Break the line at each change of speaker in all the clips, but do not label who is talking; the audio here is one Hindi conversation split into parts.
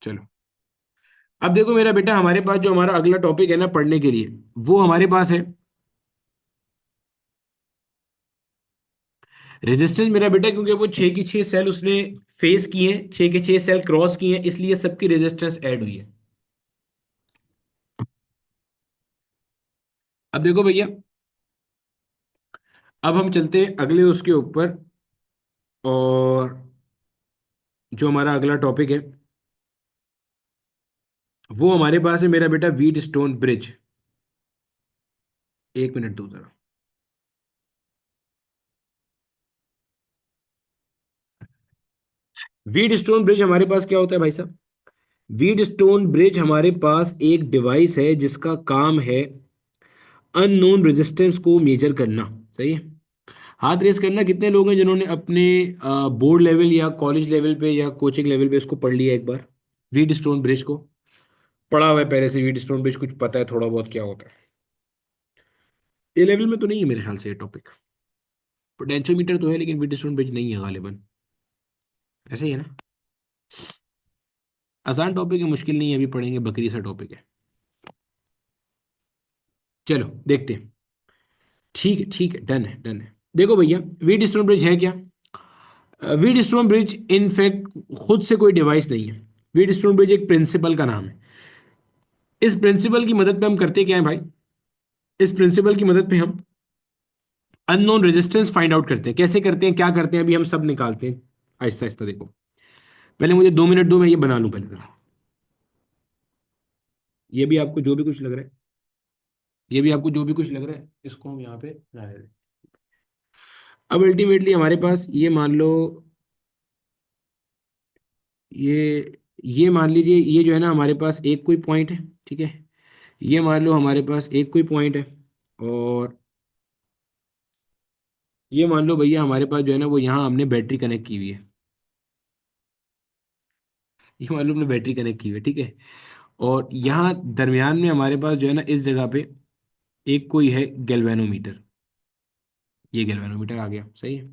चलो, अब देखो मेरा बेटा, हमारे पास जो हमारा अगला टॉपिक है ना पढ़ने के लिए, वो हमारे पास है रेजिस्टेंस मेरा बेटा, क्योंकि वो छह की छह सेल उसने फेस किए हैं, छह के छह सेल क्रॉस किए हैं, इसलिए सबकी रेजिस्टेंस ऐड हुई है। अब देखो भैया, अब हम चलते हैं अगले उसके ऊपर, और जो हमारा अगला टॉपिक है वो हमारे पास है मेरा बेटा व्हीट स्टोन ब्रिज। एक मिनट दो जरा। व्हीट स्टोन ब्रिज हमारे पास क्या होता है भाई साहब? व्हीट स्टोन ब्रिज हमारे पास एक डिवाइस है जिसका काम है अननोन रेजिस्टेंस को मेजर करना। सही है। हाथ रेस करना, कितने लोग हैं जिन्होंने अपने बोर्ड लेवल या कॉलेज लेवल पे या कोचिंग लेवल पे इसको पढ़ लिया एक बार, व्हीट स्टोन ब्रिज को पढ़ा हुआ है पहले से? व्हीट स्टोन ब्रिज कुछ पता है थोड़ा बहुत क्या होता है? ए लेवल में तो नहीं है मेरे ख्याल से ये टॉपिक। पोटेंशियोमीटर तो है लेकिन व्हीट स्टोन ब्रिज नहीं है गालिबन। ऐसे ही है ना? आसान टॉपिक है, मुश्किल नहीं है, अभी पढ़ेंगे, बकरी सा टॉपिक है। चलो देखते हैं। ठीक है ठीक है, डन है डन है। देखो भैया, व्हीट स्टोन ब्रिज है क्या? व्हीट स्टोन ब्रिज इनफैक्ट खुद से कोई डिवाइस नहीं है। व्हीट स्टोन ब्रिज एक प्रिंसिपल का नाम है। इस प्रिंसिपल की मदद पे हम करते क्या है भाई? इस प्रिंसिपल की मदद पे हम अननोन रेजिस्टेंस फाइंड आउट करते हैं। कैसे करते हैं, क्या करते हैं, अभी हम सब निकालते हैं आहिस्ता आहिस्ता। देखो, पहले मुझे 2 मिनट दो, मैं ये बना लूं पहले जरा। ये भी आपको जो भी कुछ लग रहा है, ये भी आपको जो भी कुछ लग रहा है, इसको हम यहाँ पे ला रहे हैं। अब अल्टीमेटली हमारे पास ये मान लो, ये मान लीजिए, ये जो है ना हमारे पास एक कोई पॉइंट है, ठीक है। ये मान लो हमारे पास एक कोई पॉइंट है, और ये मान लो भैया हमारे पास जो है ना वो यहाँ हमने बैटरी कनेक्ट की हुई है। ये मान लो हमने बैटरी कनेक्ट की हुई है, ठीक है। और यहाँ दरमियान में हमारे पास जो है ना इस जगह पे एक कोई है गैल्वेनोमीटर। ये गैल्वेनोमीटर आ गया, सही है।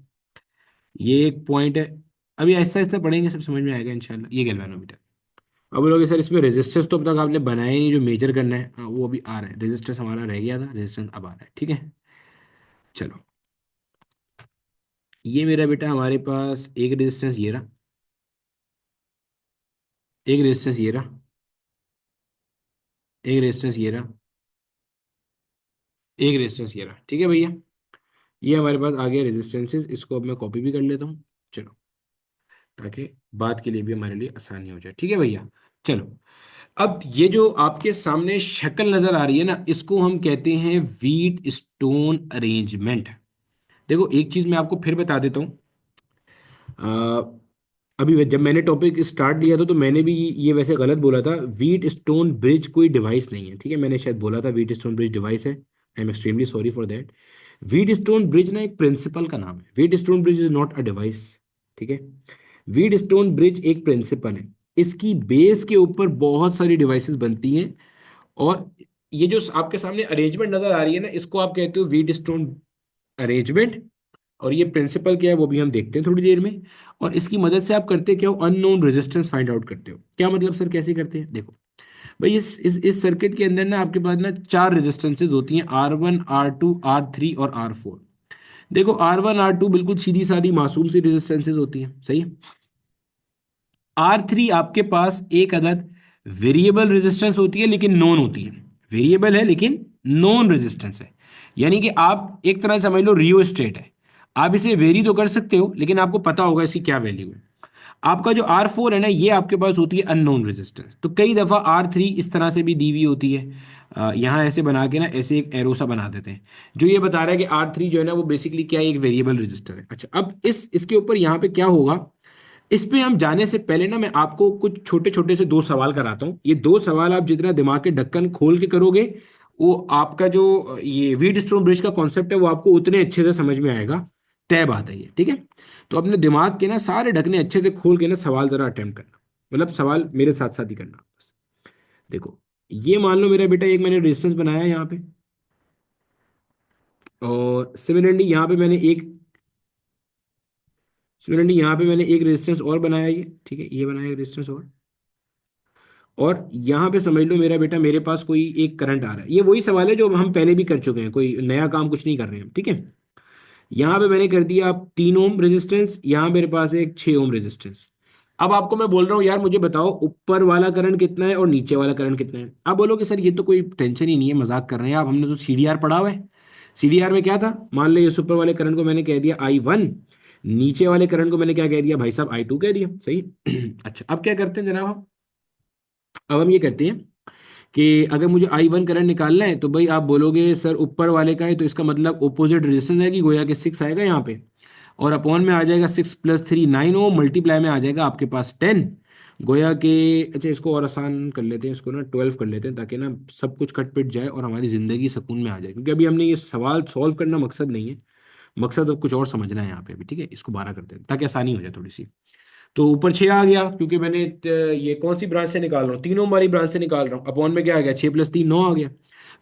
ये एक पॉइंट है। अभी आहिस्ता आहिस्ता पढ़ेंगे, सब समझ में आएगा इंशाल्लाह। ये गैल्वेनोमीटर। अब लोग सर इसमें रेजिस्टेंस तो अब तक आपने बनाया ही नहीं, जो मेजर करना है हाँ, वो अभी आ रहा है। रेजिस्टेंस हमारा रह गया था, रेजिस्टेंस अब आ रहा है, ठीक है। चलो, ये मेरा बेटा हमारे पास एक रेजिस्टेंस ये रहा, एक रेजिस्टेंस ये रहा, एक रेजिस्टेंस ये रहा, एक रेजिस्टेंस ये रहा, ठीक है भैया। ये हमारे पास आ गया रेजिस्टेंसेस, इसको अब मैं कॉपी भी कर लेता हूँ। चलो, ताकि बात के लिए भी हमारे लिए आसानी हो जाए, ठीक है भैया। चलो, अब ये जो आपके सामने शक्ल नजर आ रही है ना, इसको हम कहते हैं व्हीट स्टोन अरेंजमेंट। देखो एक चीज मैं आपको फिर बता देता हूँ। अभी जब मैंने टॉपिक स्टार्ट लिया था तो मैंने भी ये वैसे गलत बोला था। व्हीट स्टोन ब्रिज कोई डिवाइस नहीं है, ठीक है। मैंने शायद बोला था व्हीट स्टोन ब्रिज डिवाइस है। I am extremely sorry for that. Wheat stone bridge ना एक प्रिंसिपल का नाम है। Wheat stone bridge is not a device, ठीक है। व्हीट स्टोन ब्रिज एक प्रिंसिपल है। इसकी बेस के ऊपर बहुत सारी डिवाइसेस बनती हैं, और ये जो आपके सामने अरेंजमेंट नजर आ रही है ना, इसको आप कहते हो व्हीट स्टोन अरेंजमेंट। और ये प्रिंसिपल क्या है वो भी हम देखते हैं थोड़ी देर में। और इसकी मदद से आप करते क्या हो? अननोन रेजिस्टेंस फाइंड आउट करते हो। क्या मतलब सर, कैसे करते हैं? देखो भाई, इस सर्किट के अंदर ना आपके पास ना चार रेजिस्टेंसेज होती हैं, R1, R2, R3 और R4। देखो R1 R2 बिल्कुल सीधी सादी मासूम सी रेजिस्टेंसेज होती हैं, सही। R3 आपके पास एक अदद वेरिएबल रेजिस्टेंस होती है लेकिन नॉन होती है। वेरिएबल है लेकिन नॉन रेजिस्टेंस है। यानी कि आप एक तरह से समझ लो रियो स्टेट है। आप इसे वेरी तो कर सकते हो लेकिन आपको पता होगा इसकी क्या वैल्यू है। आपका जो R4 है ना, ये आपके पास होती है अननोन रेजिस्टेंस। तो कई दफा R3 इस तरह से भी दी हुई होती है। यहाँ ऐसे बना के ना, ऐसे एक एरो सा बना देते हैं, जो ये बता रहा है कि R3 जो है ना वो बेसिकली क्या है, एक वेरिएबल रजिस्टर है। अच्छा, अब इसके ऊपर यहाँ पे क्या होगा, इस पे हम जाने से पहले ना मैं आपको कुछ छोटे छोटे से दो सवाल कराता हूँ। ये दो सवाल आप जितना दिमाग के ढक्कन खोल के करोगे, वो आपका जो ये व्हीट स्टोन ब्रिज का कॉन्सेप्ट है वो आपको उतने अच्छे से समझ में आएगा। तय बात है ये, ठीक है। तो अपने दिमाग के ना सारे ढकने अच्छे से खोल के ना सवाल जरा अटेम्प्ट करना, मतलब सवाल मेरे साथ साथ ही करना बस। देखो, ये मान लो मेरा बेटा एक मैंने रेजिस्टेंस बनाया है यहाँ पे, और सिमिलरली यहाँ पे मैंने एक रेजिस्टेंस और बनाया, ये ठीक है, ये बनाया एक रेजिस्टेंस और। और यहाँ पे समझ लो मेरा बेटा, मेरे पास कोई एक करंट आ रहा है, ये वही सवाल है जो हम पहले भी कर चुके हैं, कोई नया काम कुछ नहीं कर रहे हैं, ठीक है। यहाँ पे मैंने कर दिया आप 3 ओम रेजिस्टेंस, यहाँ मेरे पास है एक 6 ओम रेजिस्टेंस। अब आपको मैं बोल रहा हूँ यार मुझे बताओ ऊपर वाला करंट कितना है और नीचे वाला करंट कितना है। आप बोलोगे सर ये तो कोई टेंशन ही नहीं है, मजाक कर रहे हैं आप, हमने तो सीडीआर पढ़ा हुआ है। सीडीआर में क्या था, मान लो इस ऊपर वाले करंट को मैंने कह दिया I1, नीचे वाले करंट को मैंने क्या कह दिया भाई साहब, I2 कह दिया, सही। अच्छा अब क्या करते हैं जनाब हम, अब हम ये करते हैं कि अगर मुझे I1 करंट निकालना है तो भाई आप बोलोगे सर ऊपर वाले का है तो इसका मतलब ओपोजिट रेजिस्टेंस आएगी, गोया कि 6 आएगा यहाँ पे, और अपॉन में आ जाएगा 6 + 3 9 ओम, मल्टीप्लाई में आ जाएगा आपके पास 10, गोया कि अच्छा इसको और आसान कर लेते हैं, इसको ना 12 कर लेते हैं ताकि ना सब कुछ कट पिट जाए और हमारी जिंदगी सुकून में आ जाए, क्योंकि अभी हमने ये सवाल सॉल्व करना मकसद नहीं है, मकसद अब कुछ और समझना है यहाँ पे अभी, ठीक है। इसको 12 करते हैं ताकि आसानी हो जाए थोड़ी सी। तो ऊपर 6 आ गया क्योंकि मैंने ये कौन सी ब्रांच से निकाल रहा हूँ, 3 ओम वाली ब्रांच से निकाल रहा हूँ, अपॉन में क्या आ गया 6 + 3 9 आ गया।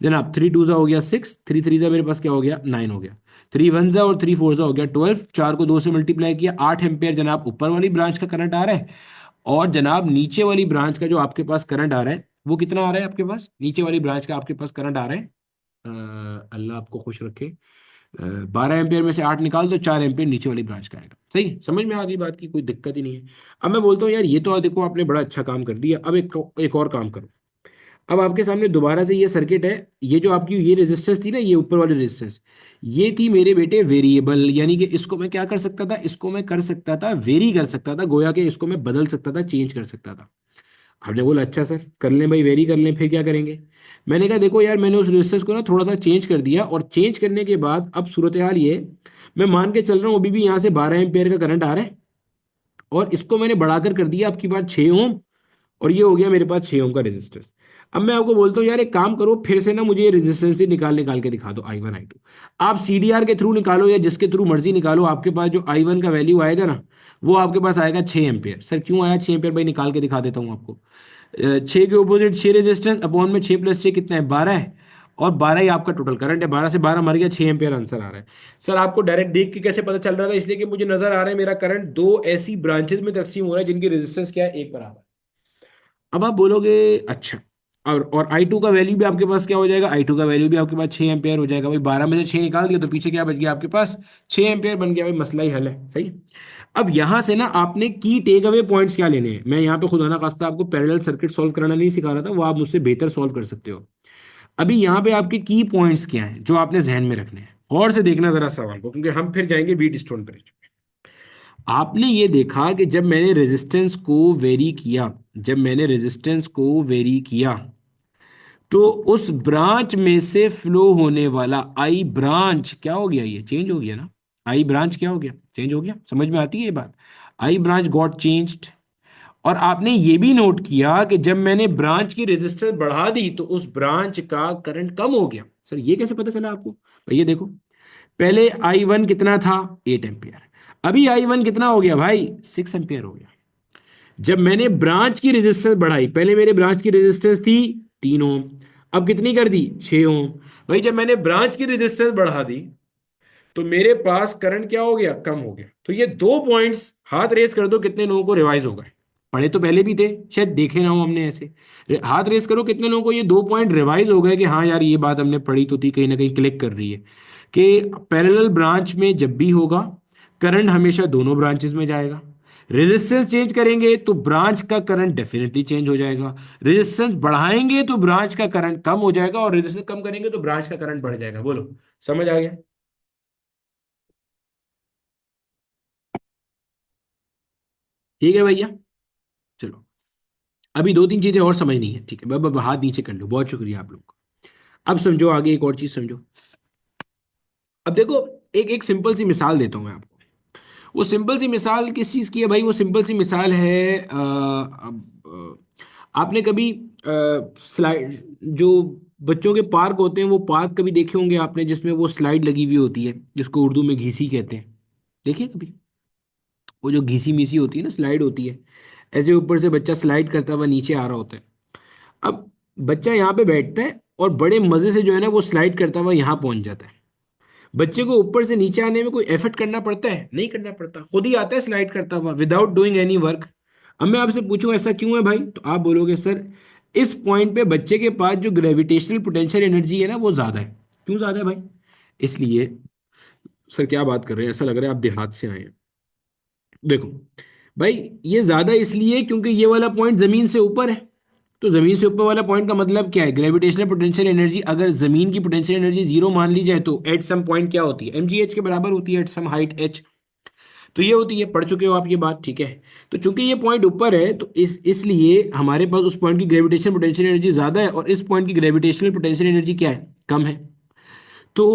जनाब 3 2 हो गया 6, 3 3 मेरे पास क्या हो गया 9 हो गया, 3 1 और 3 4 हो गया 12, 4 को 2 से मल्टीप्लाई किया 8 एम्पेयर जनाब ऊपर वाली ब्रांच का करंट आ रहा है। और जनाब नीचे वाली ब्रांच का जो आपके पास करंट आ रहा है वो कितना आ रहा है आपके पास, नीचे वाली ब्रांच का आपके पास करंट आ रहा है, अल्लाह आपको खुश रखे, 12 एम्पियर में से 8 निकाल दो, 4 एम्पियर नीचे वाली ब्रांच का आएगा, सही समझ में आ गई बात की, कोई दिक्कत ही नहीं है। अब मैं बोलता हूँ यार ये तो देखो आपने बड़ा अच्छा काम कर दिया, अब एक और काम करो। अब आपके सामने दोबारा से ये सर्किट है, ये जो आपकी ये रेजिस्टेंस थी ना, ये ऊपर वाली रेजिस्टेंस, ये थी मेरे बेटे वेरिएबल, यानी कि इसको मैं क्या कर सकता था, इसको मैं कर सकता था वेरी कर सकता था, गोया कि इसको मैं बदल सकता था, चेंज कर सकता था। आपने बोला अच्छा सर कर लें भाई, वेरी कर लें, फिर क्या करेंगे। मैंने कहा देखो यार मैंने उस रेजिस्टेंस को ना थोड़ा सा चेंज कर दिया, और चेंज करने के बाद अब सूरत हाल ये, मैं मान के चल रहा हूँ अभी भी यहाँ से 12 एम्पियर का करंट आ रहा है, और इसको मैंने बढ़ाकर कर दिया आपकी बात 6 ओम, और ये हो गया मेरे पास 6 ओम का रेजिस्टेंस। अब मैं आपको बोलता हूँ यार एक काम करो, फिर से ना मुझे ये रेजिस्टेंस ही निकाल निकाल के दिखा दो I1 I2। आप सीडीआर के थ्रू निकालो या जिसके थ्रू मर्जी निकालो, आपके पास जो I1 का वैल्यू आएगा ना, वो आपके पास आएगा 6 एम्पियर। सर क्यों आया 6 एम्पियर, भाई निकाल के दिखा देता हूँ आपको। 6 के ऑपोजिट 6 रेजिस्टेंस, अपॉन में 6 + 6 कितना है 12 है, और 12 ही आपका टोटल करंट है, 12 से 12 मर गया, 6 एम्पियर आंसर आ रहा है। सर आपको डायरेक्ट देख के कैसे पता चल रहा था, इसलिए कि मुझे नजर आ रहा है मेरा करंट दो ऐसी ब्रांचेस में तकसीम हो रहा है जिनकी रेजिस्टेंस क्या है, एक बराबर। अब आप बोलोगे अच्छा, और I2 का वैल्यू भी आपके पास क्या हो जाएगा, I2 का वैल्यू भी आपके पास 6 एम्पियर हो जाएगा, भाई 12 में से 6 निकाल दिया तो पीछे क्या बच गया आपके पास, 6 एम्पियर बन गया, भाई मसला ही हल है, सही। अब यहां से ना आपने की टेक अवे पॉइंट्स क्या लेने हैं, मैं यहाँ पे खुदा ना खास्ता आपको पैरेलल सर्किट सॉल्व कराना नहीं सिखा रहा था, वो आप मुझसे बेहतर सॉल्व कर सकते हो। अभी यहाँ पे आपके की पॉइंट्स क्या हैं जो आपने जहन में रखने हैं, गौर से देखना जरा सवाल को, क्योंकि हम फिर जाएंगे व्हीट स्टोन पर। आपने ये देखा कि जब मैंने रेजिस्टेंस को वेरी किया, जब मैंने रेजिस्टेंस को वेरी किया, तो उस ब्रांच में से फ्लो होने वाला आई ब्रांच क्या हो गया, ये चेंज हो गया ना, आई ब्रांच क्या हो गया, चेंज हो गया, समझ में आती है ये बात, आई ब्रांच गॉट चेंज्ड। और आपने ये भी नोट किया कि जब मैंने ब्रांच की रेजिस्टेंस बढ़ा दी तो उस ब्रांच का करंट कम हो गया। सर ये कैसे पता चला आपको, भैया देखो, पहले I1 कितना था 8 एम्पियर, अभी I1 कितना हो गया भाई 6 एम्पियर हो गया। जब मैंने ब्रांच की रेजिस्टेंस बढ़ाई, पहले मेरे ब्रांच की रेजिस्टेंस थी 3 ओम, अब कितनी कर दी 6 ओम। भाई जब मैंने ब्रांच की रेजिस्टेंस बढ़ा दी तो मेरे पास करंट क्या हो गया, कम हो गया। तो ये दो पॉइंट्स हाथ रेस कर दो कितने लोगों को रिवाइज हो गए, पढ़े तो पहले भी थे शायद देखे ना हो हमने ऐसे, हाथ रेस करो कितने लोगों को ये दो पॉइंट रिवाइज हो गए कि हाँ यार ये बात हमने पढ़ी तो थी, कहीं ना कहीं क्लिक कर रही है कि पैरेलल ब्रांच में जब भी होगा करंट हमेशा दोनों ब्रांचेस में जाएगा। रेजिस्टेंस चेंज करेंगे तो ब्रांच का करंट डेफिनेटली चेंज हो जाएगा, रेजिस्टेंस बढ़ाएंगे तो ब्रांच का करंट कम हो जाएगा, और रेजिस्टेंस कम करेंगे तो ब्रांच का करंट बढ़ जाएगा। बोलो समझ आ गया। ठीक है भैया, चलो अभी दो तीन चीजें और समझनी है, ठीक है, हाथ नीचे कर लो, बहुत शुक्रिया आप लोग का। अब समझो आगे एक और चीज समझो। अब देखो एक एक सिंपल सी मिसाल देता हूं मैं आपको। वो सिंपल सी मिसाल किस चीज की है भाई, वो सिंपल सी मिसाल है आपने कभी स्लाइड जो बच्चों के पार्क होते हैं, वो पार्क कभी देखे होंगे आपने जिसमें वो स्लाइड लगी हुई होती है, जिसको उर्दू में घीसी कहते हैं, देखिए कभी, वो जो घीसी मीसी होती है ना, स्लाइड होती है, ऐसे ऊपर से बच्चा स्लाइड करता हुआ नीचे आ रहा होता है। अब बच्चा यहाँ पे बैठता है और बड़े मजे से जो है ना वो स्लाइड करता हुआ यहाँ पहुंच जाता है। बच्चे को ऊपर से नीचे आने में कोई एफर्ट करना पड़ता है, नहीं करना पड़ता, खुद ही आता है स्लाइड करता हुआ विदाउट डूइंग एनी वर्क। अब मैं आपसे पूछूं ऐसा क्यों है भाई, तो आप बोलोगे सर इस पॉइंट पे बच्चे के पास जो ग्रेविटेशनल पोटेंशियल एनर्जी है ना वो ज्यादा है। क्यों ज्यादा है भाई? इसलिए, सर क्या बात कर रहे हैं, ऐसा लग रहा है आप देहात से आए हैं। देखो भाई, ये ज्यादा इसलिए क्योंकि ये वाला पॉइंट जमीन से ऊपर है। तो जमीन से ऊपर वाला पॉइंट का मतलब क्या है, ग्रेविटेशनल पोटेंशियल एनर्जी अगर जमीन की पोटेंशियल एनर्जी जीरो मान ली जाए तो एट सम पॉइंट क्या होती है, mgh के बराबर होती है, एट सम हाइट h। तो ये होती है, पढ़ चुके हो आप ये बात, ठीक है। तो चूंकि ये पॉइंट ऊपर है तो इसलिए हमारे पास उस पॉइंट की ग्रेविटेशनल पोटेंशियल एनर्जी ज्यादा है और इस पॉइंट की ग्रेविटेशनल पोटेंशियल एनर्जी क्या है, कम है। तो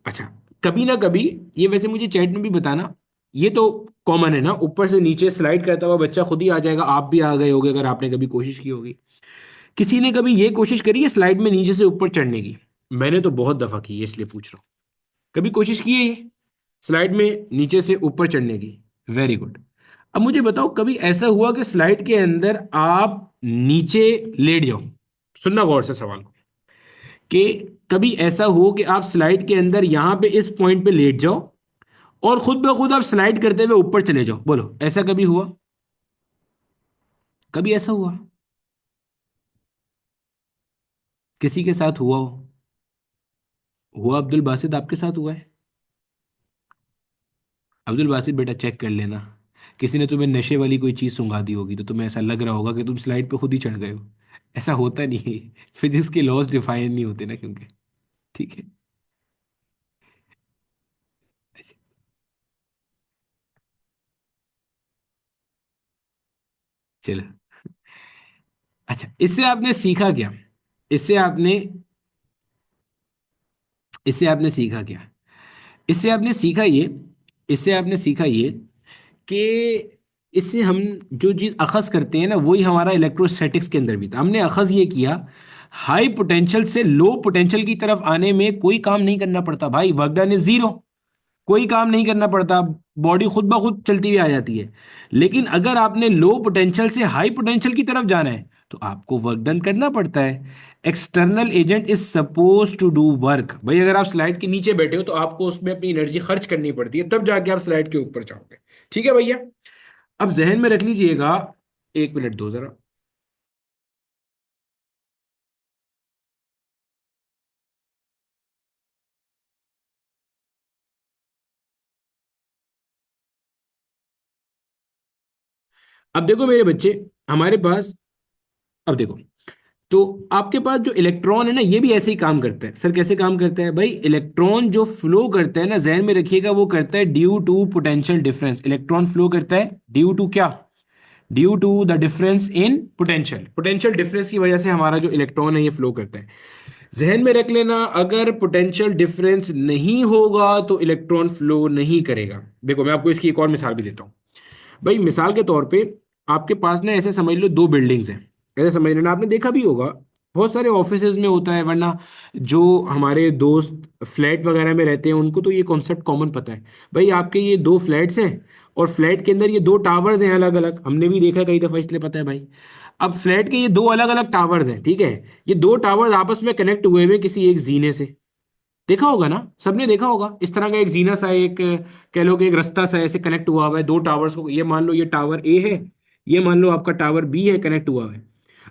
अच्छा, कभी ना कभी, ये वैसे मुझे चैट में भी बताना, ये तो कॉमन है ना, ऊपर से नीचे स्लाइड करता हुआ बच्चा खुद ही आ जाएगा, आप भी आ गए होगे अगर आपने कभी कोशिश की होगी। किसी ने कभी ये कोशिश करी है स्लाइड में नीचे से ऊपर चढ़ने की? मैंने तो बहुत दफा की है, इसलिए पूछ रहा हूँ। कभी कोशिश की है ये स्लाइड में नीचे से ऊपर चढ़ने की? Very good. अब मुझे बताओ, कभी ऐसा हुआ कि स्लाइड के अंदर आप नीचे लेट जाओ? सुनना गौर से सवाल को, कि कभी ऐसा हो कि आप स्लाइड के अंदर यहां पे इस पॉइंट पे लेट जाओ और खुद ब खुद आप स्लाइड करते हुए ऊपर चले जाओ? बोलो, ऐसा कभी हुआ? कभी ऐसा हुआ किसी के साथ हुआ हो? हुआ अब्दुल बासित, आपके साथ हुआ है? अब्दुल बासित बेटा चेक कर लेना, किसी ने तुम्हें नशे वाली कोई चीज सुंघा दी होगी तो तुम्हें ऐसा लग रहा होगा कि तुम स्लाइड पे खुद ही चढ़ गए हो। ऐसा होता नहीं, फिजिक्स के लॉज डिफाइन नहीं होते ना, क्योंकि, ठीक है। चलो, अच्छा, इससे आपने सीखा क्या? इससे आपने इससे आपने सीखा क्या? इससे आपने सीखा ये इससे आपने सीखा ये कि इससे हम जो चीज अखज करते हैं ना, वही हमारा इलेक्ट्रोस्टैटिक्स के अंदर भी था। हमने अखज ये किया, हाई पोटेंशियल से लो पोटेंशियल की तरफ आने में कोई काम नहीं करना पड़ता भाई, वर्क डन इज जीरो। कोई काम नहीं करना पड़ता, बॉडी खुद ब खुद चलती हुई आ जाती है। लेकिन अगर आपने लो पोटेंशियल से हाई पोटेंशियल की तरफ जाना है तो आपको वर्क डन करना पड़ता है। External agent is suppose to do work. भाई अगर आप स्लाइड के नीचे बैठे हो तो आपको उसमें अपनी एनर्जी खर्च करनी पड़ती है, तब जाके आप स्लाइड के ऊपर जाओगे। ठीक है भैया, अब जहन में रख लीजिएगा, एक मिनट दो जरा। अब देखो मेरे बच्चे, हमारे पास, अब देखो, तो आपके पास जो इलेक्ट्रॉन है ना, ये भी ऐसे ही काम करता है। सर कैसे काम करता है भाई? इलेक्ट्रॉन जो फ्लो करता है ना, जहन में रखिएगा, वो करता है due to potential difference. Electron flow करता है ड्यू टू क्या? Due to the difference in potential. Potential difference की वजह से हमारा जो इलेक्ट्रॉन है ये फ्लो करता है। जहन में रख लेना, अगर पोटेंशियल डिफरेंस नहीं होगा तो इलेक्ट्रॉन फ्लो नहीं करेगा। देखो मैं आपको इसकी एक और मिसाल भी देता हूँ। भाई मिसाल के तौर पे, आपके पास ना ऐसे समझ लो दो बिल्डिंग्स हैं। ऐसे समझ लेना, आपने देखा भी होगा, बहुत सारे ऑफिसेज में होता है, वरना जो हमारे दोस्त फ्लैट वगैरह में रहते हैं उनको तो ये कॉन्सेप्ट कॉमन पता है। भाई आपके ये दो फ्लैट्स हैं और फ्लैट के अंदर ये दो टावर्स हैं अलग अलग, हमने भी देखा कई दफा इसलिए पता है भाई। अब फ्लैट के ये दो अलग अलग टावर्स हैं, ठीक है। ये दो टावर्स आपस में कनेक्ट हुए हुए किसी एक जीने से। देखा होगा ना, सबने देखा होगा, इस तरह का एक जीना सा, एक कह लो कि एक रास्ता सा ऐसे कनेक्ट हुआ हुआ है दो टावर्स को। ये मान लो ये टावर ए है, ये मान लो आपका टावर बी है, कनेक्ट हुआ हुआ है।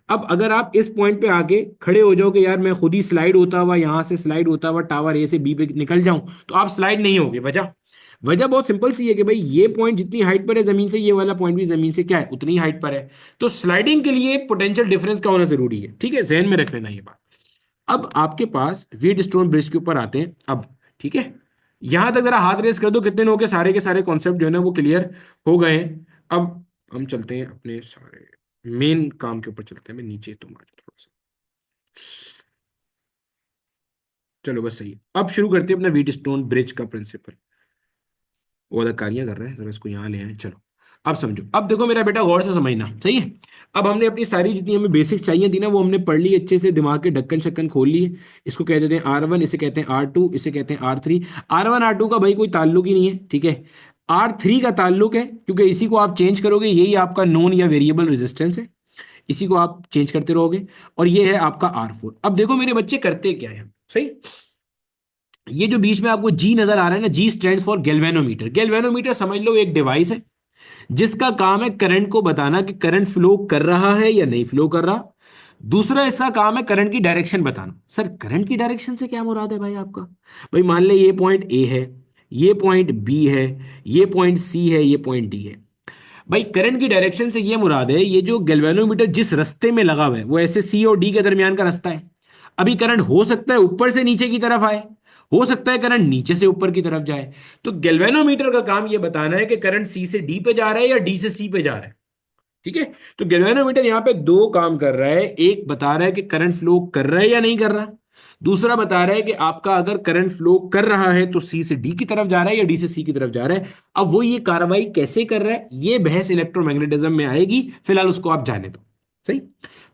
अब अगर आप इस पॉइंट पे आके खड़े हो जाओ कि यार मैं खुद ही स्लाइड होता हुआ, यहां से स्लाइड होता हुआ टावर ए से बी पे निकल जाऊं, तो आप स्लाइड नहीं होगे। वजह, वजह बहुत सिंपल सी है कि भाई ये पॉइंट जितनी हाइट पर है जमीन से, ये वाला पॉइंट भी जमीन से क्या है, उतनी हाइट पर है। तो स्लाइडिंग के लिए पोटेंशियल डिफरेंस का होना जरूरी है, ठीक है, जहन में रख लेना ये बात। अब आपके पास व्हीट स्टोन ब्रिज के ऊपर आते हैं अब, ठीक है। यहां तक जरा हाथ रेस कर दो, कितने लोगों के सारे कॉन्सेप्ट जो है ना वो क्लियर हो गए हैं। अब हम चलते हैं अपने सारे मेन काम के ऊपर चलते हैं। मैं नीचे तुम आ जाओ थोड़ा सा, चलो बस सही है। अब शुरू करते हैं अपना व्हीट स्टोन ब्रिज का प्रिंसिपल। वो अदाकारियां कर रहे हैं, जरा इसको यहाँ ले आए, चलो। अब समझो, अब देखो मेरा बेटा गौर से समझना, सही है। अब हमने अपनी सारी जितनी हमें बेसिक्स चाहिए थी ना वो हमने पढ़ ली अच्छे से, दिमाग के ढक्कन शक्कन खोल लिए। इसको कह देते हैं R1, इसे कहते हैं R2, इसे कहते हैं R3। R1 R2 का भाई कोई ताल्लुक ही नहीं है, ठीक है। R3 का ताल्लुक है, क्योंकि इसी को आप चेंज करोगे, यही आपका नोन या वेरिएबल रेजिस्टेंस है। इसी को आप चेंज करते रहोगे। और ये है आपका R4। अब देखो मेरे बच्चे करते क्या है, सही। ये जो बीच में आपको जी नजर आ रहा है ना, G stand for galvanometer. Galvanometer समझ लो एक डिवाइस है जिसका काम है करंट को बताना कि करंट फ्लो कर रहा है या नहीं फ्लो कर रहा। दूसरा इसका काम है करंट की डायरेक्शन बताना। सर करंट की डायरेक्शन से क्या मुराद है भाई आपका? भाई मान ले ये पॉइंट ए है, ये पॉइंट बी है, ये पॉइंट सी है, ये पॉइंट डी है। भाई करंट की डायरेक्शन से ये मुराद है ये जो गैल्वेनोमीटर जिस रास्ते में लगा हुआ है वो ऐसे सी और डी के दरमियान का रास्ता है। अभी करंट हो सकता है ऊपर से नीचे की तरफ आए, हो सकता है करंट नीचे से ऊपर की तरफ जाए। तो गैल्वेनोमीटर का काम ये बताना है कि करंट सी से डी पे जा रहा है या डी से सी पे जा रहा है। ठीक है। तो गैल्वेनोमीटर यहां पे दो काम कर रहा है, एक बता रहा है कि करंट फ्लो कर रहा है या नहीं कर रहा, दूसरा बता रहा है कि आपका अगर करंट फ्लो कर रहा है तो सी से डी की तरफ जा रहा है या डी से सी की तरफ जा रहा है। अब वो ये कार्रवाई कैसे कर रहा है ये बहस इलेक्ट्रोमैग्नेटिज्म में आएगी, फिलहाल उसको आप जाने दो। सही।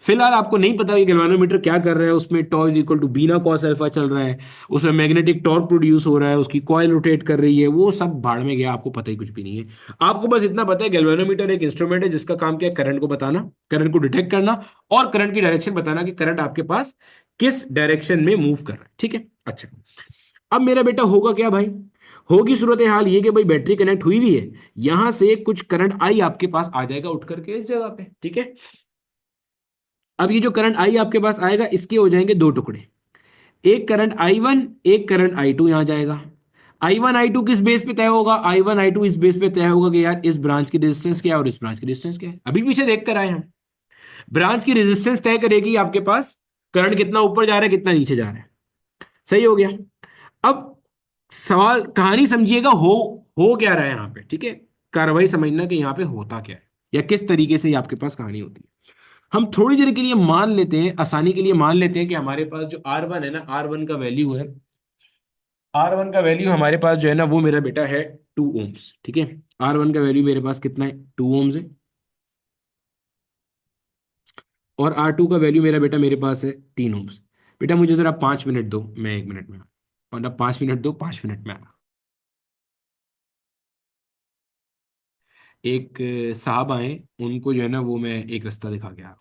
फिलहाल आपको नहीं पता ये गैल्वेनोमीटर क्या कर रहा है, उसमें tau is equal to BINA cos alpha चल रहा है, उसमें मैग्नेटिक टॉर्क प्रोड्यूस हो रहा है, उसकी कॉइल रोटेट कर रही है, वो सब भाड़ में गया, आपको पता ही कुछ भी नहीं है। आपको बस इतना पता है गैल्वेनोमीटर एक इंस्ट्रूमेंट है जिसका काम क्या है करंट को बताना, करंट को डिटेक्ट करना और करंट की डायरेक्शन बताना कि करंट आपके पास किस डायरेक्शन में मूव कर रहा है। ठीक है। अच्छा, अब मेरा बेटा होगा क्या भाई? होगी सूरत हाल ये कि भाई बैटरी कनेक्ट हुई हुई है, यहां से कुछ करंट आई आपके पास आ जाएगा उठ करके इस जगह पे। ठीक है। अब ये जो करंट आई आपके पास आएगा इसके हो जाएंगे दो टुकड़े, एक करंट आई वन, एक करंट आई टू यहां जाएगा। आई वन आई टू किस बेस पे तय होगा? आई वन आई टू इस बेस पे तय होगा कि यार इस ब्रांच की रेजिस्टेंस क्या है और इस ब्रांच की रेजिस्टेंस क्या है। अभी पीछे देख कर आए हम, ब्रांच की रेजिस्टेंस तय करेगी आपके पास करंट कितना ऊपर जा रहा है कितना नीचे जा रहा है। सही हो गया। अब सवाल कहानी समझिएगा, हो क्या रहा है यहां पे। ठीक है। कार्रवाई समझना कि यहां पे होता क्या है या किस तरीके से ये आपके पास कहानी होती है। हम थोड़ी देर के लिए मान लेते हैं, आसानी के लिए मान लेते हैं कि हमारे पास जो आर वन है ना, आर वन का वैल्यू है, आर वन का वैल्यू हमारे पास जो है ना वो मेरा बेटा है 2 ओम्स। ठीक है। आर वन का वैल्यू मेरे पास कितना है? 2 ओम्स है। और आर टू का वैल्यू मेरा बेटा मेरे पास है 3 ओम्स। बेटा मुझे जरा 5 मिनट दो, मैं 1 मिनट में मतलब 5 मिनट दो, 5 मिनट में आ। एक साहब आए, उनको जो है ना वो मैं एक रास्ता दिखा के आया।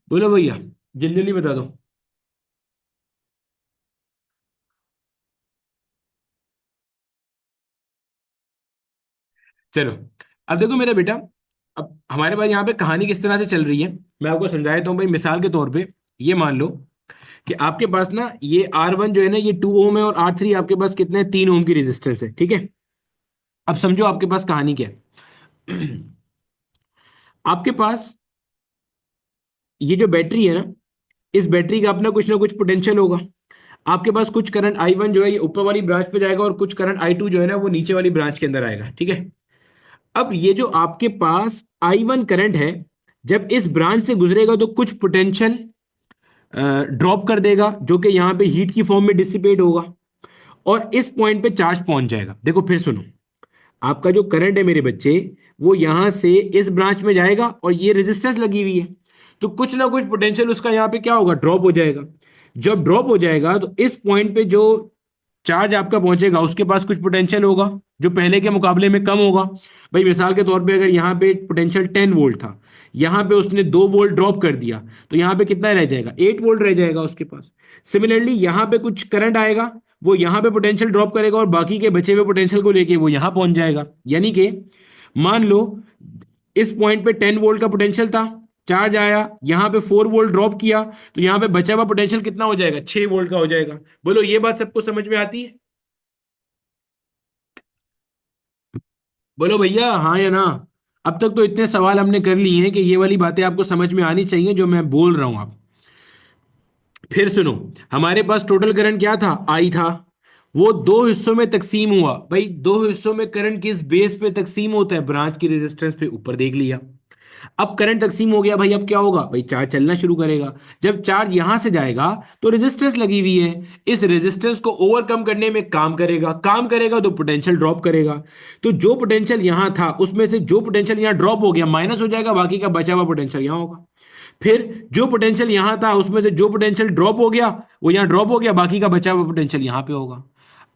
बोलो भैया, जल्दी जल्दी बता दो। चलो, अब देखो मेरा बेटा, अब हमारे पास यहाँ पे कहानी किस तरह से चल रही है मैं आपको समझा देता हूँ भाई। मिसाल के तौर पे ये मान लो कि आपके पास ना ये आर वन जो है ना ये 2 ओम है और आर थ्री आपके पास कितने 3 ओम की रेजिस्टेंस है। ठीक है। अब समझो आपके पास कहानी क्या है। आपके पास ये जो बैटरी है ना, इस बैटरी का अपना कुछ ना कुछ पोटेंशियल होगा। आपके पास कुछ करंट आई वन जो है ये ऊपर वाली ब्रांच पे जाएगा और कुछ करंट आई टू जो है ना वो नीचे वाली ब्रांच के अंदर आएगा। ठीक है। अब ये जो आपके पास आई वन करंट है जब इस ब्रांच से गुजरेगा तो कुछ पोटेंशियल ड्रॉप कर देगा जो कि यहां पे हीट की फॉर्म में डिसिपेट होगा और इस पॉइंट पे चार्ज पहुंच जाएगा। देखो फिर सुनो, आपका जो करंट है मेरे बच्चे वो यहां से इस ब्रांच में जाएगा और ये रेजिस्टेंस लगी हुई है, तो कुछ ना कुछ पोटेंशियल उसका यहां पे क्या होगा? ड्रॉप हो जाएगा। जब ड्रॉप हो जाएगा तो इस पॉइंट पे जो चार्ज आपका पहुंचेगा उसके पास कुछ पोटेंशियल होगा जो पहले के मुकाबले में कम होगा। भाई मिसाल के तौर पे अगर यहाँ पे पोटेंशियल 10 वोल्ट था, यहाँ पे उसने 2 वोल्ट ड्रॉप कर दिया तो यहाँ पे कितना रह जाएगा? 8 वोल्ट रह जाएगा उसके पास। सिमिलरली यहाँ पे कुछ करंट आएगा, वो यहाँ पे पोटेंशियल ड्रॉप करेगा और बाकी के बचे हुए पोटेंशियल को लेके वो यहाँ पहुंच जाएगा। यानी कि मान लो इस पॉइंट पे 10 वोल्ट का पोटेंशियल था, चार्ज आया यहाँ पे 4 वोल्ट ड्रॉप किया तो यहाँ पे बचा हुआ पोटेंशियल कितना हो जाएगा? 6 वोल्ट का हो जाएगा। बोलो ये बात सबको समझ में आती है? बोलो भैया हाँ या ना। अब तक तो इतने सवाल हमने कर लिए हैं कि ये वाली बातें आपको समझ में आनी चाहिए जो मैं बोल रहा हूं आप। फिर सुनो, हमारे पास टोटल करंट क्या था? आई था। वो दो हिस्सों में तकसीम हुआ। भाई दो हिस्सों में करंट किस बेस पे तकसीम होता है? ब्रांच की रेजिस्टेंस पे, ऊपर देख लिया। अब करंट तकसीम हो गया भाई, अब क्या होगा? भाई चार्ज चलना शुरू करेगा। जब चार्ज यहां से जाएगा तो रेजिस्टेंस लगी हुई है, इस रेजिस्टेंस को ओवरकम करने में काम करेगा, काम करेगा तो पोटेंशियल ड्रॉप करेगा। तो जो पोटेंशियल यहां था उसमें से जो पोटेंशियल यहां ड्रॉप हो गया माइनस हो जाएगा, बाकी का बचा हुआ पोटेंशियल यहां होगा। फिर जो पोटेंशियल यहां था उसमें से जो पोटेंशियल ड्रॉप हो गया वो यहां ड्रॉप हो गया, बाकी का बचा हुआ पोटेंशियल यहां पे होगा।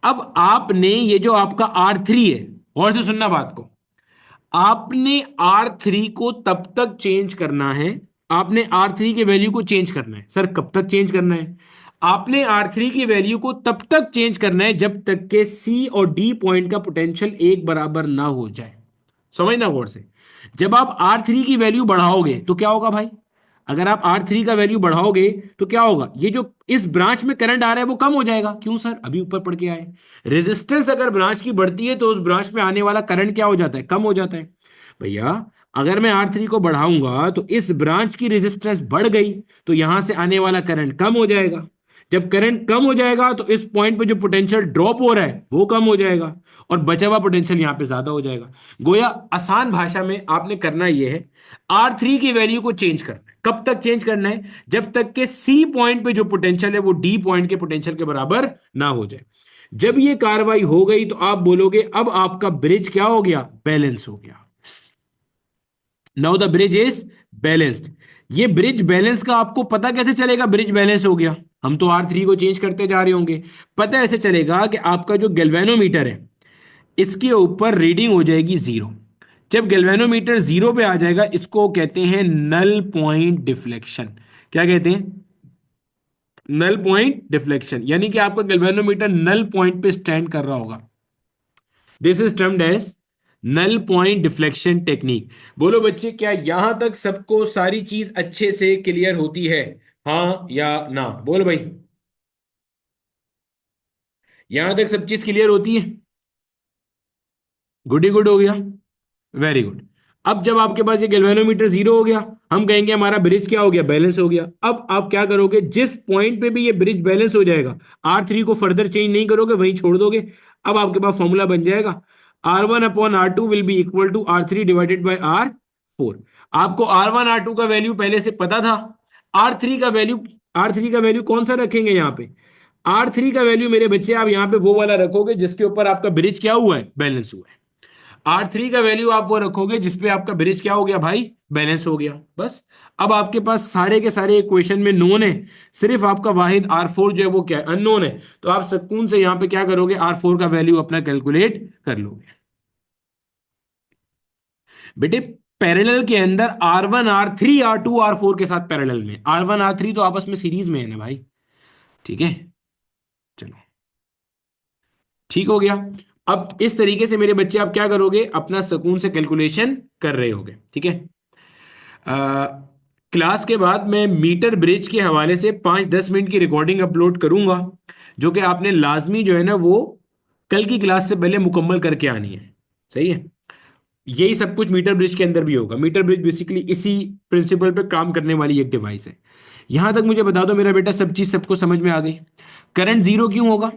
अब आपने ये जो आपका आर थ्री है, गौर से सुनना बात को, आपने आर थ्री को तब तक चेंज करना है, आपने R3 के वैल्यू को चेंज करना है। सर कब तक चेंज करना है? आपने R3 की वैल्यू को तब तक चेंज करना है जब तक के C और D पॉइंट का पोटेंशियल एक बराबर ना हो जाए। समझना गौर से। जब आप R3 की वैल्यू बढ़ाओगे तो क्या होगा भाई? अगर आप R3 का वैल्यू बढ़ाओगे तो क्या होगा? ये जो इस ब्रांच में करंट आ रहा है वो कम हो जाएगा। क्यों सर? अभी ऊपर पढ़ के आए, रेजिस्टेंस अगर ब्रांच की बढ़ती है तो उस ब्रांच में आने वाला करंट क्या हो जाता है? कम हो जाता है। भैया अगर मैं R3 को बढ़ाऊंगा तो इस ब्रांच की रेजिस्टेंस बढ़ गई, तो यहां से आने वाला करंट कम हो जाएगा। जब करंट कम हो जाएगा तो इस पॉइंट पे जो पोटेंशियल ड्रॉप हो रहा है वो कम हो जाएगा, और बचा हुआ पोटेंशियल यहां पे ज्यादा हो जाएगा। गोया आसान भाषा में आपने करना यह है, R3 की वैल्यू को चेंज करना है। कब तक चेंज करना है? जब तक के सी पॉइंट पे जो पोटेंशियल है वो डी पॉइंट के पोटेंशियल के बराबर ना हो जाए। जब ये कार्रवाई हो गई तो आप बोलोगे अब आपका ब्रिज क्या हो गया? बैलेंस हो गया। Now the bridge is balanced. ये ब्रिज बैलेंस का आपको पता कैसे चलेगा ब्रिज बैलेंस हो गया? हम तो R3 को चेंज करते जा रहे होंगे। पता ऐसे चलेगा कि आपका जो गैल्वेनोमीटर है इसके ऊपर रीडिंग हो जाएगी जीरो। जब गैल्वेनोमीटर जीरो पे आ जाएगा इसको कहते हैं नल पॉइंट डिफ्लेक्शन। क्या कहते हैं? Null point deflection. यानी कि आपका गैल्वेनोमीटर नल पॉइंट पे स्टैंड कर रहा होगा। This is termed as null point deflection technique. बोलो बच्चे, क्या यहां तक सबको सारी चीज अच्छे से क्लियर होती है? हाँ या ना? बोल भाई, यहां तक सब चीज क्लियर होती है? गुड ही गुड हो गया, वेरी गुड। अब जब आपके पास ये गैल्वेनोमीटर जीरो हो गया, हम कहेंगे हमारा ब्रिज क्या हो गया? बैलेंस हो गया। अब आप क्या करोगे? जिस पॉइंट पे भी ये ब्रिज बैलेंस हो जाएगा, R3 को फर्दर चेंज नहीं करोगे, वहीं छोड़ दोगे। अब आपके पास फॉर्मूला बन जाएगा, R1/R2 will be equal to R3 divided by R4। आपको R1 R2 का वैल्यू पहले से पता था। R3 का वैल्यू, R3 का वैल्यू कौन सा रखेंगे यहां पे? R3 का वैल्यू मेरे बच्चे आप यहां पे वो वाला रखोगे जिसके ऊपर आपका ब्रिज क्या हुआ है? बैलेंस हुआ है। R3 का वैल्यू आप वो रखोगे जिसपे आपका ब्रिज क्या हो गया भाई? बैलेंस हो गया। बस। अब आपके पास सारे के सारे इक्वेशन में नोन है, सिर्फ आपका वाहिद R4 जो है वो क्या है? अननोन है। तो आप सुकून से यहां पे क्या करोगे? R4 का वैल्यू अपना कैलकुलेट कर लोगे। बेटे पैरेलल के अंदर R1 R3 R2 R4 के साथ पैरेलल में, R1 R3 तो आपस में सीरीज में है ना भाई। ठीक है, चलो ठीक हो गया। अब इस तरीके से मेरे बच्चे आप क्या करोगे? अपना सुकून से कैलकुलेशन कर रहे होगे। ठीक है। क्लास के बाद मैं मीटर ब्रिज के हवाले से 5-10 मिनट की रिकॉर्डिंग अपलोड करूंगा, जो कि आपने लाजमी जो है ना वो कल की क्लास से पहले मुकम्मल करके आनी है। सही है। यही सब कुछ मीटर ब्रिज के अंदर भी होगा। मीटर ब्रिज बेसिकली इसी प्रिंसिपल पे काम करने वाली एक डिवाइस है। यहां तक मुझे बता दो मेरा बेटा, सब चीज सबको समझ में आ गई? करंट जीरो क्यों होगा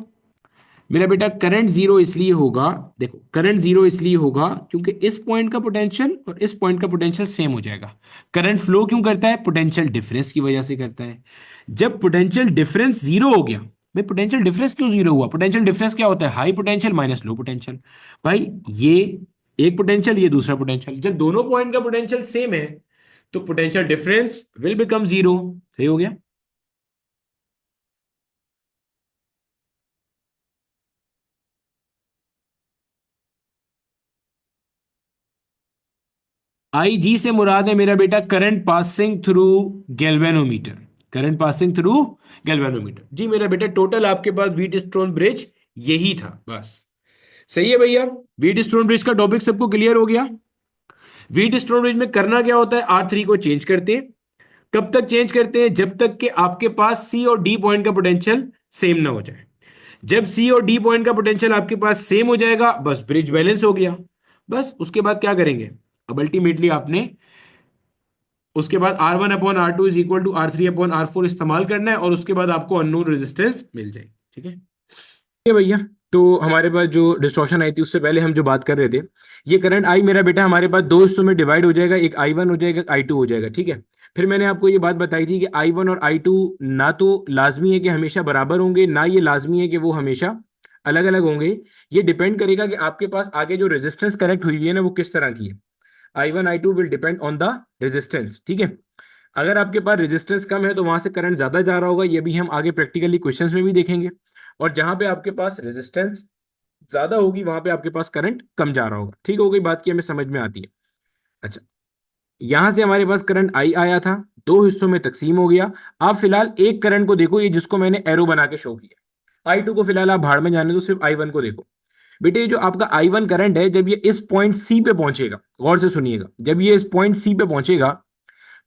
मेरा बेटा? करंट जीरो इसलिए होगा, देखो करंट जीरो इसलिए होगा क्योंकि इस पॉइंट का पोटेंशियल और इस पॉइंट का पोटेंशियल सेम हो जाएगा। करंट फ्लो क्यों करता है? पोटेंशियल डिफरेंस की वजह से करता है। जब पोटेंशियल डिफरेंस जीरो हो गया, भाई पोटेंशियल डिफरेंस क्यों जीरो हुआ? पोटेंशियल डिफरेंस क्या होता है? High potential minus low potential. भाई ये एक पोटेंशियल, ये दूसरा पोटेंशियल, जब दोनों पॉइंट का पोटेंशियल सेम है तो potential difference will become zero. सही हो गया। आई जी से मुराद है मेरा बेटा current passing through galvanometer. Current passing through galvanometer. जी मेरा बेटा, टोटल आपके पास व्हीट स्टोन ब्रिज यही था बस। सही है भैया। व्हीट स्टोन ब्रिज का टॉपिक सबको क्लियर हो गया? व्हीट स्टोन ब्रिज में करना क्या होता है? R3 को चेंज करते हैं। कब तक चेंज करते हैं? जब तक कि आपके पास सी और डी पॉइंट का पोटेंशियल सेम ना हो जाए। जब सी और डी पॉइंट का पोटेंशियल आपके पास सेम हो जाएगा, बस ब्रिज बैलेंस हो गया। बस उसके बाद क्या करेंगे? अब अल्टीमेटली आपने उसके बाद R1/R2 is equal to R3/R4 इस्तेमाल करना है, और उसके बाद आपको अननोन रेजिस्टेंस मिल जाएगी। ठीक है ये भैया। तो हमारे पास जो डिस्टॉर्शन आई थी उससे पहले हम जो बात कर रहे थे, ये करंट आई मेरा बेटा हमारे पास दो हिस्सों में डिवाइड हो जाएगा, एक I1 हो जाएगा, एक I2 हो जाएगा। ठीक है। फिर मैंने आपको ये बात बताई थी कि I1 और I2 ना तो लाजमी है कि हमेशा बराबर होंगे, ना ये लाजमी है कि वो हमेशा अलग अलग होंगे। ये डिपेंड करेगा कि आपके पास आगे जो रेजिस्टेंस कनेक्ट हुई है ना वो किस तरह की है। I1 I2 will depend on the resistance. ठीक है। अगर आपके पास रेजिस्टेंस कम है तो वहां से करंट ज्यादा जा रहा होगा, ये भी हम आगे प्रैक्टिकली क्वेश्चंस में भी देखेंगे। और जहां पे आपके पास रेजिस्टेंस ज्यादा होगी वहां पे आपके पास करंट कम जा रहा होगा। ठीक हो गई बात की हमें समझ में आती है? अच्छा, यहां से हमारे पास करंट आई आया था, दो हिस्सों में तकसीम हो गया। आप फिलहाल एक करंट को देखो, ये जिसको मैंने एरो बना के शो किया। आई टू को फिलहाल आप भाड़ में जाने दो, सिर्फ आई वन को देखो। बेटे ये जो आपका आई वन करंट है, जब ये इस पॉइंट सी पे पहुंचेगा, गौर से सुनिएगा, जब ये इस पॉइंट सी पे पहुंचेगा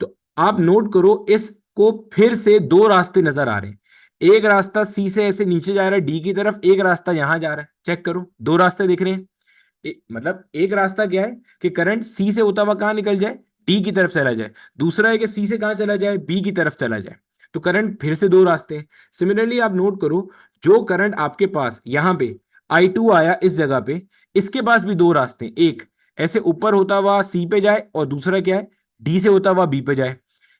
तो आप नोट करो इसको फिर से दो रास्ते नजर आ रहे हैं। एक रास्ता सी से ऐसे नीचे जा रहा है डी की तरफ, एक रास्ता यहां जा रहा है। चेक करो, दो रास्ते दिख रहे हैं। मतलब एक रास्ता क्या है कि करंट सी से होता हुआ कहां निकल जाए, डी की तरफ चला जाए। दूसरा है कि सी से कहां चला जाए, बी की तरफ चला जाए। तो करंट फिर से दो रास्ते हैं। सिमिलरली आप नोट करो, जो करंट आपके पास यहां पे आई टू आया इस जगह पे, इसके पास भी दो रास्ते हैं। एक ऐसे ऊपर होता हुआ सी पे जाए, और दूसरा क्या है, डी से होता हुआ बी पे जाए।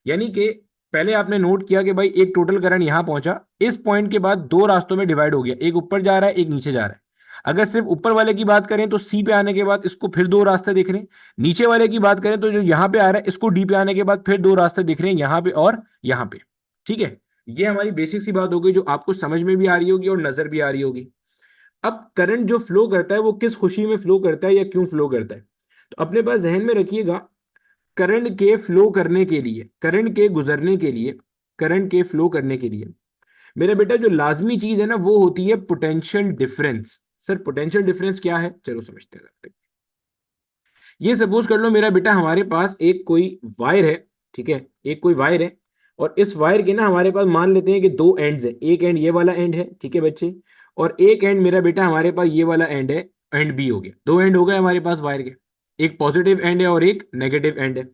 यानी कि पहले आपने नोट किया कि भाई एक टोटल करंट यहां पहुंचा, इस पॉइंट के बाद दो रास्तों में डिवाइड हो गया, एक ऊपर जा रहा है एक नीचे जा रहा है। अगर सिर्फ ऊपर वाले की बात करें तो सी पे आने के बाद इसको फिर दो रास्ते दिख रहे हैं। नीचे वाले की बात करें तो जो यहां पे आ रहा है इसको डी पे आने के बाद फिर दो रास्ते दिख रहे हैं, यहां पे और यहां पे। ठीक है, ये हमारी बेसिक सी बात हो गई, जो आपको समझ में भी आ रही होगी और नजर भी आ रही होगी। अब करंट जो फ्लो करता है वो किस खुशी में फ्लो करता है या क्यों फ्लो करता है, तो अपने पास जहन में रखिएगा। करंट के फ्लो करने के लिए, करंट के गुजरने के लिए, करंट के फ्लो करने के लिए मेरा बेटा जो लाजमी चीज है ना, वो होती है potential difference. Sir potential difference क्या है, चलो समझते हैं। ये सपोज कर लो मेरा बेटा, हमारे पास एक कोई वायर है। ठीक है, एक कोई वायर है, और इस वायर के ना हमारे पास मान लेते हैं कि दो एंड्स है। एक एंड ये वाला एंड है, ठीक है बच्चे, और एक एंड मेरा बेटा हमारे पास ये वाला एंड है। एंड बी हो गया, दो एंड हो गए हमारे पास वायर के। एक पॉजिटिव एंड है और एक नेगेटिव एंड है।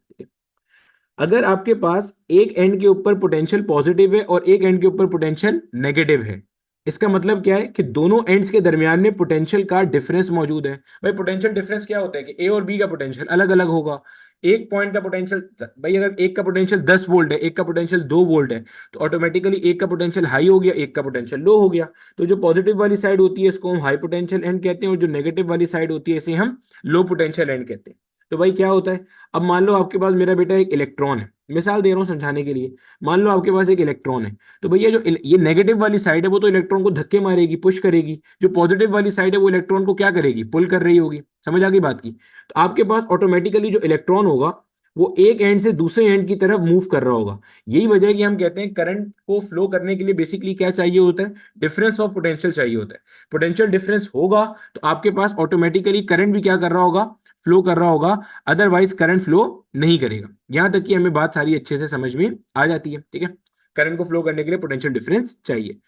अगर आपके पास एक एंड के ऊपर पोटेंशियल पॉजिटिव है और एक एंड के ऊपर पोटेंशियल नेगेटिव है, इसका मतलब क्या है कि दोनों एंड्स के दरमियान में पोटेंशियल का डिफरेंस मौजूद है। भाई पोटेंशियल डिफरेंस क्या होता है कि ए और बी का पोटेंशियल अलग अलग होगा। एक पॉइंट का पोटेंशियल, भाई अगर एक का पोटेंशियल 10 वोल्ट है, एक का पोटेंशियल 2 वोल्ट है, तो ऑटोमेटिकली एक का पोटेंशियल हाई हो गया, एक का पोटेंशियल लो हो गया। तो जो पॉजिटिव वाली साइड होती है इसको हम हाई पोटेंशियल एंड कहते हैं, और जो नेगेटिव वाली साइड होती है इसे हम लो पोटेंशियल एंड कहते हैं। तो भाई क्या होता है, अब मान लो आपके पास मेरा बेटा एक इलेक्ट्रॉन है, मिसाल दे रहा हूं समझाने के लिए। मान लो आपके पास एक इलेक्ट्रॉन है, तो भैया जो ये नेगेटिव वाली साइड है वो तो इलेक्ट्रॉन को धक्के मारेगी, पुश करेगी। जो पॉजिटिव वाली साइड है वो इलेक्ट्रॉन को क्या करेगी, पुल कर रही होगी। समझ आ गई बात की। तो आपके पास ऑटोमेटिकली जो इलेक्ट्रॉन होगा वो एक एंड से दूसरे एंड की तरफ मूव कर रहा होगा। यही वजह है कि हम कहते हैं करंट को फ्लो करने के लिए बेसिकली क्या चाहिए होता है, डिफरेंस ऑफ पोटेंशियल चाहिए होता है। पोटेंशियल डिफरेंस होगा तो आपके पास ऑटोमेटिकली करंट भी क्या कर रहा होगा, फ्लो कर रहा होगा। अदरवाइज करंट फ्लो नहीं करेगा। यहां तक कि हमें बात सारी अच्छे से समझ में आ जाती है। ठीक है, करंट को फ्लो करने के लिए पोटेंशियल डिफरेंस चाहिए।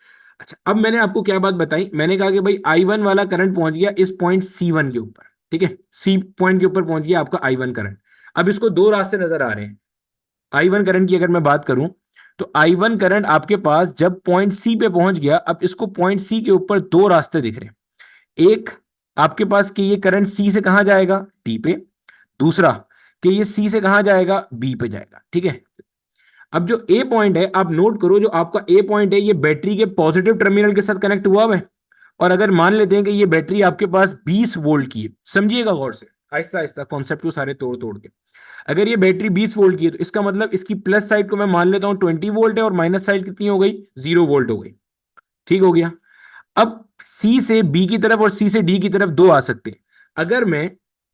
अच्छा, अब मैंने आपको क्या बात बताई, मैंने कहा कि भाई आई वन वाला करंट पहुंच गया इस पॉइंट सी वन के ऊपर। ठीक है, सी पॉइंट के ऊपर पहुंच गया आपका आई वन करंट। अब इसको दो रास्ते नजर आ रहे हैं। आई वन करंट की अगर मैं बात करूं, तो आई वन करंट आपके पास जब पॉइंट सी पे पहुंच गया, अब इसको पॉइंट सी के ऊपर दो रास्ते दिख रहे हैं। एक आपके पास कि ये करंट सी से कहां जाएगा, डी पे। दूसरा कि ये सी से कहां जाएगा, बी पे जाएगा। ठीक है, अब जो ए पॉइंट है आप नोट करो, जो आपका ए पॉइंट है ये बैटरी के पॉजिटिव टर्मिनल के साथ कनेक्ट हुआ है। और अगर मान लेते हैं कि ये बैटरी आपके पास 20 वोल्ट की है, समझिएगा गौर से, आहिस्ता आहिस्ता कॉन्सेप्ट को सारे तोड़ तोड़ के। अगर ये बैटरी 20 वोल्ट की है तो इसका मतलब इसकी प्लस साइड को मैं मान लेता हूं 20 वोल्ट है, और माइनस साइड कितनी हो गई, 0 वोल्ट हो गई। ठीक हो गया। अब सी से बी की तरफ और सी से डी की तरफ दो आ सकते हैं।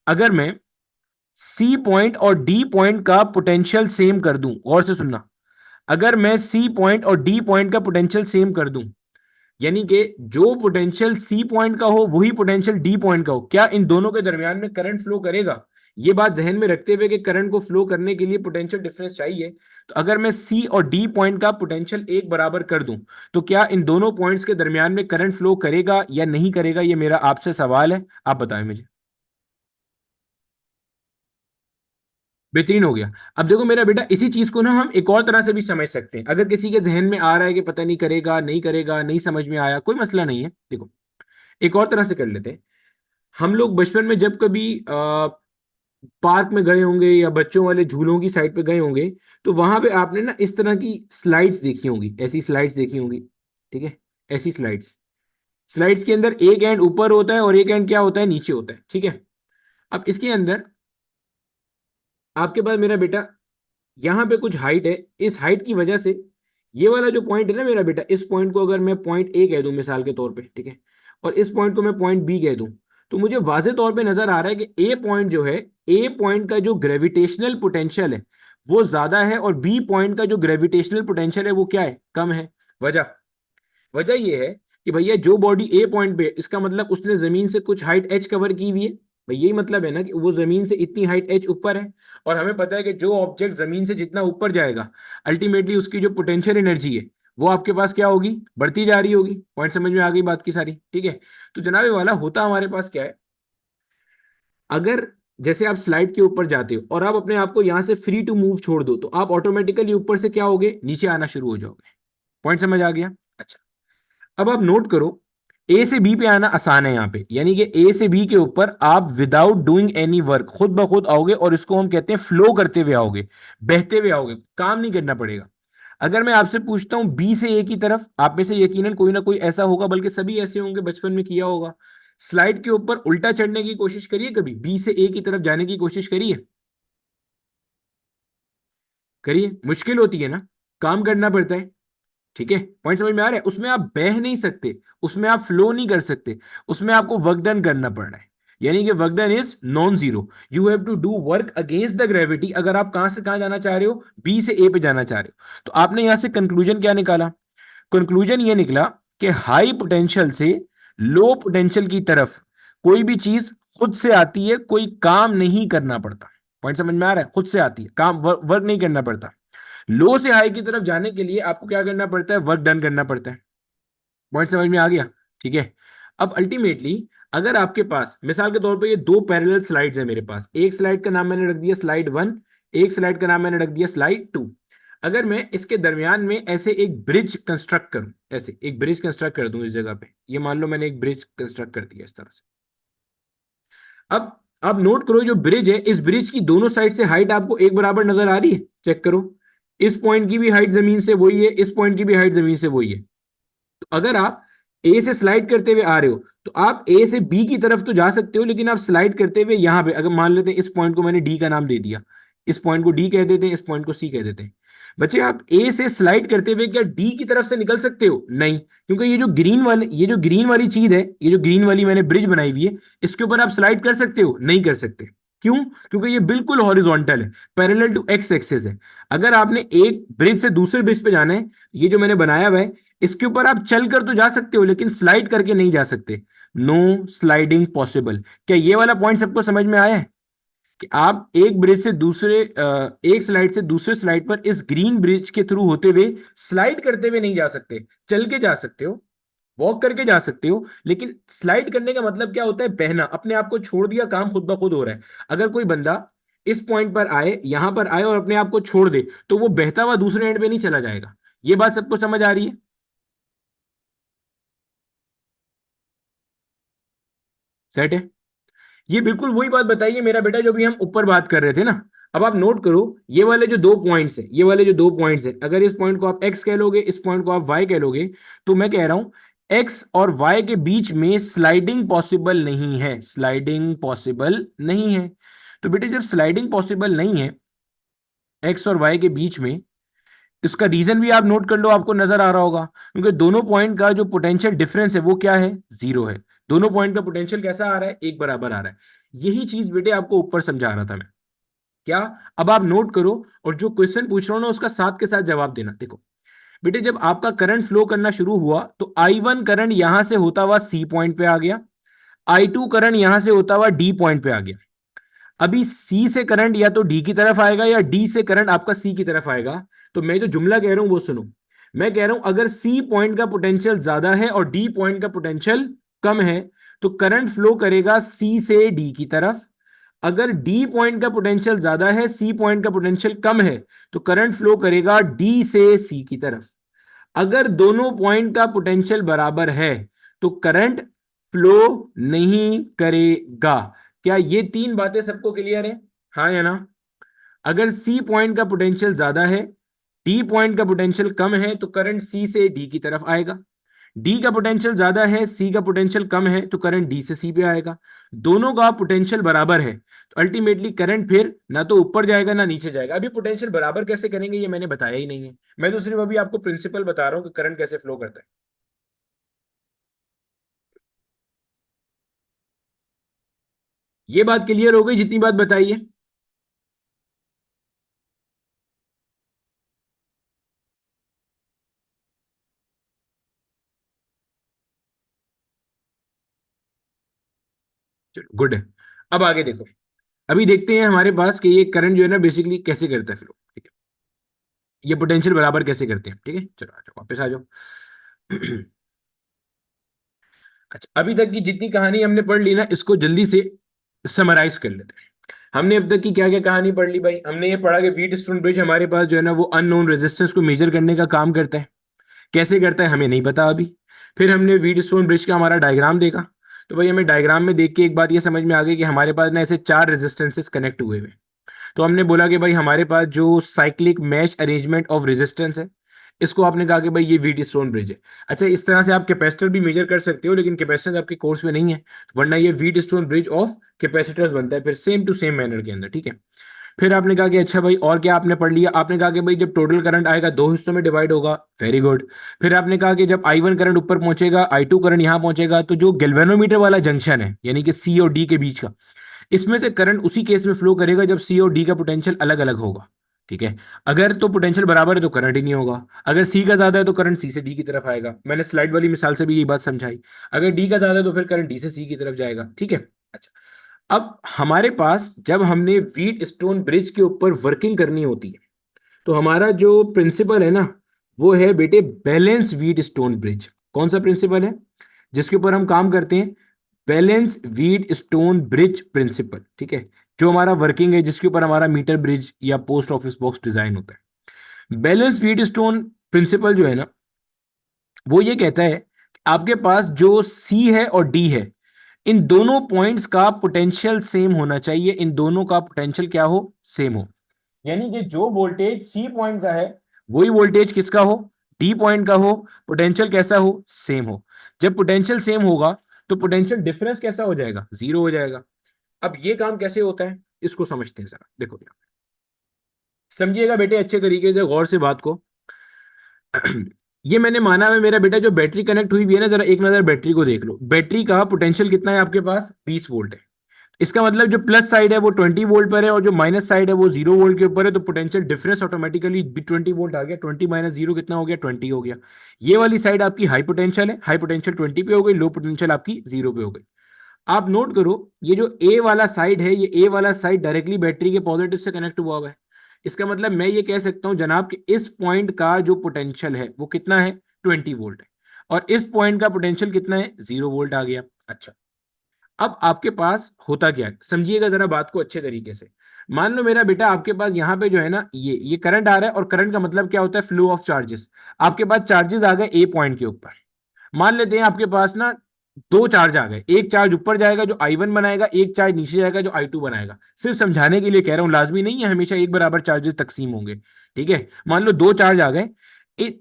अगर मैं सी पॉइंट और डी पॉइंट का पोटेंशियल सेम कर दूं, गौर से सुनना, अगर मैं सी पॉइंट और डी पॉइंट का पोटेंशियल सेम कर दूं, यानी कि जो पोटेंशियल सी पॉइंट का हो वही पोटेंशियल डी पॉइंट का हो, क्या इन दोनों के दरमियान में करंट फ्लो करेगा। ये बात जहन में रखते हुए कि करंट को फ्लो करने के लिए पोटेंशियल डिफरेंस चाहिए। तो अगर मैं सी और डी पॉइंट का पोटेंशियल एक बराबर कर दूं, तो क्या इन दोनों पॉइंट्स के दरमियान में करंट फ्लो करेगा या नहीं करेगा, ये मेरा आपसे सवाल है, आप बताएं मुझे। बेहतरीन हो गया। अब देखो मेरा बेटा, इसी चीज को ना हम एक और तरह से भी समझ सकते हैं। अगर किसी के जहन में आ रहा है कि पता नहीं करेगा नहीं करेगा, नहीं समझ में आया, कोई मसला नहीं है। देखो एक और तरह से कर लेते हैं। हम लोग बचपन में जब कभी पार्क में गए होंगे या बच्चों वाले झूलों की साइड पे गए होंगे, तो वहां पे आपने ना इस तरह की स्लाइड्स देखी होंगी, ऐसी स्लाइड्स देखी होंगी। ठीक है, ऐसी स्लाइड्स, स्लाइड्स के अंदर एक एंड ऊपर होता है और एक एंड क्या होता है, नीचे होता है। ठीक है, अब इसके अंदर आपके पास मेरा बेटा यहां पे कुछ हाइट है, इस हाइट की वजह से ये वाला जो पॉइंट है ना मेरा बेटा, इस पॉइंट को अगर मैं पॉइंट ए कह दूं मिसाल के तौर पे, ठीक है, और इस पॉइंट को मैं पॉइंट बी कह दूं, तो मुझे वाजे तौर पे नजर आ रहा है कि ए पॉइंट जो है ए पॉइंट का जो ग्रेविटेशनल पोटेंशियल है वो ज्यादा है और बी पॉइंट का जो ग्रेविटेशनल पोटेंशियल है वो क्या है, कम है। वजह वजह ये है कि भैया जो बॉडी ए पॉइंट पे, इसका मतलब उसने जमीन से कुछ हाइट एच कवर की हुई है। भाई यही मतलब है ना कि वो जमीन से इतनी हाइट एच ऊपर है। और हमें पता है कि जो ऑब्जेक्ट जमीन से जितना ऊपर जाएगा अल्टीमेटली उसकी जो पोटेंशियल एनर्जी है वो आपके पास क्या होगी, बढ़ती जा रही होगी। पॉइंट समझ में आ गई बात की सारी, ठीक है। तो जनाबे वाला होता हमारे पास क्या है, अगर जैसे आप स्लाइड के ऊपर जाते हो और आप अपने आप को यहां से फ्री टू मूव छोड़ दो तो आप ऑटोमेटिकली ऊपर से क्या होगे, नीचे आना शुरू हो जाओगे। पॉइंट समझ आ गया। अच्छा, अब आप नोट करो, ए से बी पे आना आसान है यहां पे, यानी कि ए से बी के ऊपर आप विदाउट डूइंग एनी वर्क खुद ब खुद आओगे और इसको हम कहते हैं फ्लो करते हुए आओगे, बहते हुए आओगे, काम नहीं करना पड़ेगा। अगर मैं आपसे पूछता हूं बी से ए की तरफ, आप में से यकीनन कोई ना कोई ऐसा होगा, बल्कि सभी ऐसे होंगे, बचपन में किया होगा, स्लाइड के ऊपर उल्टा चढ़ने की कोशिश करिए, कभी बी से ए की तरफ जाने की कोशिश करिए। करिए, मुश्किल होती है ना, काम करना पड़ता है। ठीक है, पॉइंट समझ में आ रहा है। उसमें आप बह नहीं सकते, उसमें आप फ्लो नहीं कर सकते, उसमें आपको वर्क डन करना पड़ रहा है, यानी कि work done is non zero. You have to do work against the gravity. अगर आप कहां से कहां जाना चाह रहे हो, बी से ए पे जाना चाह रहे हो, तो आपने यहां से कंक्लूजन क्या निकाला, कंक्लूजन ये निकला कि हाई पोटेंशियल से लो पोटेंशियल की तरफ कोई भी चीज खुद से आती है, कोई काम नहीं करना पड़ता। पॉइंट समझ में आ रहा है, खुद से आती है, काम वर्क नहीं करना पड़ता। लो से हाई की तरफ जाने के लिए आपको क्या करना पड़ता है, वर्क डन करना पड़ता है। पॉइंट समझ में आ गया, ठीक है। अब अल्टीमेटली अगर आपके पास मिसाल के तौर पे ये दो पैरेलल स्लाइड्स है मेरे पास, एक स्लाइड का नाम मैंने रख दिया स्लाइड 1, एक स्लाइड का नाम मैंने रख दिया स्लाइड 2। अगर मैं इसके दरमियान में ऐसे एक ब्रिज कंस्ट्रक्ट करूं, ऐसे एक ब्रिज कंस्ट्रक्ट कर दूं इस जगह पे, ये मान लो मैंने एक ब्रिज कंस्ट्रक्ट कर दिया इस तरह से। अब नोट करो, जो ब्रिज है इस ब्रिज की दोनों साइड से हाइट आपको एक बराबर नजर आ रही है, चेक करो। इस पॉइंट की भी हाइट जमीन से वही है, इस पॉइंट की भी हाइट जमीन से वही है। तो अगर आप ए से स्लाइड करते हुए आ रहे हो तो आप ए से बी की तरफ तो जा सकते हो, लेकिन आप स्लाइड करते हुए यहां पे, अगर मान लेते हैं इस पॉइंट को मैंने डी का नाम दे दिया, इस पॉइंट को डी कह देते हैं, इस पॉइंट को सी कह देते हैं। बच्चे आप ए से स्लाइड करते हुए क्या डी की तरफ से निकल सकते हो, नहीं, क्योंकि ये जो ग्रीन वाली चीज है, ये जो ग्रीन वाली मैंने ब्रिज बनाई हुई है, इसके ऊपर आप स्लाइड कर सकते हो, नहीं कर सकते। क्यों? क्योंकि ये बिल्कुल हॉरिजॉन्टल है, पैरेलल टू एक्स एक्सिस है। अगर आपने एक ब्रिज से दूसरे ब्रिज पे जाना है, ये जो मैंने बनाया हुआ है, इसके ऊपर आप चलकर तो जा सकते हो लेकिन स्लाइड करके नहीं जा सकते। No sliding possible. क्या ये वाला पॉइंट सबको समझ में आया है कि आप एक ब्रिज से दूसरे एक स्लाइड से दूसरे स्लाइड पर इस ग्रीन ब्रिज के थ्रू होते हुए स्लाइड करते हुए नहीं जा सकते, चल के जा सकते हो, वॉक करके जा सकते हो, लेकिन स्लाइड करने का मतलब क्या होता है, बहना, अपने आप को छोड़ दिया, काम खुद ब खुद हो रहा है। अगर कोई बंदा इस पॉइंट पर आए, यहां पर आए और अपने आप को छोड़ दे तो वो बहता हुआ दूसरे एंड पे नहीं चला जाएगा। ये बात सबको समझ आ रही है? सेट है। ये बिल्कुल वही बात बताइए मेरा बेटा जो भी हम ऊपर बात कर रहे थे ना। अब आप नोट करो, ये वाले जो दो पॉइंट्स हैं, ये वाले जो दो पॉइंट्स हैं, अगर इस पॉइंट को आप एक्स कह लोगे, इस पॉइंट को आप वाई कह लोगे, तो मैं कह रहा हूं एक्स और वाई के बीच में स्लाइडिंग पॉसिबल नहीं है, स्लाइडिंग पॉसिबल नहीं है। तो बेटे जब स्लाइडिंग पॉसिबल नहीं है एक्स और वाई के बीच में, इसका रीजन भी आप नोट कर लो, आपको नजर आ रहा होगा, क्योंकि दोनों पॉइंट का जो पोटेंशियल डिफरेंस है वो क्या है, जीरो है। दोनों पॉइंट का पोटेंशियल कैसा आ रहा है, एक बराबर आ रहा है। यही चीज बेटे आपको ऊपर समझा रहा था मैं। क्या? अब आप नोट करो और जो क्वेश्चन पूछ रहा हूं ना उसका साथ के साथ जवाब देना। देखो बेटे, जब आपका करंट फ्लो करना शुरू हुआ तो I1 करंट यहां से होता हुआ सी पॉइंट पे आ गया, I2 करंट यहां से होता हुआ डी पॉइंट पे आ गया। अभी सी से करंट या तो डी की तरफ आएगा या डी से करंट आपका सी की तरफ आएगा। तो मैं जो जुमला कह रहा हूं वो सुनो। मैं कह रहा हूं अगर सी पॉइंट का पोटेंशियल ज्यादा है और डी पॉइंट का पोटेंशियल कम है तो करंट फ्लो करेगा सी से डी की तरफ। अगर डी पॉइंट का पोटेंशियल ज्यादा है, सी पॉइंट का पोटेंशियल कम है, तो करंट फ्लो करेगा डी से सी की तरफ। अगर दोनों पॉइंट का पोटेंशियल बराबर है तो करंट फ्लो नहीं करेगा। क्या ये तीन बातें सबको क्लियर है, हाँ या ना? अगर सी पॉइंट का पोटेंशियल ज्यादा है, डी पॉइंट का पोटेंशियल कम है, तो करंट सी से डी की तरफ आएगा। डी का पोटेंशियल ज्यादा है, सी का पोटेंशियल कम है, तो करंट डी से सी पे आएगा। दोनों का पोटेंशियल बराबर है तो अल्टीमेटली करंट फिर ना तो ऊपर जाएगा ना नीचे जाएगा। अभी पोटेंशियल बराबर कैसे करेंगे ये मैंने बताया ही नहीं है, मैं तो सिर्फ अभी आपको प्रिंसिपल बता रहा हूं कि करंट कैसे फ्लो करता है। ये बात क्लियर हो गई जितनी बात बताई है? चलो गुड है। अब आगे देखो। अभी देखते हैं हमारे पास कि ये करंट जो है ना बेसिकली कैसे करता है फ्लो, ठीक है। ये पोटेंशियल बराबर कैसे करते हैं, ठीक है। चलो आ जाओ, वापस आ जाओ। अच्छा, अभी तक की जितनी कहानी हमने पढ़ ली ना, इसको जल्दी से समराइज कर लेते हैं। हमने अब तक की क्या क्या कहानी पढ़ ली भाई? हमने ये पढ़ा कि व्हीट स्टोन ब्रिज हमारे पास जो है ना वो अननोन रेजिस्टेंस को मेजर करने का काम करता है। कैसे करता है हमें नहीं पता अभी। फिर हमने व्हीट स्टोन ब्रिज का हमारा डायग्राम देखा। तो भाई हमें डायग्राम में देख के एक बात ये समझ में आ गई कि हमारे पास ना ऐसे चार रेजिस्टेंसेस कनेक्ट हुए हुए। तो हमने बोला कि भाई हमारे पास जो cyclic match arrangement of resistance है, इसको आपने कहा कि भाई ये व्हीट स्टोन ब्रिज है। अच्छा, इस तरह से आप कैपेसिटर भी मेजर कर सकते हो, लेकिन कैपेसिटर आपके कोर्स में नहीं है, वरना ये wheat stone bridge of capacitors बनता है फिर सेम टू सेम मैनर के अंदर, ठीक है। फिर आपने कहा कि अच्छा भाई और क्या आपने पढ़ लिया? आपने कहा कि भाई जब टोटल करंट आएगा दो हिस्सों में डिवाइड होगा, वेरी गुड। फिर आपने कहा कि जब I1 करंट ऊपर पहुंचेगा, I2 करंट यहां पहुंचेगा, तो जो गैल्वेनोमीटर वाला जंक्शन है यानी कि सी और डी के बीच का, इसमें से करंट उसी केस में फ्लो करेगा जब सी और डी का पोटेंशियल अलग अलग होगा, ठीक है। अगर तो पोटेंशियल बराबर है तो करंट ही नहीं होगा। अगर सी का ज्यादा है तो करंट सी से डी की तरफ आएगा। मैंने स्लाइड वाली मिसाल से भी ये बात समझाई। अगर डी का ज्यादा है तो फिर करंट डी से सी की तरफ जाएगा, ठीक है। अच्छा, अब हमारे पास जब हमने व्हीट स्टोन ब्रिज के ऊपर वर्किंग करनी होती है, तो हमारा जो प्रिंसिपल है ना, वो है बेटे बैलेंस व्हीट स्टोन ब्रिज। कौन सा प्रिंसिपल है जिसके ऊपर हम काम करते हैं? Balance Wheatstone bridge principle, ठीक है। जो हमारा वर्किंग है, जिसके ऊपर हमारा मीटर ब्रिज या पोस्ट ऑफिस बॉक्स डिजाइन होता है। बैलेंस व्हीट स्टोन प्रिंसिपल जो है ना, वो ये कहता है कि आपके पास जो सी है और डी है, इन दोनों पॉइंट्स का पोटेंशियल सेम होना चाहिए। इन दोनों का पोटेंशियल क्या हो? सेम हो। यानी कि जो वोल्टेज सी पॉइंट का है, वही वोल्टेज किसका हो? डी पॉइंट का हो। पोटेंशियल कैसा हो? सेम हो। जब पोटेंशियल सेम होगा तो पोटेंशियल डिफरेंस कैसा हो जाएगा? जीरो हो जाएगा। अब ये काम कैसे होता है इसको समझते हैं जरा, देखो यहाँ समझिएगा बेटे अच्छे तरीके से गौर से बात को। ये मैंने माना है मेरा बेटा, जो बैटरी कनेक्ट हुई हुई है ना, जरा एक नजर बैटरी को देख लो। बैटरी का पोटेंशियल कितना है आपके पास? 20 वोल्ट है। इसका मतलब जो प्लस साइड है वो 20 वोल्ट पर है और जो माइनस साइड है वो 0 वोल्ट के ऊपर है। तो पोटेंशियल डिफरेंस ऑटोमेटिकली 20 वोल्ट आ गया। 20 - 0 कितना हो गया? 20 हो गया। ये वाली साइड आपकी हाई पोटेंशियल है, हाई पोटेंशियल 20 पे हो गई, लो पोटेंशियल आपकी 0 पे हो गई। आप नोट करो, ये जो ए वाला साइड है, ये ए वाला साइड डायरेक्टली बैटरी के पॉजिटिव से कनेक्ट हुआ हुआ है। इसका मतलब मैं ये कह सकता हूं जनाब कि इस पॉइंट का जो पोटेंशियल है वो कितना है? 20 वोल्ट है। और इस पॉइंट का पोटेंशियल कितना है? 0 वोल्ट आ गया। अच्छा, अब आपके पास होता क्या है, समझिएगा जरा बात को अच्छे तरीके से। मान लो मेरा बेटा आपके पास यहाँ पे जो है ना, ये करंट आ रहा है, और करंट का मतलब क्या होता है? Flow of charges. आपके पास चार्जेस आ गए ए पॉइंट के ऊपर। मान लेते हैं आपके पास ना दो चार्ज आ गए। एक चार्ज ऊपर जाएगा जो I1 बनाएगा, एक चार्ज नीचे जाएगा जो I2 बनाएगा। सिर्फ समझाने के लिए कह रहा हूं, लाजमी नहीं है हमेशा एक बराबर चार्जेस तकसीम होंगे, ठीक है। मान लो दो चार्ज आ गए।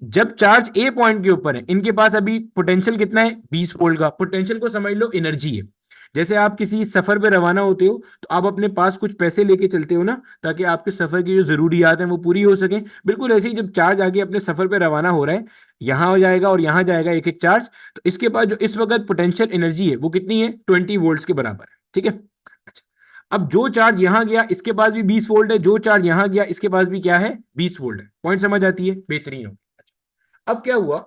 जब चार्ज ए पॉइंट के ऊपर है, इनके पास अभी पोटेंशियल कितना है? 20 वोल्ट का। पोटेंशियल को समझ लो एनर्जी है। जैसे आप किसी सफर पे रवाना होते हो तो आप अपने पास कुछ पैसे लेके चलते हो ना, ताकि आपके सफर की जो जरूरियात हैं वो पूरी हो सके। बिल्कुल ऐसे ही जब चार्ज आगे अपने सफर पे रवाना हो रहा है, यहां हो जाएगा और यहां जाएगा एक एक चार्ज, तो इसके पास जो इस वक्त पोटेंशियल एनर्जी है वो कितनी है? 20 वोल्ट के बराबर है, ठीक है। अच्छा, अब जो चार्ज यहां गया इसके पास भी 20 वोल्ट है, जो चार्ज यहां गया इसके पास भी क्या है? 20 वोल्ट है। पॉइंट समझ आती है? बेहतरीन हो। अब क्या हुआ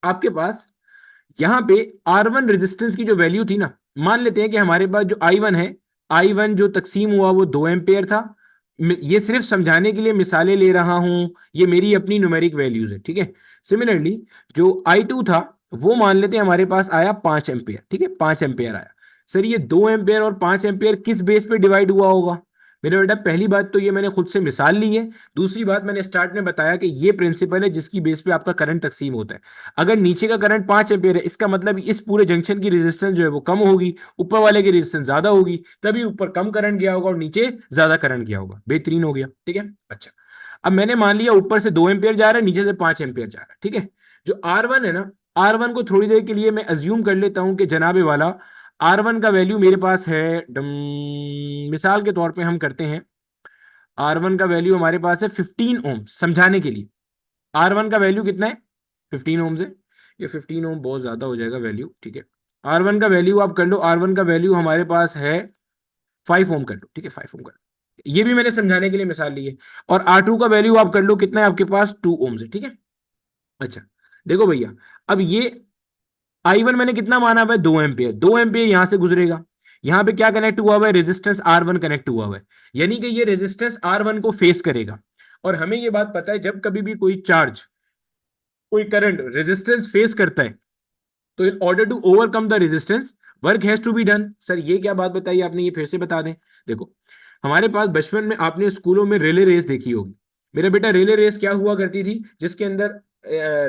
आपके पास यहां पे R1 रेजिस्टेंस की जो वैल्यू थी ना, मान लेते हैं कि हमारे पास जो I1 है, I1 जो तकसीम हुआ वो 2 एम्पेयर था। ये सिर्फ समझाने के लिए मिसालें ले रहा हूं, ये मेरी अपनी न्यूमेरिक वैल्यूज है, ठीक है। सिमिलरली जो I2 था, वो मान लेते हैं हमारे पास आया 5 एम्पेयर, ठीक है, 5 एम्पेयर आया। सर ये 2 एम्पेयर और 5 एम्पेयर किस बेस पे डिवाइड हुआ होगा? मेरे बेटा पहली बात तो ये मैंने खुद से मिसाल ली है। दूसरी बात, मैंने स्टार्ट में बताया कि ये प्रिंसिपल है जिसकी बेस पे आपका करंट तकसीम होता है। अगर नीचे का करंट 5 एम्पेयर है, इसका मतलब इस पूरे जंक्शन की रेजिस्टेंस जो है वो कम होगी, ऊपर वाले की रेजिस्टेंस ज्यादा होगी, तभी ऊपर कम करंट गया होगा और नीचे ज्यादा करंट गया होगा। बेहतरीन हो गया, ठीक है। अच्छा, अब मैंने मान लिया ऊपर से 2 एम्पेयर जा रहा है, नीचे से 5 एम्पेयर जा रहा है, ठीक है। जो R1 है ना, R1 को थोड़ी देर के लिए मैं अज्यूम कर लेता हूं कि जनाबे वाला R1 का वैल्यू मेरे पास है मिसाल के तौर पे हम करते हैं, R1 का वैल्यू हमारे पास है 15 ओम, समझाने के लिए। R1 का वैल्यू कितना है? 15 ओम है। ये 15 ओम बहुत ज्यादा हो जाएगा वैल्यू, ठीक है। R1 का वैल्यू आप कर लो, R1 का वैल्यू हमारे पास है 5 ओम कर लो, ठीक है 5 ओम कर लो, ये भी मैंने समझाने के लिए मिसाल ली है। और R2 का वैल्यू आप कर लो कितना है आपके पास 2 ओम है, ठीक है। अच्छा देखो भैया, अब ये I1 मैंने कितना माना हुआ है 2 एम्पियर, 2 एम्पियर यहां से गुजरेगा, यहां पे क्या कनेक्ट हुआ हुआ है रेजिस्टेंस R1 कनेक्ट हुआ हुआ है, यानी कि ये रेजिस्टेंस R1 को फेस करेगा। और हमें ये बात पता है जब कभी भी कोई चार्ज, कोई करंट रेजिस्टेंस फेस करता है, तो in order to overcome the resistance work has to be done. Sir ये क्या बात बताई आपने, ये फिर से बता दें। देखो हमारे पास बचपन में आपने स्कूलों में रिले रेस देखी होगी। मेरा बेटा रिले रेस क्या हुआ करती थी, जिसके अंदर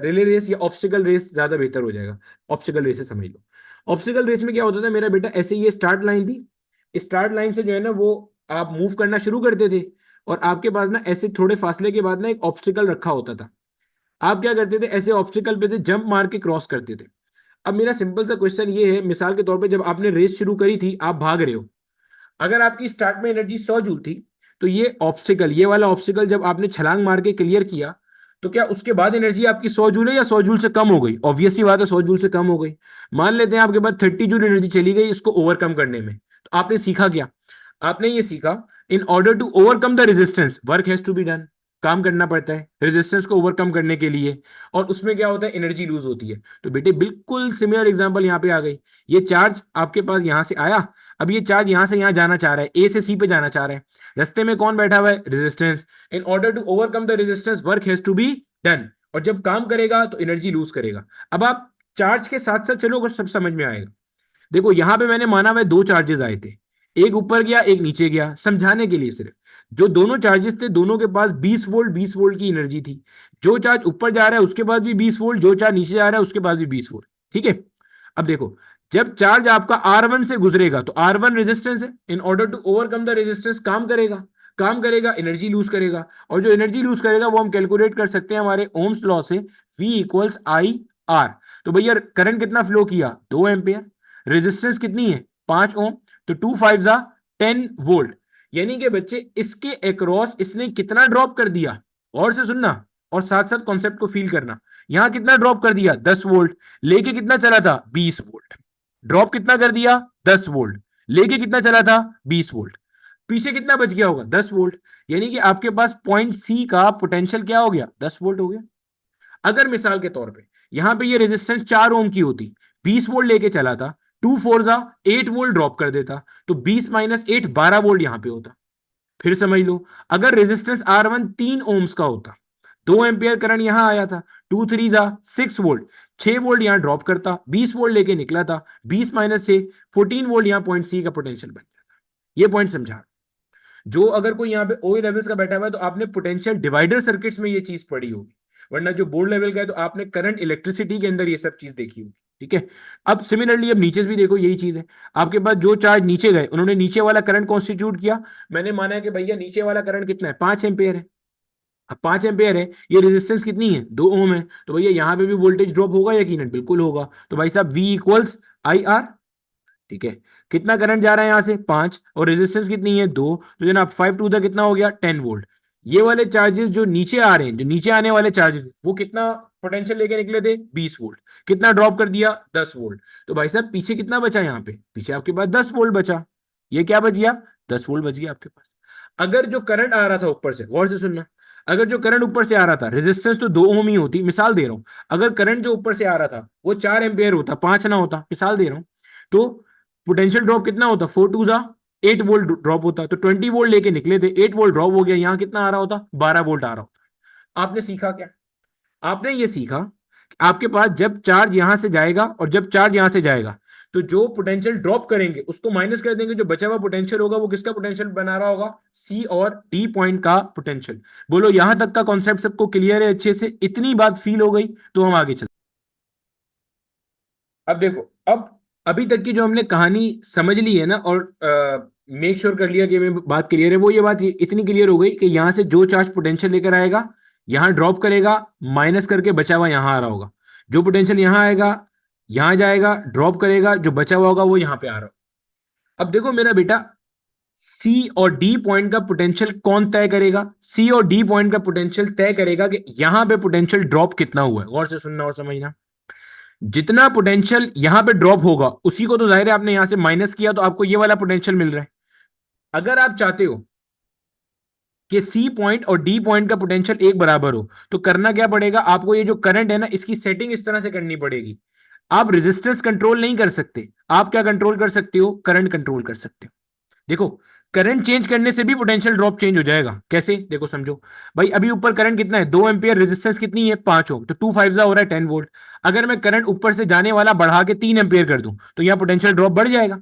रिले रेस या ऑब्स्टिकल रेस ज्यादा बेहतर हो जाएगा, ऑब्स्टिकल रेस से समझ लो। ऑब्स्टिकल रेस में क्या होता था मेरा बेटा, ऐसे ये स्टार्ट लाइन थी, स्टार्ट लाइन से जो है ना वो आप मूव करना शुरू करते थे, और आपके पास ना ऐसे थोड़े फासले के बाद ना एक ऑब्स्टिकल रखा होता था। आप क्या करते थे, ऐसे ऑब्स्टिकल पे से जंप मार के क्रॉस करते थे। अब मेरा सिंपल सा क्वेश्चन ये है, मिसाल के तौर पे जब आपने रेस शुरू करी थी, आप भाग रहे हो, अगर आपकी स्टार्ट में एनर्जी 100 जूल थी, तो ये ऑब्स्टिकल, ये वाला ऑब्स्टिकल जब आपने छलांग मार के क्लियर किया, तो क्या उसके बाद एनर्जी आपकी 100 जूल है या 100 जूल से कम हो गई? ऑब्वियस सी बात है 100 जूल से कम हो गई। मान लेते हैं आपके पास 30 जूल एनर्जी चली गई इसको ओवरकम करने में, तो आपने सीखा क्या? आपने ये सीखा, in order to overcome the resistance work has to be done, काम करना पड़ता है रेजिस्टेंस को ओवरकम करने के लिए, और उसमें क्या होता है एनर्जी लूज होती है। तो बेटे बिल्कुल सिमिलर एग्जांपल यहाँ पे आ गई, ये चार्ज आपके पास यहां से आया, अब ये चार्ज यहां से यहां जाना चाह रहा है, ए से सी पे जाना चाह रहा है, रास्ते में कौन बैठा हुआ है resistance, in order to overcome the resistance work has to be done, और जब काम करेगा तो एनर्जी लूज करेगा। अब आप चार्ज के साथ साथ चलो सब समझ में आएगा। देखो यहां पे मैंने माना हुआ दो चार्जेस आए थे, एक ऊपर गया एक नीचे गया, समझाने के लिए सिर्फ। जो दोनों चार्जेस थे दोनों के पास 20 वोल्ट की एनर्जी थी, जो चार्ज ऊपर जा रहा है उसके पास भी 20 वोल्ट, जो चार्ज नीचे जा रहा है उसके पास भी 20 वोल्ट, ठीक है। अब देखो जब चार्ज आपका R1 से गुजरेगा तो R1 रेजिस्टेंस है, in order to overcome the resistance काम करेगा, काम करेगा एनर्जी लूज करेगा, और जो एनर्जी लूज करेगा वो हम कैलकुलेट कर सकते हैं हमारे ओम्स लॉ से, V इक्वल्स आई आर। तो भैया करंट कितना फ्लो किया 2 एम्पियर, रेजिस्टेंस कितनी है 5 ओम, तो 2 5 जा 10 वोल्ट, यानी कि बच्चे इसके अक्रॉस इसने कितना ड्रॉप कर दिया, और से सुनना और साथ साथ कॉन्सेप्ट को फील करना, यहां कितना ड्रॉप कर दिया 10 वोल्ट, लेके कितना चला था 20 वोल्ट, ड्रॉप कितना कर दिया 10 वोल्ट, लेके कितना चला था 20 वोल्ट, पीछे कितना बच गया होगा 10 वोल्ट, यानी कि आपके पास पॉइंट सी का पोटेंशियल क्या हो गया 10 वोल्ट हो गया। अगर मिसाल के तौर पे यहां पे ये रेजिस्टेंस 4 ओम की होती, 20 वोल्ट लेके चला था, 2 4 जा 8 वोल्ट ड्रॉप कर देता, तो 20 - 8 12 वोल्ट यहां पे होता। फिर समझ लो, अगर रेजिस्टेंस R1 3 ओम्स का होता, 2 एम्पियर करंट यहां आया था, 2 3 जा 6 वोल्ट, 6 वोल्ट यहां ड्रॉप करता, 20 वोल्ट लेके निकला था, 20 - 6 14 वोल्ट यहां पॉइंट सी का पोटेंशियल बन जाता। ये पॉइंट समझा। जो अगर कोई यहाँ पे ओई लेवल्स का बैठा हुआ है तो आपने पोटेंशियल डिवाइडर सर्किट्स में ये चीज पढ़ी होगी, वरना जो बोर्ड लेवल का है तो आपने करंट इलेक्ट्रिसिटी के अंदर ये सब चीज देखी होगी, ठीक है। अब सिमिलरली अब नीचे भी देखो यही चीज है, आपके पास जो चार्ज नीचे गए उन्होंने नीचे वाला करंट कॉन्स्टिट्यूट किया, मैंने माना है कि भैया नीचे वाला करंट कितना है 5 एम्पियर है। अब 5 एम्पियर है, ये रेजिस्टेंस कितनी है 2 ओम है, तो भैया यहाँ पे भी वोल्टेज ड्रॉप होगा यकीनन, बिल्कुल होगा। तो भाई साहब V इक्वल्स आई आर, ठीक है। कितना करंट जा रहा है यहां से 5, और रेजिस्टेंस कितनी है 2, तो जनाब 5 टू द कितना हो गया 10 वोल्ट। ये वाले चार्जेस जो नीचे आ रहे हैं, जो नीचे आने वाले चार्जेस, वो कितना पोटेंशियल लेके निकले थे 20 वोल्ट, कितना ड्रॉप कर दिया 10 वोल्ट, तो भाई साहब पीछे कितना बचा, यहाँ पे पीछे आपके पास 10 वोल्ट बचा, ये क्या बच गया 10 वोल्ट बच गया आपके पास। अगर जो करंट आ रहा था ऊपर से, गौर से सुनना, अगर जो करंट ऊपर से आ रहा था, रेजिस्टेंस तो 2 ओम ही होती, मिसाल दे रहा हूं, अगर करंट जो ऊपर से आ रहा था वो 4 एम्पियर होता, 5 ना होता, मिसाल दे रहा हूं, तो पोटेंशियल ड्रॉप कितना होता 4 2 जा 8 वोल्ट ड्रॉप होता, तो 20 वोल्ट लेके निकले थे, 8 वोल्ट ड्रॉप हो गया, यहां कितना आ रहा होता 12 वोल्ट आ रहा होता। आपने सीखा क्या? आपने ये सीखा कि आपके पास जब चार्ज यहां से जाएगा और जब चार्ज यहां से जाएगा, तो जो पोटेंशियल ड्रॉप करेंगे उसको माइनस कर देंगे, जो बचा हुआ पोटेंशियल होगा वो किसका पोटेंशियल बना रहा होगा सी और डी पॉइंट का पोटेंशियल। बोलो यहां तक का कॉन्सेप्ट सबको क्लियर है अच्छे से? इतनी बात फील हो गई तो हम आगे चलते। अब देखो, अब अभी तक की जो हमने कहानी समझ ली है ना, और मेक श्योर कर लिया कि मैं बात क्लियर है, वो ये बात इतनी क्लियर हो गई कि यहां से जो चार्ज पोटेंशियल लेकर आएगा यहां ड्रॉप करेगा, माइनस करके बचा हुआ यहां आ रहा होगा, जो पोटेंशियल यहां आएगा यहां जाएगा ड्रॉप करेगा, जो बचा हुआ होगा वो यहां पे आ रहा होगा। अब देखो मेरा बेटा, सी और डी पॉइंट का पोटेंशियल कौन तय करेगा? सी और डी पॉइंट का पोटेंशियल तय करेगा कि यहां पे पोटेंशियल ड्रॉप कितना हुआ है। गौर से सुनना और समझना, जितना पोटेंशियल यहां पे ड्रॉप होगा उसी को तो जाहिर है आपने यहां से माइनस किया तो आपको ये वाला पोटेंशियल मिल रहा है, अगर आप चाहते हो कि सी पॉइंट और डी पॉइंट का पोटेंशियल एक बराबर हो, तो करना क्या पड़ेगा आपको, ये जो करंट है ना इसकी सेटिंग इस तरह से करनी पड़ेगी। आप रेजिस्टेंस कंट्रोल नहीं कर सकते, आप क्या कंट्रोल कर सकते हो, करंट कंट्रोल कर सकते हो। देखो, करंट चेंज करने से भी पोटेंशियल ड्रॉप चेंज हो जाएगा। कैसे, देखो समझो। भाई अभी ऊपर करंट कितना है, 2 एम्पियर, रेजिस्टेंस कितनी है, 5 ओम, तो 2 5 हो रहा है 10 वोल्ट। अगर मैं करंट ऊपर से जाने वाला बढ़ा के 3 एम्पियर कर दूं, तो यहां पोटेंशियल ड्रॉप बढ़ जाएगा।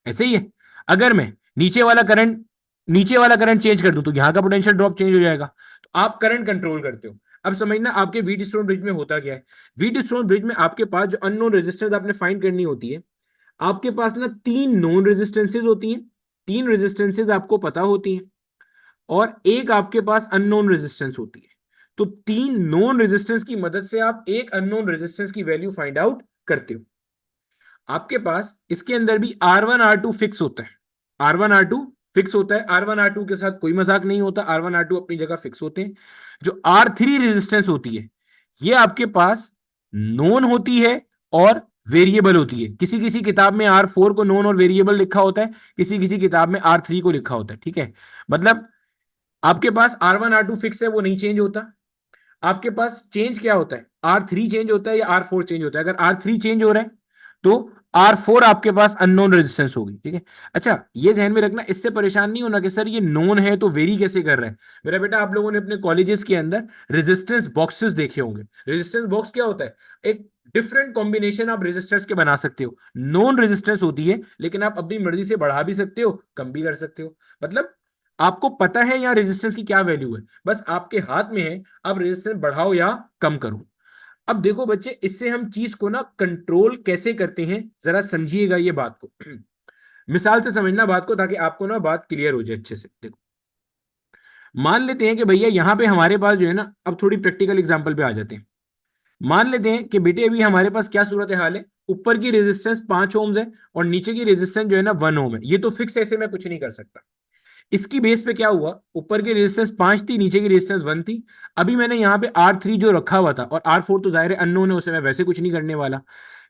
ऐसे ही है, अगर मैं नीचे वाला करंट चेंज कर दूं, तो यहां का पोटेंशियल ड्रॉप चेंज हो जाएगा। तो आप करंट कंट्रोल करते हो। अब समझना आपके व्हीट स्टोन ब्रिज में होता क्या है। व्हीट स्टोन ब्रिज में आपके पास जो अननोन रेजिस्टेंस आपने फाइंड करनी होती है, आपके पास ना 3 नोन रेजिस्टेंसेज होती हैं। 3 रेजिस्टेंसेज आपको पता होती हैं, और एक आपके पास अननोन रेजिस्टेंस होती है। तो 3 नोन रेजिस्टेंस की मदद से आप एक अननोन रेजिस्टेंस की वैल्यू फाइंड आउट करते हो। आपके पास इसके अंदर भी R1 R2 फिक्स होता है। R1 R2 फिक्स होता है, R1 R2 के साथ कोई मजाक नहीं होता, R1 R2 अपनी जगह फिक्स होते हैं। जो R3 रेजिस्टेंस होती है, ये आपके पास नोन होती है और वेरिएबल होती है। किसी किसी किताब में R4 को नोन और वेरिएबल लिखा होता है, किसी किसी किताब में R3 को लिखा होता है। ठीक है, मतलब आपके पास R1 R2 फिक्स है, वो नहीं चेंज होता। आपके पास चेंज क्या होता है, R3 चेंज होता है या R4 चेंज होता है। अगर R3 चेंज हो रहा है, तो R4 आपके पास अननोन रेजिस्टेंस होगी। ठीक है, अच्छा ये ध्यान में रखना, इससे परेशान नहीं होना कि सर ये नोन है तो वेरी कैसे कर रहा है। मेरा बेटा, आप लोगों ने अपने कॉलेजेस के अंदर रेजिस्टेंस बॉक्सेस देखे होंगे। रेजिस्टेंस बॉक्स क्या होता है, एक डिफरेंट कॉम्बिनेशन आप रेजिस्टेंस के बना सकते हो। नॉन रेजिस्टेंस होती है, लेकिन आप अपनी मर्जी से बढ़ा भी सकते हो, कम भी कर सकते हो। मतलब आपको पता है यहां रेजिस्टेंस की क्या वैल्यू है, बस आपके हाथ में है आप रेजिस्टेंस बढ़ाओ या कम करो। अब देखो बच्चे, इससे हम चीज को ना कंट्रोल कैसे करते हैं, जरा समझिएगा ये बात को। मिसाल से समझना बात को, ताकि आपको ना बात क्लियर हो जाए अच्छे से। देखो, मान लेते हैं कि भैया यहां पे हमारे पास जो है ना, अब थोड़ी प्रैक्टिकल एग्जांपल पे आ जाते हैं। मान लेते हैं कि बेटे अभी हमारे पास क्या सूरत हाल है, ऊपर की रेजिस्टेंस 5 ओम्स है और नीचे की रेजिस्टेंस जो है ना 1 ओम है। ये तो फिक्स है, ऐसे मैं कुछ नहीं कर सकता। इसकी बेस पे क्या हुआ, ऊपर की रेजिस्टेंस 5 थी, नीचे की रेजिस्टेंस 1 थी। अभी मैंने यहाँ पे R3 जो रखा हुआ था, और R4 तो जाहिर है अननोन है, उसे मैं वैसे कुछ नहीं करने वाला।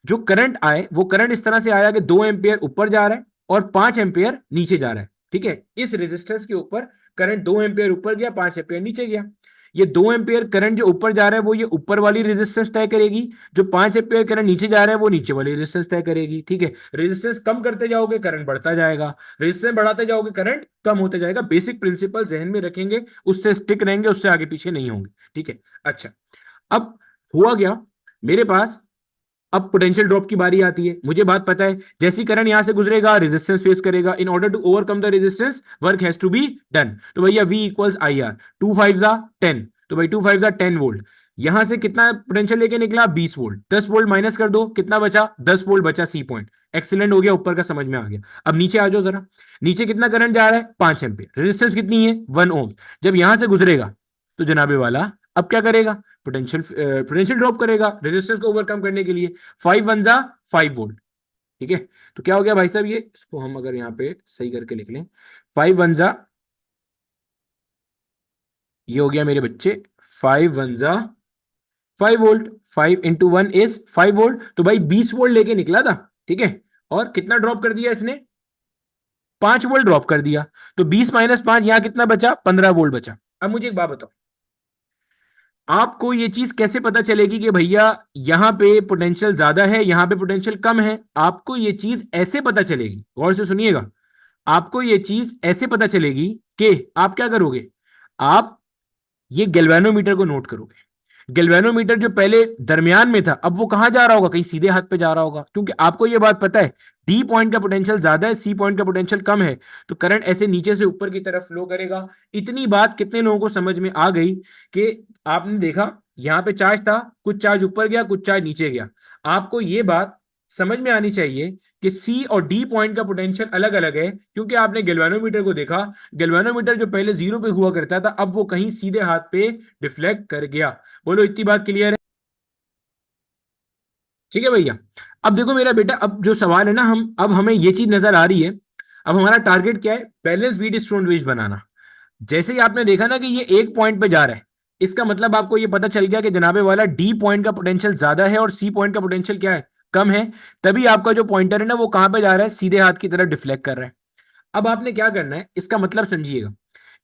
जो करंट आए वो करंट इस तरह से आया कि 2 एम्पियर ऊपर जा रहा है और 5 एम्पियर नीचे जा रहा है। ठीक है, इस रेजिस्टेंस के ऊपर करंट 2 एम्पियर ऊपर गया, 5 एम्पियर नीचे गया। ये 2 एम्पियर करंट जो ऊपर जा रहा है वो ये ऊपर वाली रेजिस्टेंस तय करेगी, जो 5 एम्पियर करंट नीचे जा रहा है वो नीचे वाली रेजिस्टेंस तय करेगी। ठीक है, रेजिस्टेंस कम करते जाओगे करंट बढ़ता जाएगा, रेजिस्टेंस बढ़ाते जाओगे करंट कम होते जाएगा। बेसिक प्रिंसिपल जहन में रखेंगे, उससे स्टिक रहेंगे, उससे आगे पीछे नहीं होंगे। ठीक है, अच्छा अब हुआ क्या, मेरे पास अब पोटेंशियल ड्रॉप की बारी आती है। मुझे बात पता है, जैसी करंट यहां से गुजरेगा रेजिस्टेंस फेस करेगा। In order to overcome the resistance work has to be done. तो भैया V इक्वल्स IR, 2 5 10, तो भाई 2 5 10 वोल्ट। यहां से कितना पोटेंशियल लेके निकला, 20 वोल्ट। 10 वोल्ट माइनस कर दो, कितना बचा, 10 वोल्ट बचा, सी पॉइंट। एक्सीलेंट हो गया, ऊपर का समझ में आ गया। अब नीचे आ जाओ जरा, नीचे कितना करंट जा रहा है, 5 एम्पियर, रेजिस्टेंस कितनी है, 1 ओम। जब यहां से गुजरेगा, तो जनाबे वाला अब क्या करेगा, पोटेंशियल ड्रॉप करेगा रेजिस्टेंस को ओवरकम करने के लिए। 5 1 5 वोल्ट। ठीक है, तो क्या हो गया भाई साहब, ये इसको हम अगर यहाँ पे सही करके लिख लें, 5 1 ये हो गया मेरे बच्चे 5 1 5 वोल्ट। 5 × 1 = 5 वोल्ट, तो भाई 20 वोल्ट लेके निकला था। ठीक है, और कितना ड्रॉप कर दिया इसने, 5 वोल्ट ड्रॉप कर दिया। तो 20 - 5 यहां कितना बचा, 15 वोल्ट बचा। अब मुझे एक बात बताओ, आपको ये चीज कैसे पता चलेगी कि भैया यहां पे पोटेंशियल ज्यादा है यहां पे पोटेंशियल कम है। आपको ये चीज ऐसे पता चलेगी, गौर से सुनिएगा। आपको ये चीज ऐसे पता चलेगी कि आप क्या करोगे, आप ये गैल्वेनोमीटर को नोट करोगे। गैल्वेनोमीटर जो पहले दरमियान में था, अब वो कहां जा रहा होगा, कहीं सीधे हाथ पे जा रहा होगा, क्योंकि आपको ये बात पता है डी पॉइंट का पोटेंशियल ज्यादा है, सी पॉइंट का पोटेंशियल कम है। तो करंट ऐसे नीचे से ऊपर की तरफ फ्लो करेगा। इतनी बात कितने लोगों को समझ में आ गई कि आपने देखा यहां पे चार्ज था, कुछ चार्ज ऊपर गया, कुछ चार्ज नीचे गया। आपको ये बात समझ में आनी चाहिए कि सी और डी पॉइंट का पोटेंशियल अलग अलग है, क्योंकि आपने गैल्वेनोमीटर को देखा। गैल्वेनोमीटर जो पहले 0 पे हुआ करता था, अब वो कहीं सीधे हाथ पे डिफ्लेक्ट कर गया। बोलो इतनी बात क्लियर है। ठीक है भैया, अब देखो मेरा बेटा, अब जो सवाल है ना, हम अब हमें ये चीज नजर आ रही है। अब हमारा टारगेट क्या है, बैलेंस व्हीट स्टोन वेज बनाना। जैसे ही आपने देखा ना कि ये एक पॉइंट पे जा रहा है, इसका मतलब आपको ये पता चल गया कि जनाबे वाला डी पॉइंट का पोटेंशियल ज्यादा है और सी पॉइंट का पोटेंशियल क्या है, कम है। तभी आपका जो पॉइंटर है ना वो कहां पे जा रहा है, सीधे हाथ की तरफ डिफ्लेक्ट कर रहा है। अब आपने क्या करना है, इसका मतलब समझिएगा।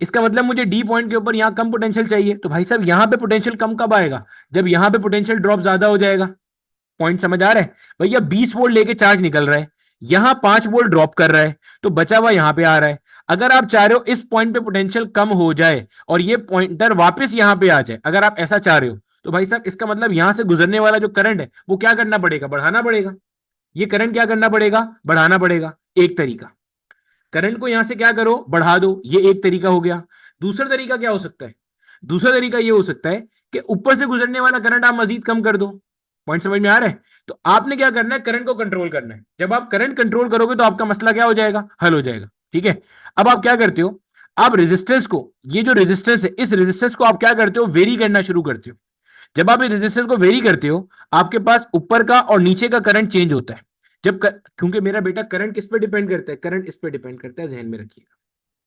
इसका मतलब मुझे डी पॉइंट के ऊपर यहां कम पोटेंशियल चाहिए, तो भाई साहब यहां पे पोटेंशियल कम कब आएगा, जब यहां पे पोटेंशियल ड्रॉप ज्यादा हो जाएगा। पॉइंट समझ आ रहा है भैया? 20 वोल्ट लेके चार्ज निकल रहा है, यहां 5 वोल्ट ड्रॉप कर रहा है, तो बचा हुआ यहां पे आ रहा है। अगर आप चाह रहे हो इस पॉइंट पे पोटेंशियल कम हो जाए और ये पॉइंटर वापस यहां पे आ जाए, अगर आप ऐसा चाह रहे हो, तो भाई साहब इसका मतलब यहां से गुजरने वाला जो करंट है वो क्या करना पड़ेगा, बढ़ाना पड़ेगा। ये करंट क्या करना पड़ेगा, बढ़ाना पड़ेगा। एक तरीका, करंट को यहां से क्या करो, बढ़ा दो, ये एक तरीका हो गया। दूसरा तरीका क्या हो सकता है, दूसरा तरीका ये हो सकता है कि ऊपर से गुजरने वाला करंट आप मजीद कम कर दो। पॉइंट समझ में आ रहा है? तो आपने क्या करना है, करंट को कंट्रोल करना है। जब आप करंट कंट्रोल करोगे तो आपका मसला क्या हो जाएगा, हल हो जाएगा। ठीक है। अब आप क्या करते हो, आप रेजिस्टेंस को, ये जो रेजिस्टेंस है, इस रेजिस्टेंस को आप क्या करते हो, वेरी करना शुरू करते हो। जब आप इस रेजिस्टेंस को वेरी करते हो, आपके पास ऊपर का और नीचे का करंट चेंज होता है। क्योंकि मेरा बेटा करंट किस पे डिपेंड करता है, करंट इस पे डिपेंड करता है, ध्यान में रखिएगा।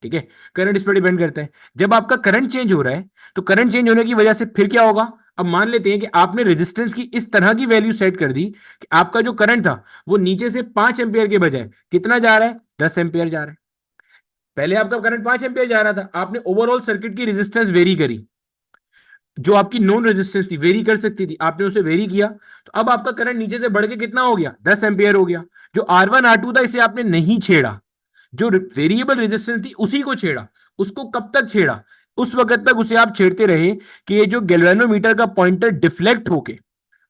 ठीक है, करंट इस पर डिपेंड करता है। जब आपका करंट चेंज हो रहा है, तो करंट चेंज होने की वजह से फिर क्या होगा, अब मान लेते हैं कि आपने रेजिस्टेंस की इस तरह की वैल्यू सेट कर दी कि आपका जो करंट था वो नीचे से 5 एंपियर के बजाय कितना जा रहा है, 10 एंपियर जा रहा है। पहले आपका करंट 5 एंपियर जा रहा था, आपने ओवरऑल सर्किट की रेजिस्टेंस वेरी करी, जो आपकी नॉन रेजिस्टेंस थी, वेरी कर सकती थी, आपने उसे वेरी किया, तो अब आपका करंट नीचे से बढ़ के कितना हो गया, 10 एंपियर हो गया। जो R1 R2 था इसे आपने नहीं छेड़ा, जो वेरिएबल रेजिस्टेंस थी उसी को छेड़ा। उसको कब तक छेड़ा, उस वक्त तक उसे आप छेड़ते रहे कि ये जो गैल्वेनोमीटर का पॉइंटर डिफ्लेक्ट होके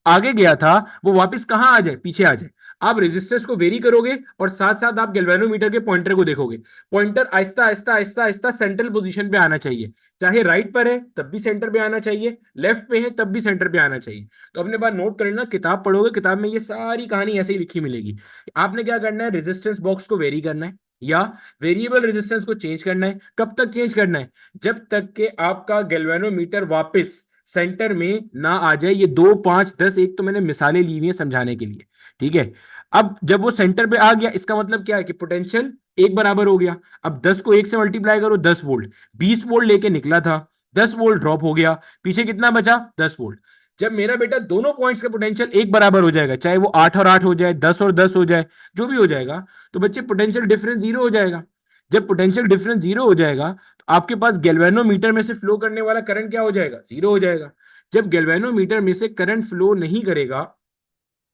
आगे गया था वो वापस कहां आ जाए, पीछे आ जाए। आप रेजिस्टेंस को वेरी करोगे और साथ साथ आप गैल्वेनोमीटर के पॉइंटर को देखोगे। Pointer Aahista Aahista Aahista Aahista central position पे आना चाहिए। चाहे राइट पर है तब भी सेंटर पे आना चाहिए, लेफ्ट पे है तब भी सेंटर पे आना चाहिए। तो अपने बात नोट कर लेना, किताब पढ़ोगे किताब में ये सारी कहानी ऐसे ही लिखी मिलेगी। आपने क्या करना है, रेजिस्टेंस बॉक्स को वेरी करना है या वेरिएबल रेजिस्टेंस को चेंज करना है। कब तक चेंज करना है, जब तक कि आपका गैल्वेनोमीटर वापस सेंटर में ना आ जाए। ये 2 5 10 एक तो मैंने मिसालें ली हुई है समझाने के लिए। ठीक है। अब जब वो सेंटर पे आ गया, इसका मतलब क्या है कि पोटेंशियल एक बराबर हो गया। अब 10 को एक से मल्टीप्लाई करो, 10 वोल्ट, 20 वोल्ट लेके निकला था, 10 वोल्ट ड्रॉप हो गया, पीछे कितना बचा, 10 वोल्ट। जब मेरा बेटा दोनों पॉइंट्स का पोटेंशियल एक बराबर हो जाएगा, चाहे वो 8 और 8 हो जाए, 10 और 10 हो जाए, जो भी हो जाएगा, तो बच्चे पोटेंशियल डिफरेंस जीरो हो जाएगा। जब पोटेंशियल डिफरेंस जीरो हो जाएगा तो आपके पास गैल्वेनोमीटर में से फ्लो करने वाला करंट क्या हो जाएगा, जीरो हो जाएगा। जब गैल्वेनोमीटर में से करंट फ्लो नहीं करेगा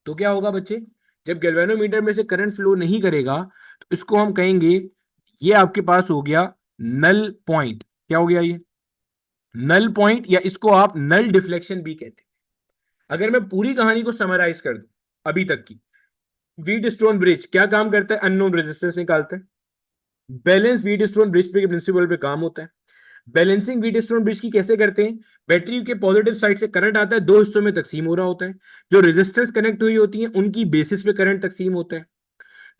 तो क्या होगा बच्चे, जब गैल्वेनोमीटर में से करंट फ्लो नहीं करेगा तो इसको हम कहेंगे, ये आपके पास हो गया नल पॉइंट। क्या हो गया ये, नल पॉइंट, या इसको आप नल डिफ्लेक्शन भी कहते हैं। अगर मैं पूरी कहानी को समराइज कर दूं अभी तक की, व्हीट स्टोन ब्रिज क्या काम करता है, अननोन रेजिस्टेंस निकालता है। बैलेंस व्हीट स्टोन ब्रिज पे प्रिंसिपल पे काम होता है। बैलेंसिंग व्हीट स्टोन ब्रिज की कैसे करते हैं, बैटरी के पॉजिटिव साइड से करंट आता है, दो हिस्सों में तकसीम हो रहा होता है। जो रेजिस्टेंस कनेक्ट हुई होती है उनकी बेसिस पे करंट तकसीम होता है।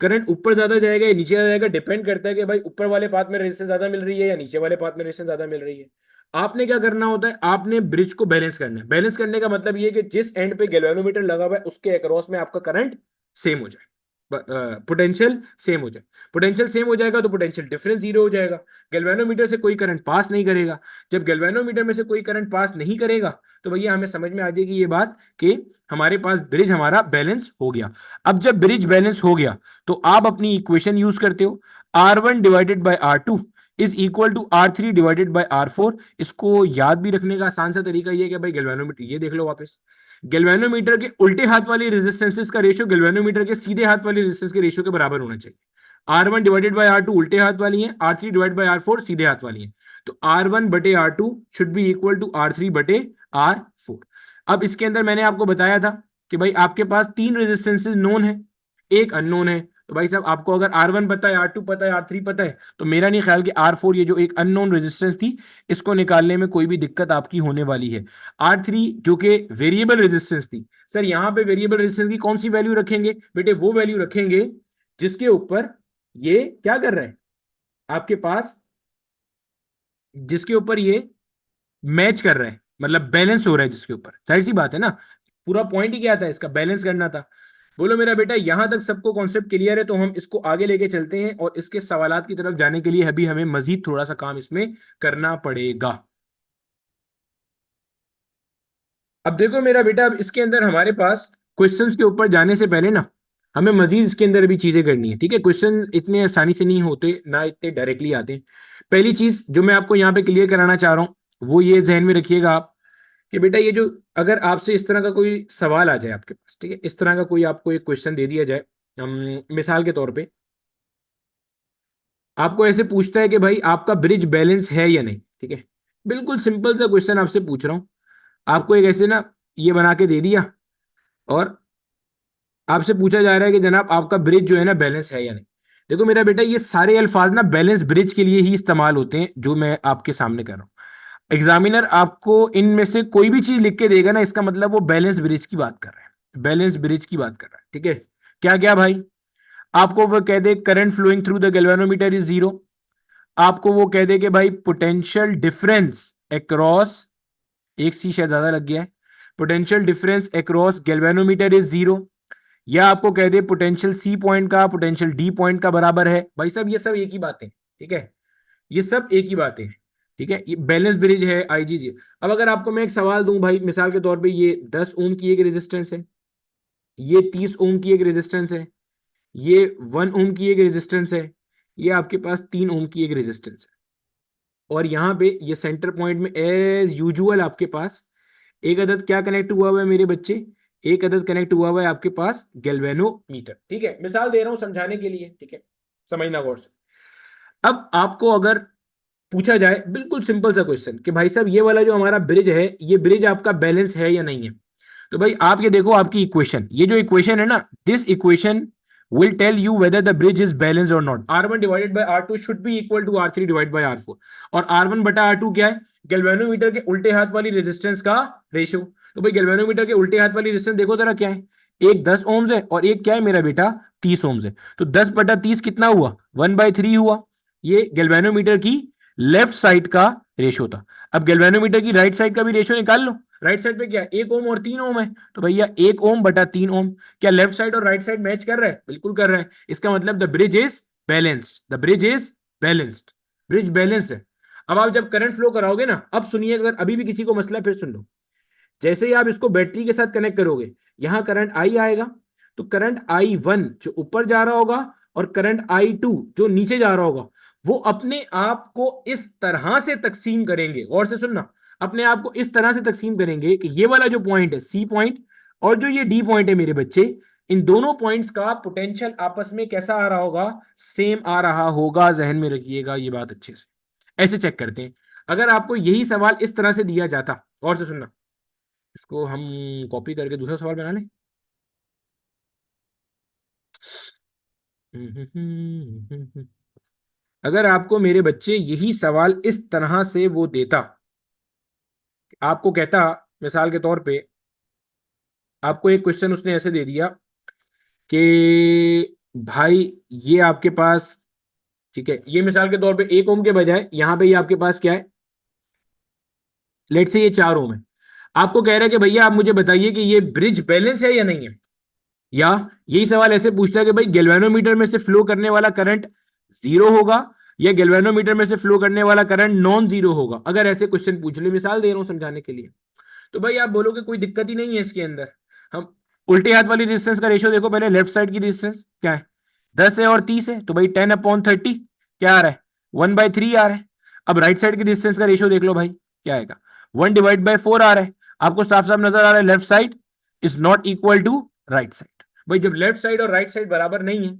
करंट ऊपर ज्यादा जाएगा या नीचे जाएगा, डिपेंड करता है कि भाई ऊपर वाले पाथ में रेजिस्टेंस ज्यादा मिल रही है या नीचे वाले पाथ में रेजिस्टेंस ज्यादा मिल रही है। आपने क्या करना होता है, आपने ब्रिज को बैलेंस करना है। बैलेंस करने का मतलब ये कि जिस एंड पे गैल्वेनोमीटर लगा हुआ है उसके अक्रॉस में आपका करंट सेम हो जाए, पोटेंशियल सेम हो जाए। पोटेंशियल सेम हो जाएगा तो पोटेंशियल डिफरेंस जीरो हो जाएगा। गैल्वेनोमीटर से कोई करंट पास नहीं करेगा। जब गैल्वेनोमीटर में से कोई करंट पास नहीं करेगा तो भैया हमें समझ में आ जाएगी ये बात कि हमारे पास ब्रिज हमारा बैलेंस हो गया। अब जब ब्रिज बैलेंस हो गया तो आप अपनी इक्वेशन यूज करते हो, R1 / R2 is equal to R3 / R4। इसको याद भी रखने का आसान सा तरीका ये है कि भाई गैल्वेनोमीटर ये देख लो वापस, गैल्वेनोमीटर के उल्टे हाथ वाली रेजिस्टेंसेस का रेशियो गैल्वेनोमीटर के सीधे हाथ वाली रेजिस्टेंस के रेशियो के बराबर होना चाहिए। R1 / R2 उल्टे हाथ वाली है, R3 / R4 सीधे हाथ वाली है। तो R1/R2 should be equal to R3/R4। अब इसके अंदर मैंने आपको बताया था कि भाई आपके पास तीन रेजिस्टेंसेस नोन है, एक अननोन है। तो भाई साहब आपको अगर R1 पता है, R2 पता है, R3 पता है, तो मेरा नहीं ख्याल कि R4 ये जो एक अननोन रेजिस्टेंस थी इसको निकालने में कोई भी दिक्कत आपकी होने वाली है। R3 जो कि वेरिएबल रेजिस्टेंस थी, सर यहां पे वेरिएबल रेजिस्टेंस की कौन सी वैल्यू रखेंगे बेटे, वो वैल्यू रखेंगे जिसके ऊपर ये क्या कर रहे हैं आपके पास, जिसके ऊपर ये मैच कर रहे हैं, मतलब बैलेंस हो रहा है जिसके ऊपर। जाहिर सी बात है ना, पूरा पॉइंट ही क्या था, इसका बैलेंस करना था। बोलो मेरा बेटा यहां तक सबको कॉन्सेप्ट क्लियर है, तो हम इसको आगे लेके चलते हैं और इसके सवालात की तरफ जाने के लिए अभी हमें मजीद थोड़ा सा काम इसमें करना पड़ेगा। अब देखो मेरा बेटा, अब इसके अंदर हमारे पास क्वेश्चंस के ऊपर जाने से पहले ना हमें मजीद इसके अंदर भी चीजें करनी है, ठीक है। क्वेश्चन इतने आसानी से नहीं होते, ना इतने डायरेक्टली आते। पहली चीज जो मैं आपको यहाँ पे क्लियर कराना चाह रहा हूँ वो ये जहन में रखिएगा आप, कि बेटा ये जो, अगर आपसे इस तरह का कोई सवाल आ जाए आपके पास, ठीक है, इस तरह का कोई आपको एक क्वेश्चन दे दिया जाए, मिसाल के तौर पे आपको ऐसे पूछता है कि भाई आपका ब्रिज बैलेंस है या नहीं, ठीक है, बिल्कुल सिंपल सा क्वेश्चन आपसे पूछ रहा हूं, आपको एक ऐसे ना ये बना के दे दिया, और आपसे पूछा जा रहा है कि जनाब आपका ब्रिज जो है ना बैलेंस है या नहीं। देखो मेरा बेटा, ये सारे अल्फाज ना बैलेंस ब्रिज के लिए ही इस्तेमाल होते हैं जो मैं आपके सामने कर रहा हूँ। एग्जामिनर आपको इनमें से कोई भी चीज लिख के देगा ना, इसका मतलब वो बैलेंस ब्रिज की बात कर रहा है, बैलेंस ब्रिज की बात कर रहा है, ठीक है। क्या क्या भाई, आपको वो कह दे current flowing through the galvanometer is zero, आपको वो कह दे कि भाई पोटेंशियल डिफरेंस अक्रॉस, एक सी शायद ज्यादा लग गया है, potential difference across galvanometer is zero, या आपको कह दे पोटेंशियल सी पॉइंट का पोटेंशियल डी पॉइंट का बराबर है। भाई साहब ये सब एक ही बातें, ठीक है, ये सब एक ही बातें हैं, ठीक है। ये बैलेंस ब्रिज है आईजीजी। अब अगर आपको मैं एक सवाल दूं भाई, मिसाल के तौर पे ये 10 ओम की एक रेजिस्टेंस है, ये 30 ओम की एक रेजिस्टेंस है, ये 1 ओम की एक रेजिस्टेंस है, ये आपके पास 3 ओम की एक रेजिस्टेंस है, और यहां पे ये सेंटर पॉइंट में एज यूजुअल आपके पास एक अदद क्या कनेक्ट हुआ हुआ है मेरे बच्चे, एक अदद कनेक्ट हुआ हुआ है आपके पास गैल्वेनोमीटर, ठीक है। मिसाल दे रहा हूं समझाने के लिए, ठीक है, समझना गौर से। अब आपको अगर पूछा जाए बिल्कुल सिंपल सा क्वेश्चन कि भाई साहब ये वाला जो हमारा ब्रिज है, ये ब्रिज आपका बैलेंस है या नहीं है, तो भाई आप ये देखो आपकी इक्वेशन, ये जो इक्वेशन है ना, this equation will tell you whether the bridge is balance और not. R1 divided by R2 should be equal to R3 divide by R4, और R1 बटा R2 क्या है, गैल्वेनोमीटर के उल्टे हाथ वाली रेजिस्टेंस का रेशियो। तो भाई गैल्वेनोमीटर के उल्टे हाथ वाली रेजिस्टेंस देखो जरा क्या है, एक 10 ओम्स है और एक क्या है मेरा बेटा 30 ओम्स है, तो 10 बटा 30 कितना हुआ, 1/3 हुआ। ये गैल्वेनोमीटर की लेफ्ट साइड का रेशियो था। अब गैल्वेनोमीटर की राइट साइड का भी रेशियो निकाल लो, राइट साइड पे क्या है, 1 ओम और 3 ओम है, तो भैया 1 ओम बटा 3 ओम, क्या लेफ्ट साइड और राइट साइड मैच कर रहा है, बिल्कुल कर रहा है। इसका मतलब the bridge is balanced, the bridge is balanced, bridge balanced है। अब आप जब करंट फ्लो कराओगे ना, अब सुनिए, अगर अभी भी किसी को मसला है फिर सुन लो, जैसे ही आप इसको बैटरी के साथ कनेक्ट करोगे, यहां करंट आई आएगा, तो करंट I1 जो ऊपर जा रहा होगा और करंट I2 जो नीचे जा रहा होगा, वो अपने आप को इस तरह से तकसीम करेंगे, और से सुनना, अपने आप को इस तरह से तकसीम करेंगे कि ये वाला जो पॉइंट है सी पॉइंट और जो ये डी पॉइंट है मेरे बच्चे, इन दोनों पॉइंट्स का पोटेंशियल आपस में कैसा आ रहा होगा, सेम आ रहा होगा। जहन में रखिएगा ये बात अच्छे से। ऐसे चेक करते हैं, अगर आपको यही सवाल इस तरह से दिया जाता, और से सुनना, इसको हम कॉपी करके दूसरा सवाल बना लें। अगर आपको मेरे बच्चे यही सवाल इस तरह से वो देता, आपको कहता, मिसाल के तौर पे आपको एक क्वेश्चन उसने ऐसे दे दिया कि भाई ये आपके पास, ठीक है, ये मिसाल के तौर पे 1 ओम के बजाय यहां पे ये आपके पास क्या है, लेट से ये 4 ओम है। आपको कह रहा है कि भैया आप मुझे बताइए कि ये ब्रिज बैलेंस है या नहीं है, या यही सवाल ऐसे पूछता है कि भाई गैल्वेनोमीटर में से फ्लो करने वाला करंट जीरो होगा या गैल्वेनोमीटर में से फ्लो करने वाला करंट नॉन जीरो होगा। अगर ऐसे क्वेश्चन पूछ ले, मिसाल दे रहा हूं समझाने के लिए, तो भाई आप बोलोगे कोई दिक्कत ही नहीं है इसके अंदर। हम उल्टे हाथ वाली रेजिस्टेंस का रेशियो देखो पहले, लेफ्ट साइड की रेजिस्टेंस क्या है, 10 है और 30 है, तो भाई 10/30 क्या आ रहा है, 1/3 आ रहा है। अब राइट साइड की रेजिस्टेंस का रेशियो देख लो भाई, क्या आएगा, 1/4 आ रहा है। आपको साफ साफ नजर आ रहा है left side is not equal to right side. भाई जब लेफ्ट साइड और राइट साइड बराबर नहीं है,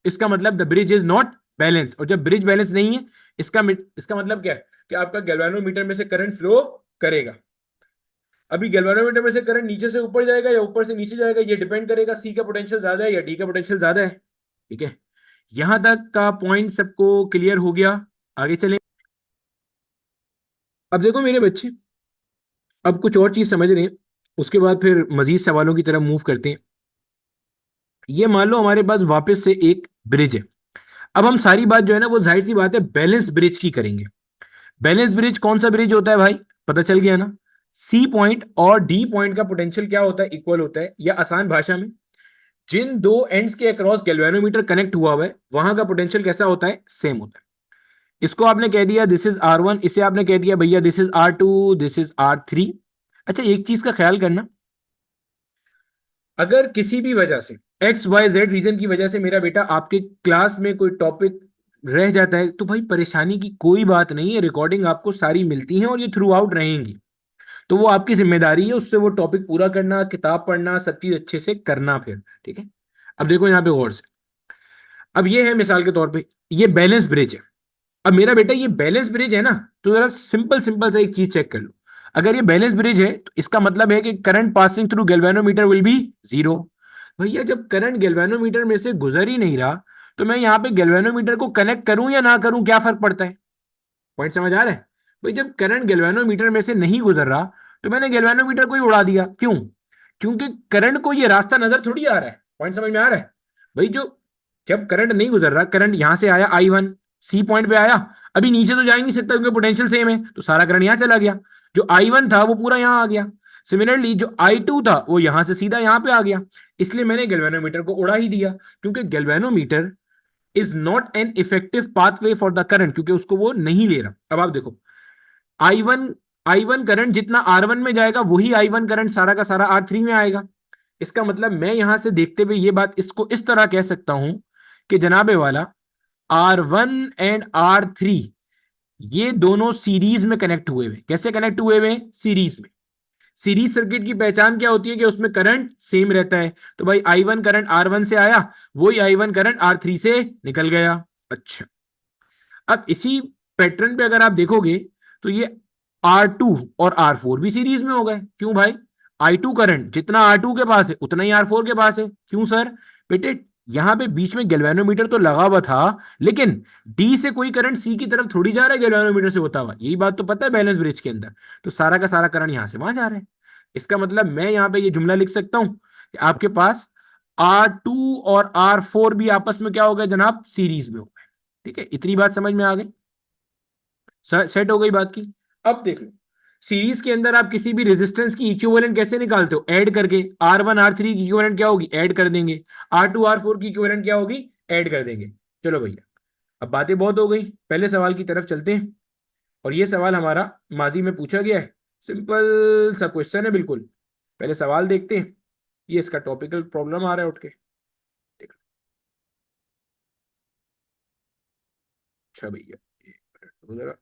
इसका मतलब the bridge is not balance, और जब ब्रिज बैलेंस नहीं है, इसका मतलब क्या है कि आपका गैल्वेनोमीटर में से करंट फ्लो करेगा। अभी गैल्वेनोमीटर में से करंट नीचे से ऊपर जाएगा या ऊपर से नीचे जाएगा, ये डिपेंड करेगा सी का पोटेंशियल ज्यादा है या डी का पोटेंशियल ज्यादा है, ठीक है। यहां तक का पॉइंट सबको क्लियर हो गया, आगे चलें। अब देखो मेरे बच्चे, अब कुछ और चीज समझ रहे हैं, उसके बाद फिर मजीद सवालों की तरफ मूव करते हैं। ये मान लो हमारे पास वापस से एक ब्रिज है। अब हम सारी बात जो है ना वो जाहिर सी बात है बैलेंस ब्रिज की करेंगे। बैलेंस ब्रिज कौन सा ब्रिज होता है भाई, पता चल गया ना, सी पॉइंट और डी पॉइंट का पोटेंशियल क्या होता है, इक्वल होता है, या आसान भाषा में जिन दो एंड्स के अक्रॉस गैल्वेनोमीटर कनेक्ट हुआ हुआ है वहां का पोटेंशियल कैसा होता है, सेम होता है। इसको आपने कह दिया दिस इज R1, इसे आपने कह दिया भैया this is R2, this is R3। अच्छा एक चीज का ख्याल करना, अगर किसी भी वजह से एक्स वाई जेड रीजन की वजह से मेरा बेटा आपके क्लास में कोई टॉपिक रह जाता है तो भाई परेशानी की कोई बात नहीं है, रिकॉर्डिंग आपको सारी मिलती है और ये थ्रू आउट रहेंगी। तो वो आपकी जिम्मेदारी है उससे वो टॉपिक पूरा करना, किताब पढ़ना, सब चीज अच्छे से करना फिर, ठीक है। अब देखो यहाँ पे गौर से, अब ये है मिसाल के तौर पे, ये बैलेंस ब्रिज है। अब मेरा बेटा ये बैलेंस ब्रिज है ना, तो जरा सिंपल सिंपल सा एक चीज चेक कर लो। अगर ये बैलेंस ब्रिज है तो इसका मतलब है कि current passing through galvanometer will be zero. भैया जब करंट गैल्वेनोमीटर में से गुजर ही नहीं रहा, तो मैं यहाँ पे गैल्वेनोमीटर को कनेक्ट करूं या ना करूं, क्या फर्क पड़ता है? पॉइंट समझ आ रहा है? भाई जब करंट गैल्वेनोमीटर में से नहीं गुजर रहा, तो मैंने गैल्वेनोमीटर को ही उड़ा दिया। क्यों? क्योंकि करंट को ये रास्ता नजर थोड़ी आ रहा है। पॉइंट समझ में आ रहा है? भाई जो, जब करंट नहीं गुजर रहा, करंट यहां से आया I1, सी पॉइंट पे आया, अभी नीचे तो जा ही नहीं सकता क्योंकि पोटेंशियल सेम है, तो सारा करंट यहां चला गया। जो I1 था वो पूरा यहां आ गया। सिमिलरली जो I2 था वो यहां से सीधा यहां पे आ गया। इसलिए मैंने गैल्वेनोमीटर को उड़ा ही दिया, क्योंकि galvanometer is not an effective pathway for the current, क्योंकि उसको वो नहीं ले रहा। अब आप देखो, I one I one current जितना R1 में जाएगा, वही I1 करंट सारा का सारा R3 में आएगा। इसका मतलब मैं यहां से देखते हुए ये बात इसको इस तरह कह सकता हूं कि जनाबे वाला, R1 एंड R3 ये दोनों सीरीज में कनेक्ट हुए हुए। कैसे कनेक्ट हुए हुए? सीरीज में। सीरीज सर्किट की पहचान क्या होती है? कि उसमें करंट सेम रहता है। तो भाई I1 करंट R1 से आया, वही I1 करंट R3 से निकल गया। अच्छा, अब इसी पैटर्न पे अगर आप देखोगे, तो ये R2 और R4 भी सीरीज में हो गए। क्यों भाई? I2 करंट जितना R2 के पास है उतना ही R4 के पास है। क्यों सर? बेटे यहां पे बीच में गैल्वेनोमीटर तो लगा हुआ था, लेकिन D से कोई करंट C की तरफ थोड़ी जा रहा है गैल्वेनोमीटर से होता हुआ, यही बात तो पता है बैलेंस ब्रिज के अंदर। तो सारा का सारा करंट यहां से वहां जा रहा है। इसका मतलब मैं यहां पे ये जुमला लिख सकता हूं कि आपके पास R2 और R4 भी आपस में क्या हो गए जनाब? सीरीज में हो गए। ठीक है, इतनी बात समझ में आ गई? सेट हो गई बात की। अब देख लो, सीरीज के अंदर आप किसी भी रेजिस्टेंस की इक्विवेलेंट कैसे निकालते हो? ऐड करके। R1 R3 की इक्विवेलेंट क्या होगी? ऐड कर देंगे। R2 R4 की इक्विवेलेंट क्या होगी? ऐड कर देंगे। चलो भैया, अब बातें बहुत हो गई, पहले सवाल की तरफ चलते हैं। और ये सवाल हमारा माजी में पूछा गया है, सिंपल सा क्वेश्चन है बिल्कुल। पहले सवाल देखते हैं। ये इसका टॉपिकल प्रॉब्लम आ रहा है उठ के, देख लो। अच्छा भैया, एक मिनट रुको जरा।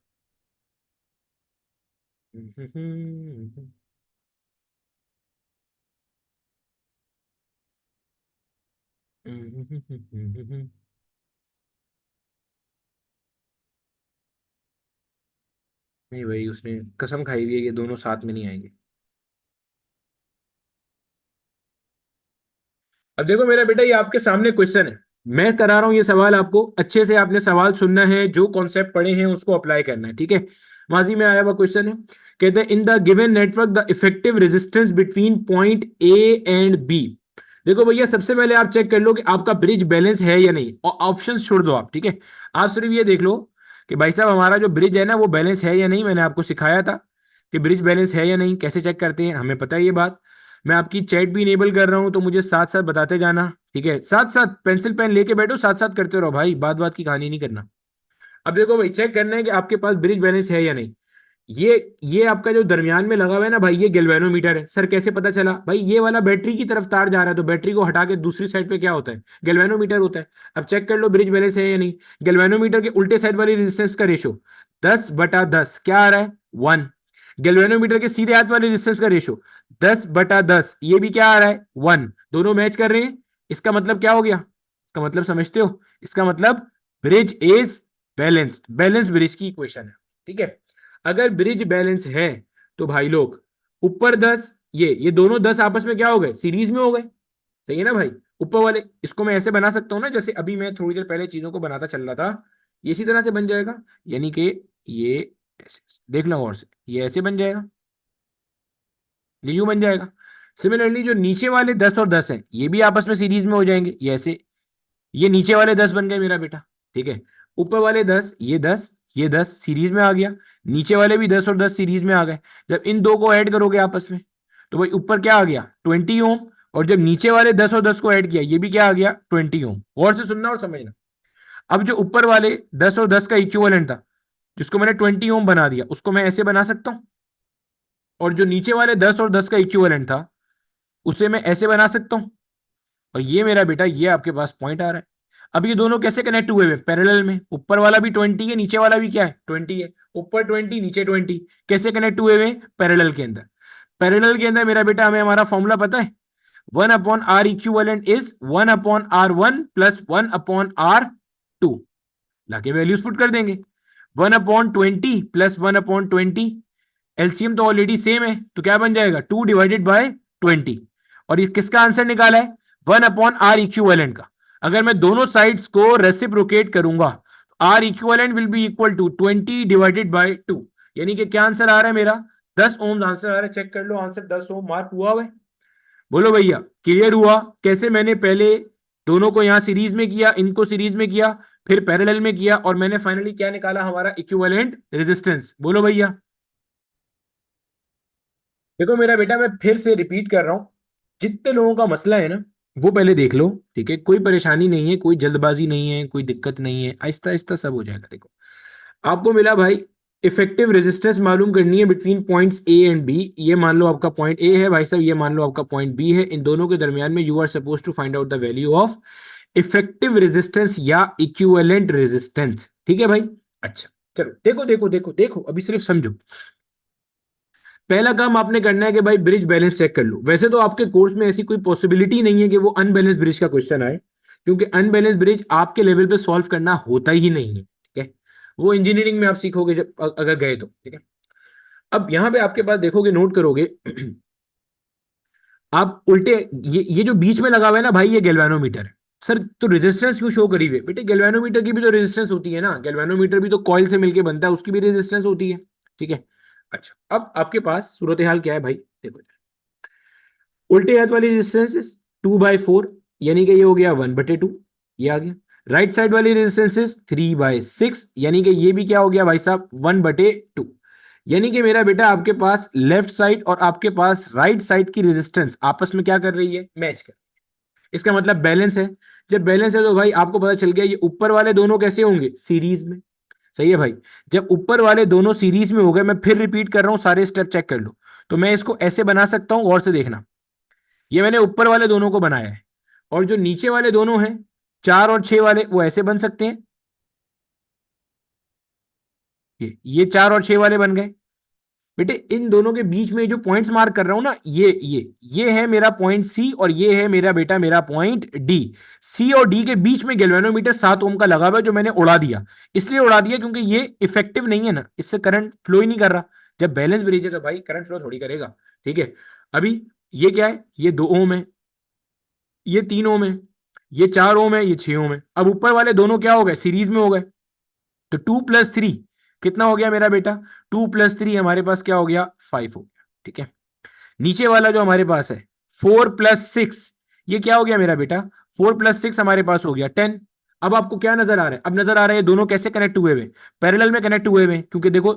नहीं भाई, उसने कसम खाई हुई है कि दोनों साथ में नहीं आएंगे। अब देखो मेरा बेटा, ये आपके सामने क्वेश्चन है, मैं करा रहा हूं ये सवाल आपको। अच्छे से आपने सवाल सुनना है, जो कॉन्सेप्ट पढ़े हैं उसको अप्लाई करना है, ठीक है। माजी में आया हुआ क्वेश्चन है। कहते हैं in the given network the effective resistance between point a and b. देखो भैया, सबसे पहले आप चेक कर लो कि आपका ब्रिज बैलेंस है या नहीं, और ऑप्शंस छोड़ दो आप, ठीक है। आप सिर्फ ये देख लो कि भाई साहब हमारा जो ब्रिज है ना वो बैलेंस है या नहीं। मैंने आपको सिखाया था कि ब्रिज बैलेंस है या नहीं कैसे चेक करते हैं, हमें पता है ये बात। मैं आपकी चैट भी इनेबल कर रहा हूं, तो मुझे साथ साथ बताते जाना, ठीक है। साथ साथ पेंसिल पेन लेके बैठो, साथ साथ करते रहो भाई, बात बात की कहानी नहीं करना। अब देखो भाई, चेक करना है कि आपके पास ब्रिज बैलेंस है या नहीं। ये आपका जो दरमियान में लगा हुआ है ना भाई, ये गैल्वेनोमीटर है। सर कैसे पता चला? भाई ये वाला बैटरी की तरफ तार जा रहा है, तो बैटरी को हटा के दूसरी साइड पे क्या होता है? गैल्वेनोमीटर होता है। अब चेक कर लो ब्रिज बैलेंस है या नहीं। गैल्वेनोमीटर के उल्टे साइड वाली रेजिस्टेंस का रेशो 10/10 क्या आ रहा है? 1। गैल्वेनोमीटर के सीधे हाथ वाले रेजिस्टेंस का रेशो 10/10, ये भी क्या आ रहा है? 1। दोनों मैच कर रहे हैं। इसका मतलब क्या हो गया? इसका मतलब समझते हो? इसका मतलब bridge is balanced. Balance bridge की इक्वेशन है, ठीक है। अगर ब्रिज बैलेंस है तो भाई लोग, ऊपर 10, ये दोनों 10 आपस में क्या हो गए? सीरीज में हो गए। सही है ना भाई? ऊपर वाले इसको मैं ऐसे बना सकता हूं ना, जैसे अभी मैं थोड़ी देर पहले चीजों को बनाता चल रहा था, ये इसी तरह से बन जाएगा। यानी कि ये ऐसे, देख लो और से, ये ऐसे बन जाएगा, ये यूं बन जाएगा। सिमिलरली जो नीचे वाले 10 और 10 हैं, ये भी आपस में सीरीज में हो जाएंगे, ये ऐसे। ये नीचे वाले 10 बन गए मेरा बेटा, ठीक है। ऊपर वाले 10, ये 10 सीरीज में आ गया। नीचे वाले भी 10 और 10 सीरीज में आ गए। जब इन दो को ऐड करोगे आपस में, तो भाई ऊपर क्या आ गया? 20 ओम। और जब नीचे वाले 10 और 10 को ऐड किया, ये भी क्या आ गया? 20 ओम। गौर से सुनना और समझना। अब जो ऊपर वाले 10 और 10 का इक्विवेलेंट था, जिसको मैंने 20 ओम बना दिया, उसको मैं ऐसे बना सकता हूं। और जो नीचे वाले 10 और 10 का इक्विवेलेंट था, उसे मैं ऐसे बना सकता हूं। और ये मेरा बेटा ये आपके पास पॉइंट आ रहा है। अब ये दोनों कैसे कनेक्ट हुए हुए? पैरेलल में। ऊपर वाला भी 20 है, नीचे वाला भी क्या है? 20 है। ऊपर 20 नीचे 20, कैसे कनेक्ट हुए हुए? पैरेलल के अंदर। पैरेलल के अंदर मेरा बेटा हमें हमारा फॉर्मूला पता है, 1/R equivalent is 1/R1 plus 1/R2। लाके वैल्यूज पुट कर देंगे। 1/20 प्लस 1/20, एलसीएम तो ऑलरेडी सेम है, तो क्या बन जाएगा? 2/20। और ये किसका आंसर निकाला है? 1/R इक्विवेलेंट का। अगर मैं दोनों साइड्स को रेसिप्रोकेट करूंगा, R equivalent will be equal to 20/2। यानी कि क्या आंसर आ रहा है मेरा? 10 ओम आंसर आ रहा है। चेक कर लो, आंसर 10 ओम मार्क हुआ है। बोलो भैया क्लियर हुआ? कैसे मैंने पहले दोनों को यहां सीरीज में किया, इनको सीरीज में किया, फिर पैरेलल में किया, और मैंने फाइनली क्या निकाला? हमारा इक्विवेलेंट रेजिस्टेंस। बोलो भैया। देखो मेरा बेटा, मैं फिर से रिपीट कर रहा हूं, जितने लोगों का मसला है ना, वो पहले देख लो, ठीक है? कोई परेशानी नहीं है, कोई जल्दबाजी नहीं है, कोई दिक्कत नहीं है, आहिस्ता आहिस्ता सब हो जाएगा। देखो आपको मिला भाई, इफेक्टिव रेजिस्टेंस मालूम करनी है between points a and b. ये मान लो आपका पॉइंट ए है भाई साहब, ये मान लो आपका पॉइंट बी है। इन दोनों के दरमियान में you are suppose to find out the value of effective resistance या इक्विवेलेंट रेजिस्टेंस। ठीक है भाई? अच्छा, चलो देखो देखो देखो देखो, अभी सिर्फ समझो। पहला काम आपने करना है कि भाई ब्रिज बैलेंस चेक कर लो। वैसे तो आपके कोर्स में ऐसी कोई पॉसिबिलिटी नहीं है कि वो अनबैलेंस ब्रिज का क्वेश्चन आए, क्योंकि अनबैलेंस ब्रिज आपके लेवल पे सॉल्व करना होता ही नहीं है, ठीक है? वो इंजीनियरिंग में आप सीखोगे जब अगर गए तो, ठीक है? अब यहां पे आपके पास देखोगे, नोट करोगे आप उल्टे, ये जो बीच में लगा हुआ है ना भाई, ये गैल्वेनोमीटर है। सर तो रेजिस्टेंस क्यों शो करी हुई है? बेटे गैल्वेनोमीटर की भी तो रेजिस्टेंस होती है ना, गैल्वेनोमीटर भी तो कॉइल से मिलकर बनता है, उसकी भी रेजिस्टेंस होती है, ठीक है? अच्छा, अब आपके पास सूरत हाल क्या है भाई? देखो, उल्टे हाथ वाली रेजिस्टेंस 2/4, यानी कि ये हो गया 1/2, ये आ गया। राइट साइड वाली रेजिस्टेंस 3/6, यानी कि ये भी क्या हो गया भाई साहब? 1/2। यानी कि मेरा बेटा आपके पास लेफ्ट साइड और आपके पास राइट साइड की रेजिस्टेंस आपस में क्या कर रही है? मैच कर। इसका मतलब बैलेंस है। जब बैलेंस है तो भाई आपको पता चल गया, ये ऊपर वाले दोनों कैसे होंगे? सीरीज में। सही है भाई? जब ऊपर वाले दोनों सीरीज में हो गए, मैं फिर रिपीट कर रहा हूं, सारे स्टेप चेक कर लो। तो मैं इसको ऐसे बना सकता हूं, गौर से देखना। ये मैंने ऊपर वाले दोनों को बनाया है, और जो नीचे वाले दोनों हैं, 4 और 6 वाले, वो ऐसे बन सकते हैं। ये 4 और 6 वाले बन गए। बेटे इन दोनों के बीच में जो पॉइंट्स मार्क कर रहा हूं ना, ये है मेरा पॉइंट सी, और ये है मेरा बेटा मेरा पॉइंट डी। सी और डी के बीच में गैल्वेनोमीटर 7 ओम का लगा हुआ है, जो मैंने उड़ा दिया। इसलिए उड़ा दिया क्योंकि ये इफेक्टिव नहीं है ना, इससे करंट फ्लो ही नहीं कर रहा। जब बैलेंस ब्रिज है तो भाई करंट फ्लो थोड़ी करेगा, ठीक है? अभी ये क्या है? ये 2 ओम है, ये 3 ओम है, ये 4 ओम है, ये 6 ओम है। अब ऊपर वाले दोनों क्या हो गए? सीरीज में हो गए। तो 2 + 3 कितना हो गया मेरा बेटा? 2 + 3 हमारे पास क्या हो गया? 5 हो गया, ठीक है? नीचे वाला जो हमारे पास है 4 + 6, ये क्या हो गया मेरा बेटा? 4 + 6 हमारे पास हो गया 10। अब आपको क्या नजर आ रहा है? अब नजर आ रहा है दोनों कैसे कनेक्ट हुए हुए? पैरेलल में कनेक्ट हुए हुए, क्योंकि देखो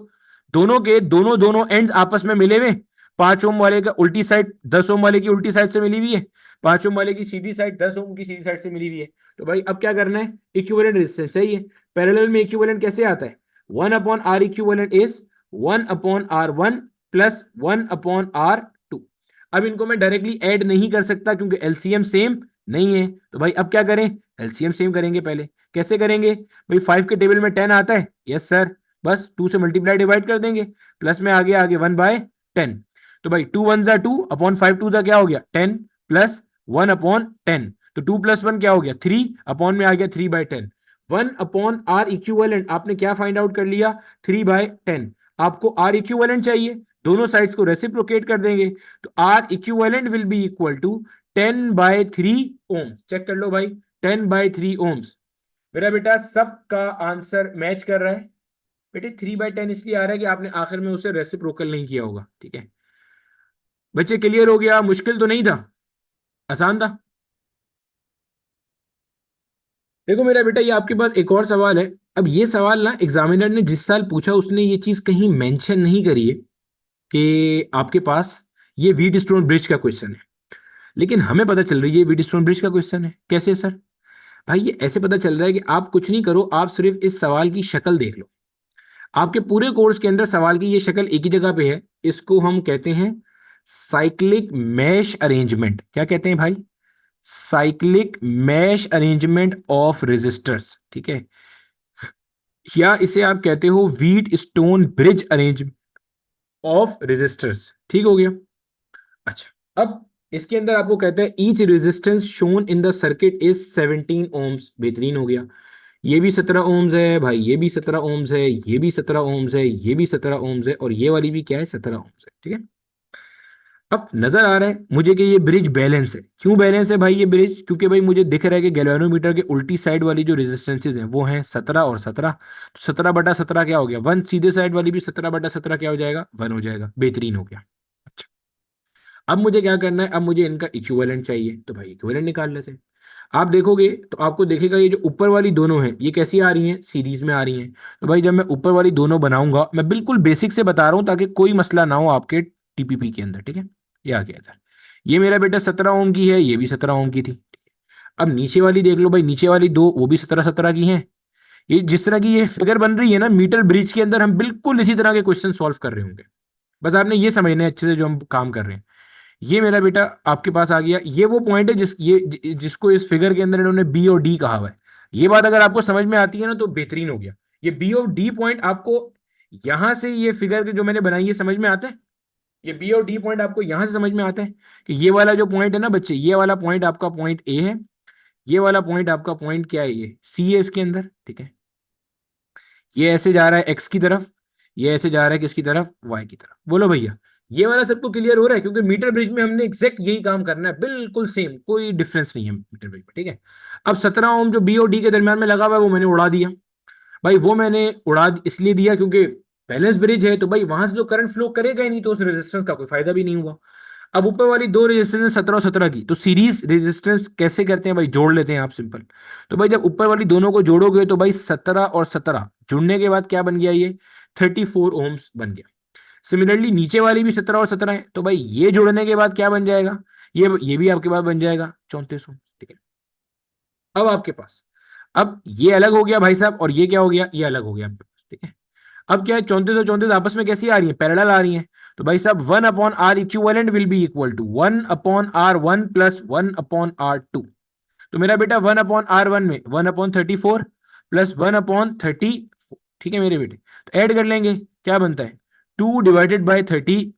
दोनों के दोनों दोनों एंड्स आपस में मिले हुए। 5 ओम वाले का उल्टी साइड 10 ओम वाले की उल्टी साइड से मिली हुई है, 5 ओम वाले की सीधी साइड 10 ओम की सीधी साइड से मिली हुई है। तो भाई अब क्या करना है? इक्विवेलेंट रेजिस्टेंस चाहिए। पैरेलल में इक्विवेलेंट कैसे आता है? 1/R equivalent is 1/R1 plus 1/R2। अब इनको मैं डायरेक्टली ऐड नहीं कर सकता क्योंकि एलसीएम सेम नहीं है। तो भाई अब क्या करें? एलसीएम सेम करेंगे। पहले कैसे करेंगे भाई? 5 के टेबल में 10 आता है, यस सर। बस 2 से मल्टीप्लाई डिवाइड कर देंगे, प्लस में आगे आगे 1/10। तो भाई 2 × 1 = 2 अपॉन 5 2 क्या हो गया? 10 प्लस 1/10। तो 2 + 1 क्या हो गया? 3 अपॉन में आ गया 3/10। 1/R इक्विवेलेंट आपने क्या फाइंड आउट कर लिया? 3/10। आपको R इक्विवेलेंट चाहिए, दोनों साइड्स को रेसिप्रोकेट कर देंगे, तो R equivalent will be equal to 10/3 ohm. Check कर लो भाई, 10/3 ओम्स। मेरा बेटा सबका आंसर मैच कर रहा है। बेटे 3/10 इसलिए आ रहा है कि आपने आखिर में उसे रेसिप्रोकल नहीं किया होगा, ठीक है? बच्चे क्लियर हो गया? मुश्किल तो नहीं था, आसान था। देखो मेरा बेटा, ये आपके पास एक और सवाल है। अब ये सवाल ना एग्जामिनर ने जिस साल पूछा उसने ये चीज कहीं मेंशन नहीं करी है कि आपके पास ये व्हीट स्टोन ब्रिज का क्वेश्चन है, लेकिन हमें पता चल रही है ये व्हीट स्टोन ब्रिज का क्वेश्चन है। कैसे सर? भाई ये ऐसे पता चल रहा है कि आप कुछ नहीं करो, आप सिर्फ इस सवाल की शक्ल देख लो। आपके पूरे कोर्स के अंदर सवाल की ये शक्ल एक ही जगह पे है। इसको हम कहते हैं साइक्लिक मैश अरेंजमेंट। क्या कहते हैं भाई? Cyclic mesh arrangement of resistors, ठीक है, या इसे आप कहते हो Wheatstone bridge arrangement of resistors, ठीक हो गया। अच्छा, अब इसके अंदर आपको कहता है each resistance shown in the circuit is 17 ohms, बेहतरीन हो गया। ये भी 17 ओम्स है भाई, ये भी 17 ओम्स है, ये भी 17 ओम्स है, ये भी 17 ओम्स है, और ये वाली भी क्या है, 17 ओम्स है, ठीक है। अब नजर आ रहा है मुझे कि ये ब्रिज बैलेंस है। क्यों बैलेंस है भाई ये ब्रिज? क्योंकि भाई मुझे दिख रहा है कि गैल्वेनोमीटर के उल्टी साइड वाली जो रेजिस्टेंसेज हैं वो हैं 17 और 17। तो 17/17 क्या हो गया, 1। सीधे साइड वाली भी 17/17 क्या हो जाएगा, 1 हो जाएगा, बेहतरीन हो गया। अच्छा, अब मुझे क्या करना है, अब मुझे इनका इक्विवेलेंट चाहिए, तो भाई इक्विवेलेंट निकाल लेते हैं। आप देखोगे तो आपको देखेगा ये जो ऊपर वाली दोनों हैं ये कैसी आ रही हैं, सीरीज में आ रही हैं। तो भाई जब मैं ऊपर वाली दोनों बनाऊंगा, मैं बिल्कुल बेसिक से बता रहा हूं ताकि कोई मसला ना हो आपके टीपीपी के अंदर, ठीक है। ये आ गया था, ये मेरा बेटा 17 ओम की है, ये भी 17 ओम की थी। अब नीचे वाली देख लो भाई, नीचे वाली दो वो भी 17-17 की हैं। ये जिस तरह की ये फिगर बन रही है ना मीटर ब्रिज के अंदर, हम बिल्कुल इसी तरह के क्वेश्चन सॉल्व कर रहे होंगे। बस आपने ये समझना है अच्छे से जो हम काम कर रहे हैं। ये मेरा बेटा आपके पास आ गया, ये वो पॉइंट है जिसको इस फिगर के अंदर इन्होंने बी और डी कहा हुआ है। ये बात अगर आपको समझ में आती है ना तो बेहतरीन हो गया। ये बी और डी पॉइंट आपको यहां से ये फिगर के जो मैंने बनाई ये समझ में आता है। ये बी और डी पॉइंट आपको यहां से समझ में आता है कि ये वाला जो पॉइंट है ना बच्चे, ये वाला पॉइंट आपका पॉइंट ए है, ये वाला पॉइंट आपका पॉइंट क्या है, ये सी है इसके अंदर, ठीक है। ये ऐसे जा रहा है एक्स की तरफ, ये ऐसे जा रहा है किसकी तरफ, वाई की तरफ। बोलो भैया, ये वाला सबको क्लियर हो रहा है? क्योंकि मीटर ब्रिज में हमने एग्जैक्ट यही काम करना है, बिल्कुल सेम, कोई डिफरेंस नहीं है मीटर ब्रिज में, ठीक है। अब 17 ओम जो बी और डी के दरमियान में लगा हुआ है वो मैंने उड़ा दिया। भाई वो मैंने इसलिए दिया क्योंकि बैलेंस ब्रिज है, तो भाई वहां से तो करंट फ्लो करेगा ही नहीं, तो उस रेजिस्टेंस का कोई फायदा भी नहीं हुआ। अब ऊपर वाली दो रेजिस्टेंस 17 और 17 की, तो सीरीज रेजिस्टेंस कैसे करते हैं भाई, जोड़ लेते हैं आप, सिंपल। तो भाई जब ऊपर वाली दोनों को जोड़ोगे तो भाई 17 और 17 जुड़ने के बाद क्या बन गया, ये 34 ओम्स बन गया। सिमिलरली नीचे वाली भी 17 और 17 है, तो भाई ये जोड़ने के बाद क्या बन जाएगा, ये भी आपके पास बन जाएगा 34 ओम, ठीक है। अब आपके पास, अब ये अलग हो गया भाई साहब, और ये क्या हो गया, ये अलग हो गया आपके पास, ठीक है। अब क्या है, 34 और 34 आपस में कैसी आ रही है, पैरेलल आ रही है। तो भाई साहब 1/r equivalent will be equal to 1/r1 plus 1/r2। तो मेरा बेटा 1/r1 में 1/34 प्लस 1/30, ठीक है मेरे बेटे। तो ऐड कर लेंगे, क्या बनता है, 2/30।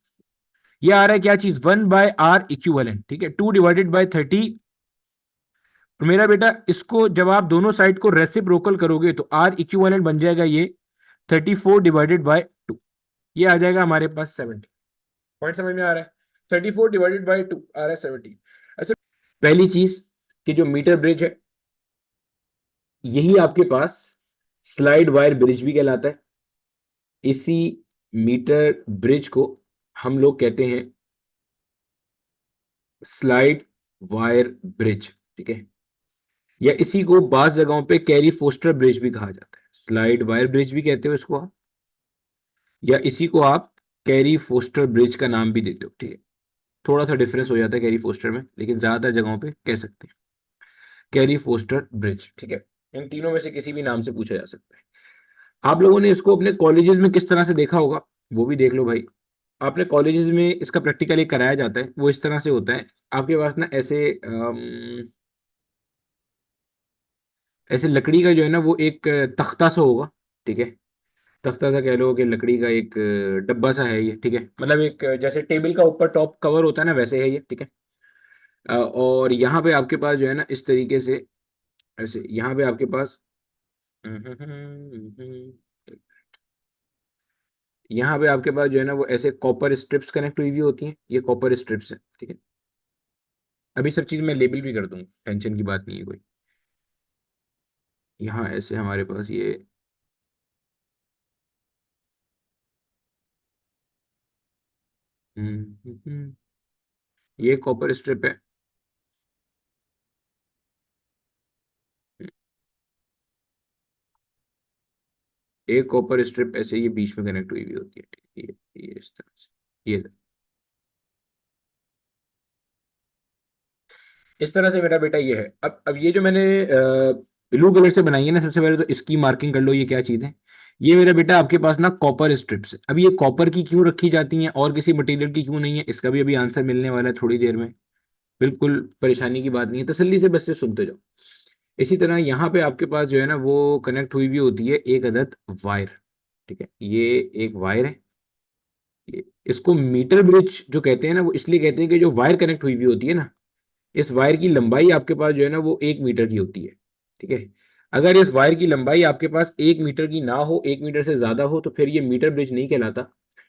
ये आ रहा है क्या चीज, 1/r इक्विवेलेंट, ठीक है, 2/30। तो मेरा बेटा इसको जब आप दोनों साइड को रेसिप्रोकल करोगे तो आर इक्विवेलेंट बन जाएगा ये 34/2। ये आ जाएगा हमारे पास 70। पॉइंट समझ में आ रहा है? 34/2 आ रहा है 70। अच्छा, पहली चीज कि जो मीटर ब्रिज है यही आपके पास स्लाइड वायर ब्रिज भी कहलाता है। इसी मीटर ब्रिज को हम लोग कहते हैं स्लाइड वायर ब्रिज, ठीक है। या इसी को बाज जगहों पे कैरी फोस्टर ब्रिज भी कहा जाता है, स्लाइड वायर ब्रिज भी कहते हो इसको आप, या इसी को आप कैरी फोस्टर ब्रिज का नाम भी देते हो, ठीक है। थोड़ा सा डिफरेंस हो जाता है कैरी फोस्टर में, लेकिन ज्यादातर जगहों पे कह सकते हैं कैरी फोस्टर ब्रिज, ठीक है। इन तीनों में से किसी भी नाम से पूछा जा सकता है। आप लोगों ने इसको अपने कॉलेजेस में किस तरह से देखा होगा वो भी देख लो भाई। आपने कॉलेजेस में इसका प्रैक्टिकल एक कराया जाता है, वो इस तरह से होता है, आपके पास ना ऐसे ऐसे लकड़ी का जो है ना वो एक तख्ता सा होगा, ठीक है। तख्ता सा कह लो कि लकड़ी का एक डब्बा सा है ये, ठीक है, मतलब एक जैसे टेबल का ऊपर टॉप कवर होता है ना वैसे है ये, ठीक है। और यहाँ पे आपके पास जो है ना इस तरीके से, ऐसे यहाँ पे आपके पास यहाँ पे आपके पास जो है ना वो ऐसे कॉपर स्ट्रिप्स कनेक्ट हुई हुई होती हैं, ये कॉपर स्ट्रिप्स है, ठीक है। अभी सब चीज मैं लेबल भी कर दूंगा, टेंशन की बात नहीं है कोई। यहाँ ऐसे हमारे पास ये ये कॉपर स्ट्रिप है। एक कॉपर स्ट्रिप ऐसे ये बीच में कनेक्ट हुई हुई होती है, ठीक है, ये इस तरह से, ये इस तरह से मेरा बेटा ये है। अब ये जो मैंने ब्लू कलर से बनाई है ना, सबसे पहले तो इसकी मार्किंग कर लो, ये क्या चीज है। ये मेरा बेटा आपके पास ना कॉपर स्ट्रिप्स है। अब ये कॉपर की क्यों रखी जाती हैं और किसी मटेरियल की क्यों नहीं है, इसका भी अभी आंसर मिलने वाला है थोड़ी देर में। बिल्कुल परेशानी की बात नहीं है, तसल्ली से बस से सुनते जाओ। इसी तरह यहाँ पे आपके पास जो है ना वो कनेक्ट हुई भी होती है एक अदद वायर। ठीक है, ये एक वायर है। इसको मीटर ब्रिज जो कहते हैं ना, वो इसलिए कहते हैं कि जो वायर कनेक्ट हुई हुई होती है ना, इस वायर की लंबाई आपके पास जो है ना वो 1 मीटर की होती है। ठीक है, अगर इस वायर की लंबाई आपके पास 1 मीटर की ना हो, 1 मीटर से ज्यादा हो, तो फिर ये मीटर ब्रिज नहीं कहलाता,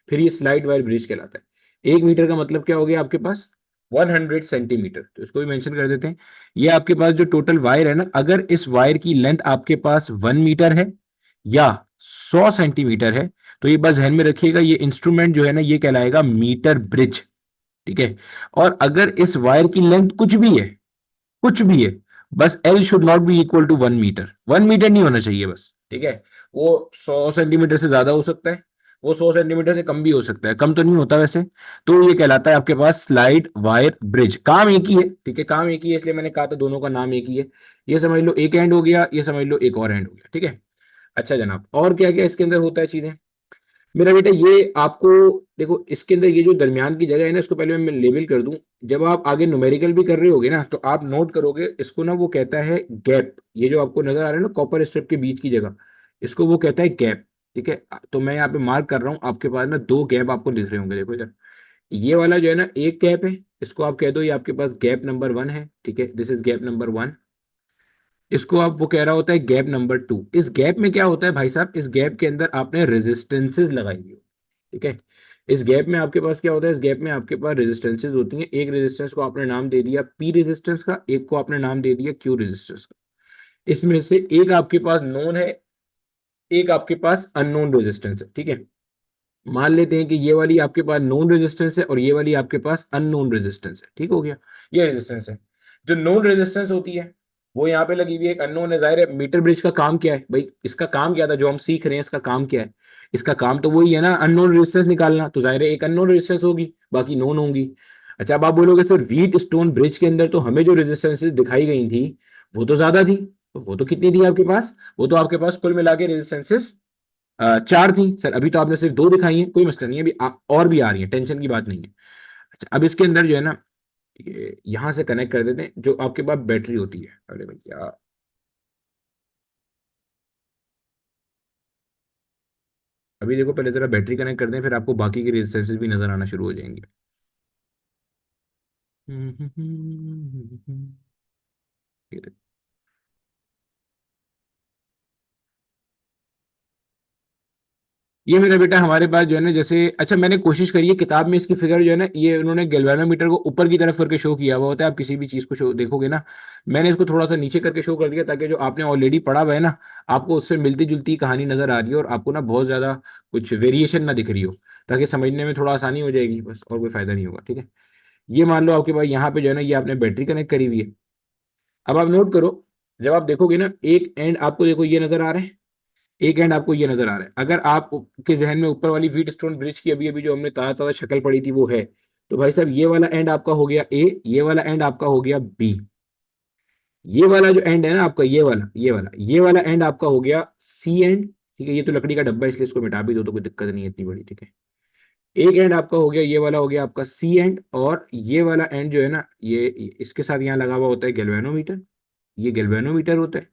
फिर ये स्लाइड वायर ब्रिज कहलाता है। 1 मीटर का मतलब क्या हो गया आपके पास, 100 सेंटीमीटर, तो इसको भी मेंशन कर देते हैं। ये आपके पास जो टोटल वायर है ना, अगर इस वायर की लेंथ आपके पास 1 मीटर है या 100 सेंटीमीटर है, तो ये बस ध्यान में रखिएगा, ये इंस्ट्रूमेंट जो है ना ये कहलाएगा मीटर ब्रिज। ठीक है, और अगर इस वायर की लेंथ कुछ भी है, बस L should not be equal to 1 metre, 1 metre नहीं होना चाहिए बस। ठीक है, वो 100 सेंटीमीटर से ज्यादा हो सकता है, वो 100 सेंटीमीटर से कम भी हो सकता है, कम तो नहीं होता वैसे। तो ये कहलाता है आपके पास स्लाइड वायर ब्रिज। काम एक ही है, ठीक है, काम एक ही है, इसलिए मैंने कहा था दोनों का नाम एक ही है। ये समझ लो एक एंड हो गया, ये समझ लो एक और एंड हो गया। ठीक है, अच्छा जनाब, और क्या क्या इसके अंदर होता है चीजें। मेरा बेटा ये आपको देखो, इसके अंदर ये जो दरमियान की जगह है ना, इसको पहले मैं लेबल कर दूं। जब आप आगे न्यूमेरिकल भी कर रहे होगे ना, तो आप नोट करोगे इसको ना, वो कहता है गैप। ये जो आपको नजर आ रहा है ना कॉपर स्ट्रिप के बीच की जगह, इसको वो कहता है गैप। ठीक है, तो मैं यहाँ पे मार्क कर रहा हूँ, आपके पास ना 2 गैप आपको दिख रहे होंगे, देखो इधर। ये वाला जो है ना एक गैप है, इसको आप कह दो ये आपके पास गैप नंबर 1 है। ठीक है, दिस इज गैप नंबर 1। इसको आप वो कह रहा होता है गैप नंबर 2। इस गैप में क्या होता है भाई साहब, इस गैप के अंदर आपने रेजिस्टेंसेज लगाई हुई। ठीक है, इस गैप में आपके पास क्या होता है, इस गैप में आपके पास रेजिस्टेंसेज होती हैं। एक रेजिस्टेंस को आपने नाम दे दिया पी रेजिस्टेंस का, एक को आपने नाम दे दिया क्यू रेजिस्टेंस का। इसमें से एक आपके पास नोन है, एक आपके पास अननोन रेजिस्टेंस है। ठीक है, मान लेते हैं कि ये वाली आपके पास नोन रेजिस्टेंस है और ये वाली आपके पास अननोन रेजिस्टेंस है। ठीक हो गया, ये रेजिस्टेंस है। जो नोन रेजिस्टेंस होती है वो यहाँ पे लगी हुई है, एक अननोन है। जाहिर है मीटर ब्रिज का काम क्या है भाई, इसका काम क्या था जो हम सीख रहे हैं, इसका काम क्या है, इसका काम तो वही है ना, अननोन रेजिस्टेंस निकालना। तो जाहिर है एक अननोन रेजिस्टेंस होगी, बाकी नोन होंगी। अच्छा, अब आप बोलोगे सर व्हीट स्टोन ब्रिज के अंदर तो हमें जो रेजिस्टेंसेज दिखाई गई थी वो तो ज्यादा थी, तो वो तो कितनी थी आपके पास, वो तो आपके पास कुल मिला के रेजिस्टेंसेस 4 थी सर। अभी तो आपने सिर्फ 2 दिखाई हैं, कोई मसला नहीं है, अभी और भी आ रही है, टेंशन की बात नहीं है। अच्छा, अब इसके अंदर जो है ना, ये यहां से कनेक्ट कर देते हैं, जो आपके पास बैटरी होती है। अरे भैया, अभी देखो पहले जरा बैटरी कनेक्ट कर दें, फिर आपको बाकी के रेजिस्टेंसेस भी नजर आना शुरू हो जाएंगे। ये मेरा बेटा हमारे पास जो है ना, जैसे अच्छा मैंने कोशिश करी है, किताब में इसकी फिगर जो है ना, ये उन्होंने गैल्वेनोमीटर को ऊपर की तरफ करके शो किया हुआ होता है। आप किसी भी चीज को शो देखोगे ना, मैंने इसको थोड़ा सा नीचे करके शो कर दिया, ताकि जो आपने ऑलरेडी पढ़ा हुआ है ना, आपको उससे मिलती जुलती कहानी नजर आ रही है, और आपको ना बहुत ज्यादा कुछ वेरिएशन ना दिख रही हो, ताकि समझने में थोड़ा आसानी हो जाएगी बस, और कोई फायदा नहीं होगा। ठीक है, ये मान लो आपके पास यहाँ पे जो है ना, ये आपने बैटरी कनेक्ट करी हुई है। अब आप नोट करो, जब आप देखोगे ना, एक एंड आपको देखो ये नजर आ रहा है, एक एंड आपको ये नजर आ रहा है। अगर आप के जहन में ऊपर वाली व्हीट स्टोन ब्रिज की अभी अभी जो हमने ताजा ताजा शक्ल पड़ी थी वो है, तो भाई साहब ये वाला एंड आपका हो गया ए, ये वाला एंड आपका हो गया बी, ये वाला जो एंड है ना आपका, ये वाला एंड आपका हो गया सी एंड। ठीक है, ये तो लकड़ी का डब्बा है इसलिए इसको मिटा भी दो तो कोई दिक्कत नहीं है इतनी बड़ी। ठीक है, एक एंड आपका हो गया, ये वाला हो गया आपका सी एंड, और ये वाला एंड जो है ना, ये इसके साथ यहाँ लगा हुआ होता है गैल्वेनोमीटर, ये गैल्वेनोमीटर होता है।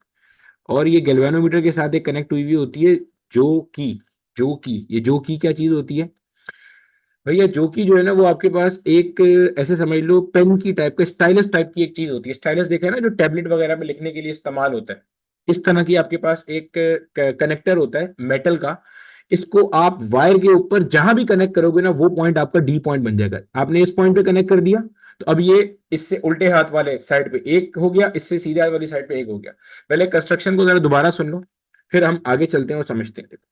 और ये गैल्वेनोमीटर के साथ एक कनेक्ट हुई हुई होती है जो की, ये जो की क्या चीज होती है भैया, जो की जो है ना वो आपके पास एक ऐसे समझ लो पेन की टाइप का, स्टाइलस टाइप की एक चीज होती है। स्टाइलस देखा है ना, जो टैबलेट वगैरह पे लिखने के लिए इस्तेमाल होता है, इस तरह की आपके पास एक कनेक्टर होता है मेटल का। इसको आप वायर के ऊपर जहां भी कनेक्ट करोगे ना, वो पॉइंट आपका डी पॉइंट बन जाएगा। आपने इस पॉइंट पे कनेक्ट कर दिया, तो अब ये इससे उल्टे हाथ वाले साइड पे एक हो गया, इससे सीधे हाथ वाली साइड पे एक हो गया। पहले कंस्ट्रक्शन को जरा दोबारा सुन लो, फिर हम आगे चलते हैं और समझते हैं। देखो,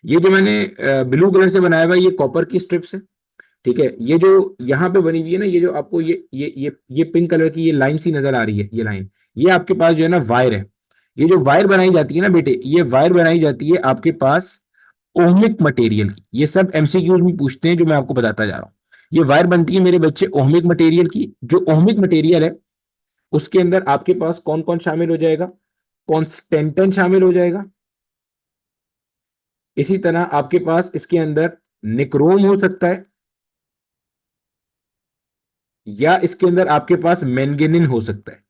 ये जो मैंने ब्लू कलर से बनाया हुआ है, ये कॉपर की स्ट्रिप्स है। ठीक है, ये जो यहाँ पे बनी हुई है ना, ये जो आपको ये पिंक कलर की ये लाइन सी नजर आ रही है, ये लाइन, ये आपके पास जो है ना वायर है। ये जो वायर बनाई जाती है ना बेटे, ये वायर बनाई जाती है आपके पास ओहमिक मटेरियल की। ये सब एमसीक्यूज में पूछते हैं जो मैं आपको बताता जा रहा हूँ। ये वायर बनती है मेरे बच्चे ओहमिक मटेरियल की। जो ओहमिक मटेरियल है उसके अंदर आपके पास कौन कौन शामिल हो जाएगा, कॉन्स्टेंटन शामिल हो जाएगा। इसी तरह आपके पास इसके अंदर निक्रोम हो सकता है,
या इसके अंदर आपके पास मैंगेनिन हो सकता है।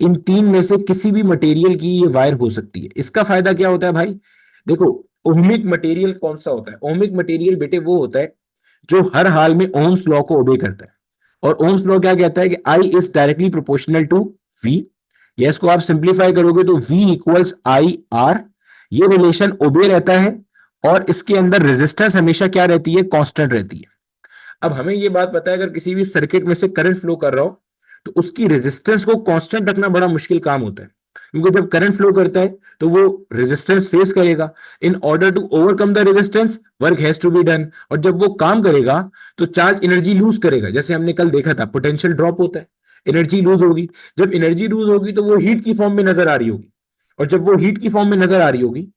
इन तीन में से किसी भी मटेरियल की ये वायर हो सकती है। इसका फायदा क्या होता है भाई? देखो, ओहमिक मटेरियल कौन सा होता है? ओहमिक मटेरियल बेटे वो होता है जो हर हाल में ओम्स लॉ को ओबे करता है। और ओम्स लॉ क्या कहता है कि I is directly proportional to V. या इसको आप सिंप्लीफाई करोगे तो वी इक्वल्स आई आर। ये रिलेशन ओबे रहता है और इसके अंदर रेजिस्टेंस हमेशा क्या रहती है? कांस्टेंट रहती है। अब हमें ये बात पता है, अगर किसी भी सर्किट में से करंट फ्लो कर रहा हो तो उसकी रेजिस्टेंस को कांस्टेंट रखना बड़ा मुश्किल काम होता है, क्योंकि जब करंट फ्लो करता है तो वो रेजिस्टेंस फेस करेगा। In order to overcome the resistance work has to be done. और जब वो काम करेगा तो चार्ज एनर्जी लूज करेगा। जैसे हमने कल देखा था, पोटेंशियल ड्रॉप होता है, एनर्जी लूज होगी। जब एनर्जी लूज होगी तो वो हीट की फॉर्म में नजर आ रही होगी। और जब वो हीट की फॉर्म में नजर आ रही होगी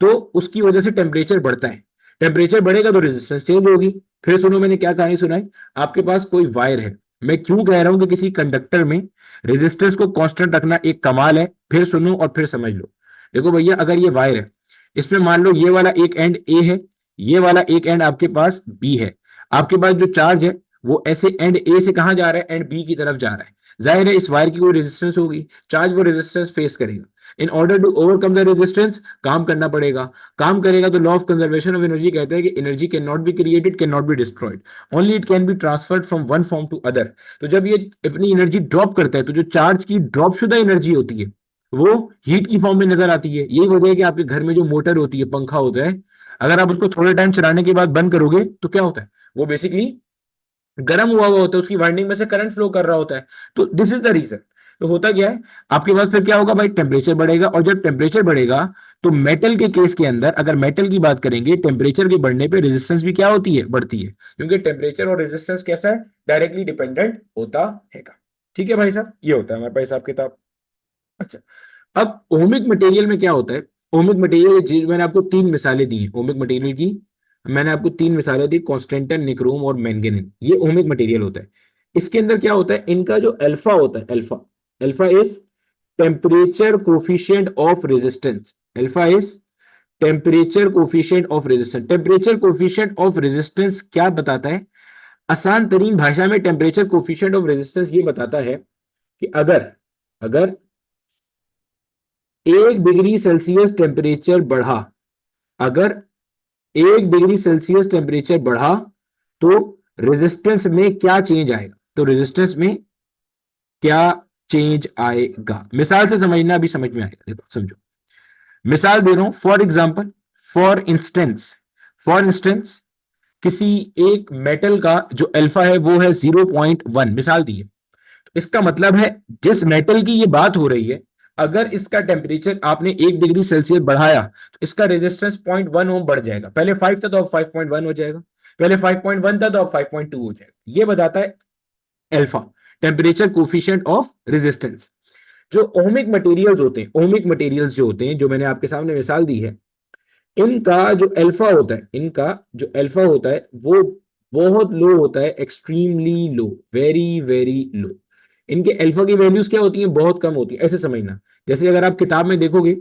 तो उसकी वजह से टेम्परेचर बढ़ता है। टेम्परेचर बढ़ेगा तो रेजिस्टेंस चेंज होगी। फिर सुनो, मैंने क्या कहानी सुनाई। आपके पास कोई वायर है। मैं क्यों कह रहा हूं कि किसी कंडक्टर में रेजिस्टेंस को कांस्टेंट रखना एक कमाल है, फिर सुनो और फिर समझ लो। देखो भैया, अगर ये वायर है, इसमें मान लो ये वाला एक एंड ए है, ये वाला एक एंड आपके पास बी है। आपके पास जो चार्ज है वो ऐसे एंड ए से कहां जा रहा है? एंड बी की तरफ जा रहा है। जाहिर है इस वायर की कोई रेजिस्टेंस होगी, चार्ज वो रेजिस्टेंस फेस करेगा। In order to overcome the resistance काम करना पड़ेगा। काम करेगा तो law of conservation of energy कहता है कि energy can not be created, can not be destroyed, only it can be transferred from one form to other. तो जब ये अपनी एनर्जी ड्रॉप करता है तो जो चार्ज की ड्रॉप शुदा एनर्जी होती है वो हीट की फॉर्म में नजर आती है। यही वजह है कि आपके घर में जो मोटर होती है, पंखा होता है, अगर आप उसको थोड़े टाइम चलाने के बाद बंद करोगे तो क्या होता है? वो बेसिकली गर्म हुआ हुआ होता है, उसकी वाइंडिंग में से करंट फ्लो कर रहा होता है। तो दिस इज द रीजन। तो होता क्या है, आपके पास फिर क्या होगा भाई? टेम्परेचर बढ़ेगा। और जब टेम्परेचर बढ़ेगा तो मेटल के केस के अंदर, अगर मेटल की बात करेंगे, टेम्परेचर के बढ़ने पे रेजिस्टेंस भी क्या होती है? बढ़ती है। क्योंकि टेम्परेचर और रेजिस्टेंस कैसा है? डायरेक्टली डिपेंडेंट होता है। ठीक है भाई साहब, ये होता है हमारे पास हिसाब किताब। अच्छा, अब ओमिक मटेरियल में क्या होता है? ओमिक मटेरियल, मैंने आपको तीन मिसालें दी हैं ओमिक मटेरियल की। मैंने आपको तीन मिसालें दी, कॉन्स्टेंटन, निक्रोम और मैंगनीज। ये ओमिक मटेरियल होता है। इसके अंदर क्या होता है? इनका जो अल्फा होता है, alpha, alpha is temperature coefficient of resistance. Alpha is temperature coefficient of resistance. Temperature coefficient of resistance क्या बताता है? आसान तरीन भाषा में टेम्परेचर कोफिशिएंट ऑफ रेजिस्टेंस ये बताता है कि अगर अगर 1 डिग्री सेल्सियस टेम्परेचर बढ़ा, अगर 1 डिग्री सेल्सियस टेम्परेचर बढ़ा तो रेजिस्टेंस में क्या चेंज आएगा? तो रेजिस्टेंस में क्या चेंज आएगा? मिसाल से समझना, अभी समझ में आएगा। देखो समझो, मिसाल दे रहा हूं। फॉर एग्जाम्पल, फॉर इंस्टेंस किसी एक मेटल का जो अल्फा है वो है 0.1, मिसाल दी है। तो इसका मतलब है जिस मेटल की ये बात हो रही है, अगर इसका टेम्परेचर आपने 1 डिग्री सेल्सियस बढ़ाया तो इसका रेजिस्टेंस 0.1 ओम बढ़ जाएगा। पहले 5 था तो अब 5.1 हो जाएगा, पहले 5.1 था तो अब 5.2 हो जाएगा। ये बताता है alpha, temperature coefficient of resistance. जो ओमिक मटेरियल्स होते हैं, ओमिक मटेरियल्स जो होते हैं, जो मैंने आपके सामने मिसाल दी है, इनका जो अल्फा होता है, इनका जो अल्फा होता है वो बहुत लो होता है, extremely low, very very low. इनके अल्फा की वैल्यूज क्या होती हैं? बहुत कम होती है। ऐसे समझना, जैसे अगर आप किताब में देखोगे,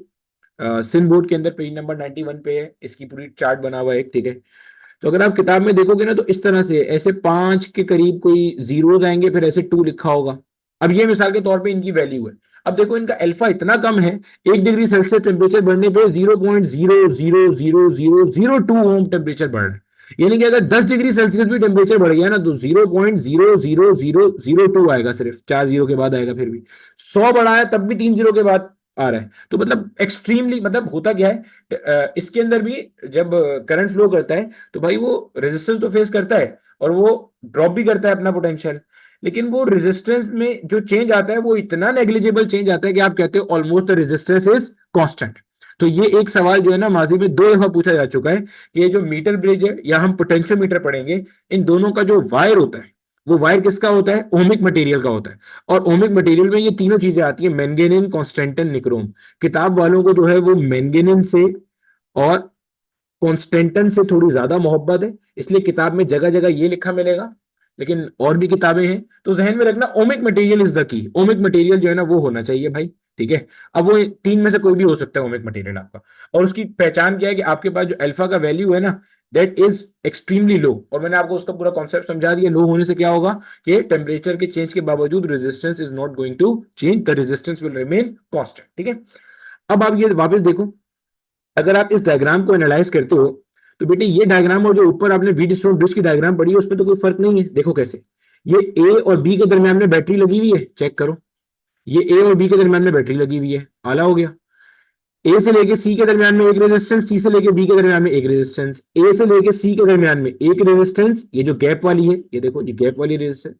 सिन बोर्ड के अंदर पेज नंबर 91 पे है, इसकी पूरी चार्ट बना हुआ है, ठीक है। तो अगर आप किताब में देखोगे ना तो इस तरह से ऐसे 5 के करीब कोई जीरोज आएंगे, फिर ऐसे 2 लिखा होगा। अब ये मिसाल के तौर पे इनकी वैल्यू है। अब देखो इनका अल्फा इतना कम है, 1 डिग्री सेल्सियस टेम्परेचर बढ़ने पे 0.0000002 ओम टेम्परेचर बढ़ रहा है। यानी कि अगर 10 डिग्री सेल्सियस भी टेम्परेचर बढ़ गया ना तो 0.00002 आएगा, सिर्फ 4 जीरो के बाद आएगा। फिर भी 100 बढ़ा है तब भी 3 जीरो के बाद आ रहा है। तो मतलब एक्सट्रीमली, मतलब होता क्या है, इसके अंदर भी जब करंट फ्लो करता है तो भाई वो रेजिस्टेंस तो फेस करता है और वो ड्रॉप भी करता है अपना पोटेंशियल। लेकिन वो रेजिस्टेंस में जो चेंज आता है वो इतना नेग्लिजिबल चेंज आता है कि आप कहते हो almost the resistance is constant. तो ये एक सवाल जो है ना माजी में 2 दफा पूछा जा चुका है कि ये जो मीटर ब्रिज है या हम पोटेंशियोमीटर पढ़ेंगे, इन दोनों का जो वायर होता है वो वायर किसका होता है? ओमिक मटेरियल का होता है। और ओमिक मटेरियल में ये तीनों चीजें आती है, मैंगेनिन, कॉन्स्टेंटन, निक्रोम। किताब वालों को जो है वो मैंगेनिन से और कॉन्स्टेंटन से थोड़ी ज्यादा मोहब्बत है, इसलिए किताब में जगह जगह ये लिखा मिलेगा। लेकिन और भी किताबें हैं, तो जहन में रखना ohmic material is the key. Ohmic material जो है ना वो होना चाहिए भाई, ठीक है। अब वो तीन में से कोई भी हो सकता है ओमिक मटेरियल आपका। और उसकी पहचान क्या है कि आपके पास जो अल्फा का वैल्यू है ना, दैट इज एक्सट्रीमली लो, और मैंने आपको उसका पूरा कॉन्सेप्ट समझा दिया। लो होने से क्या होगा कि टेम्परेचर के चेंज के बावजूद resistance is not going to change, the resistance will remain constant. ठीक है, अब आप ये वापस देखो, अगर आप इस डायग्राम को एनालाइज करते हो तो बेटे ये डायग्राम और जो ऊपर आपने व्हीटस्टोन ब्रिज की डायग्राम पढ़ी है उसमें तो कोई फर्क नहीं है। देखो कैसे, ये ए और बी के दरमियान में बैटरी लगी हुई है, चेक करो, ये ए और बी के दरमियान में बैटरी लगी हुई है, आला हो गया। ए से लेके सी के दरमियान में एक रेजिस्टेंस, सी से लेके बी के दरमियान में एक रेजिस्टेंस, ए से लेके सी के दरमियान में एक रेजिस्टेंस, ये जो गैप वाली है, ये देखो ये गैप वाली रेजिस्टेंस,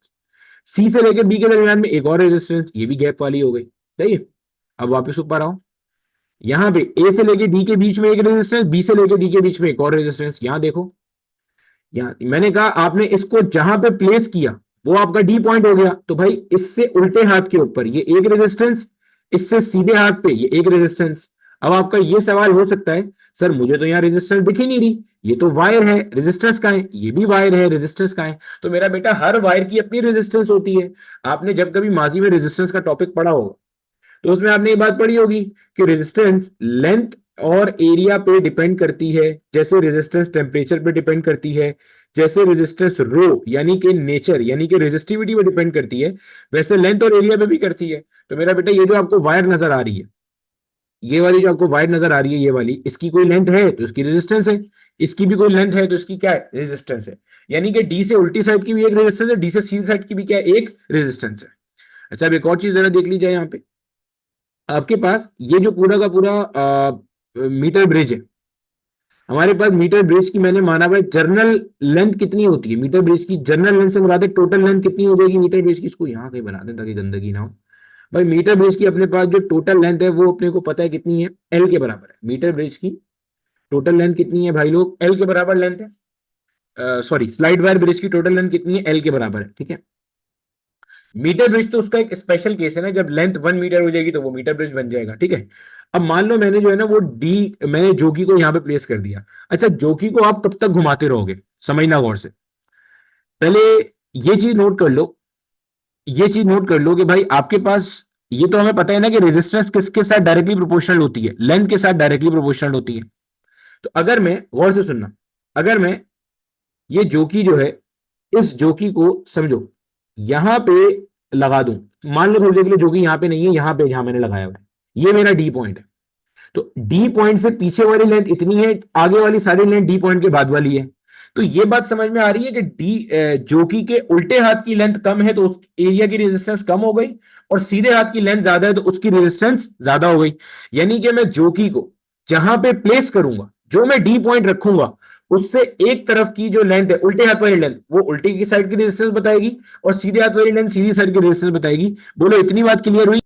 सी से लेके बी के दरमियान में एक और रेजिस्टेंस, ये भी गैप वाली हो गई। सही है, अब वापस ऊपर आओ, यहां पे ए से लेके डी के बीच में एक रेजिस्टेंस, बी से लेके डी के बीच में एक और रेजिस्टेंस, यहां देखो, यहां मैंने कहा आपने इसको जहां पे प्लेस किया वो आपका डी पॉइंट हो गया, तो भाई इससे उल्टे हाथ के ऊपर ये एक रेजिस्टेंस, इससे सीधे हाथ पे ये एक रेजिस्टेंस। अब आपका ये सवाल हो सकता है, सर मुझे तो यहाँ रेजिस्टेंस दिख ही नहीं रही, ये तो वायर है, रेजिस्टेंस का है, ये भी वायर है, रेजिस्टेंस का है। तो मेरा बेटा हर वायर की अपनी रेजिस्टेंस होती है। आपने जब कभी माजी में रेजिस्टेंस का टॉपिक पढ़ा होगा तो उसमें आपने ये बात पढ़ी होगी कि रेजिस्टेंस लेंथ और एरिया पे डिपेंड करती है, जैसे रेजिस्टेंस टेम्परेचर पे डिपेंड करती है, जैसे रेजिस्टेंस रो यानी कि नेचर यानी कि रेजिस्टिविटी पे डिपेंड करती है, वैसे लेंथ और एरिया पे भी करती है। तो मेरा बेटा ये जो आपको वायर नजर आ रही है, ये वाली जो आपको वायर नजर आ रही है, ये वाली, इसकी कोई लेंथ है तो इसकी रेजिस्टेंस है, इसकी भी कोई लेंथ है तो इसकी क्या है, रेजिस्टेंस है। यानी कि डी से उल्टी साइड की भी एक रेजिस्टेंस है, डी से सीधी साइड की भी क्या है, एक रेजिस्टेंस है। अच्छा, अब एक और चीज जरा देख लीजिए, यहाँ पे आपके पास ये जो पूरा का पूरा मीटर ब्रिज है, हमारे पास मीटर ब्रिज की मैंने माना भाई जर्नल लेंथ कितनी होती है, मीटर ब्रिज की जर्नल लेंथ से मुराद है टोटल लेंथ कितनी हो जाएगी मीटर ब्रिज की, इसको यहाँ कहीं बना दें ताकि गंदगी ना हो। भाई मीटर ब्रिज की अपने पास जो टोटल लेंथ है वो अपने को पता है कितनी है, एल के बराबर है। मीटर ब्रिज की टोटल लेंथ कितनी है भाई लोग, एल के बराबर लेंथ है। सॉरी, स्लाइड वायर ब्रिज की टोटल लेंथ कितनी है, एल के बराबर है। ठीक है, मीटर ब्रिज तो उसका एक स्पेशल केस है ना, जब लेंथ 1 मीटर हो जाएगी तो वो मीटर ब्रिज बन जाएगा। ठीक है, अब मान लो मैंने जो है ना वो डी, मैंने जोकी को यहां पे प्लेस कर दिया। अच्छा, जोकी को आप कब तक घुमाते रहोगे, समझना गौर से, पहले ये चीज नोट कर लो, ये चीज नोट कर लो कि भाई आपके पास, ये तो हमें पता है ना कि रेजिस्टेंस किसके साथ डायरेक्टली प्रोपोर्शनल होती है, लेंथ के साथ डायरेक्टली प्रोपोर्शनल होती है। तो अगर मैं, गौर से सुनना, अगर मैं ये जोकी जो है, इस जोकी को समझो यहां पे लगा दूं, मान लो थोड़ी देर के लिए जोकी यहां पे नहीं है, यहां पे जहां मैंने लगाया हुआ है, ये मेरा डी पॉइंट है। तो डी पॉइंट से पीछे वाली लेंथ इतनी है, आगे वाली सारी लेंथ डी पॉइंट के बाद वाली है। तो ये बात समझ में आ रही है कि डी जोकी के उल्टे हाथ की लेंथ कम है तो उस एरिया की रेजिस्टेंस कम हो गई, और सीधे हाथ की लेंथ ज्यादा है तो उसकी रेजिस्टेंस ज्यादा हो गई। यानी कि मैं जोकी को जहां पे प्लेस करूंगा, जो मैं डी पॉइंट रखूंगा, उससे एक तरफ की जो लेंथ है, उल्टे हाथ वाली लेंथ, वो उल्टी की साइड की रेजिस्टेंस बताएगी, और सीधे हाथ वाली लेंथ सीधी साइड की रेजिस्टेंस बताएगी। बोलो इतनी बात क्लियर हुई।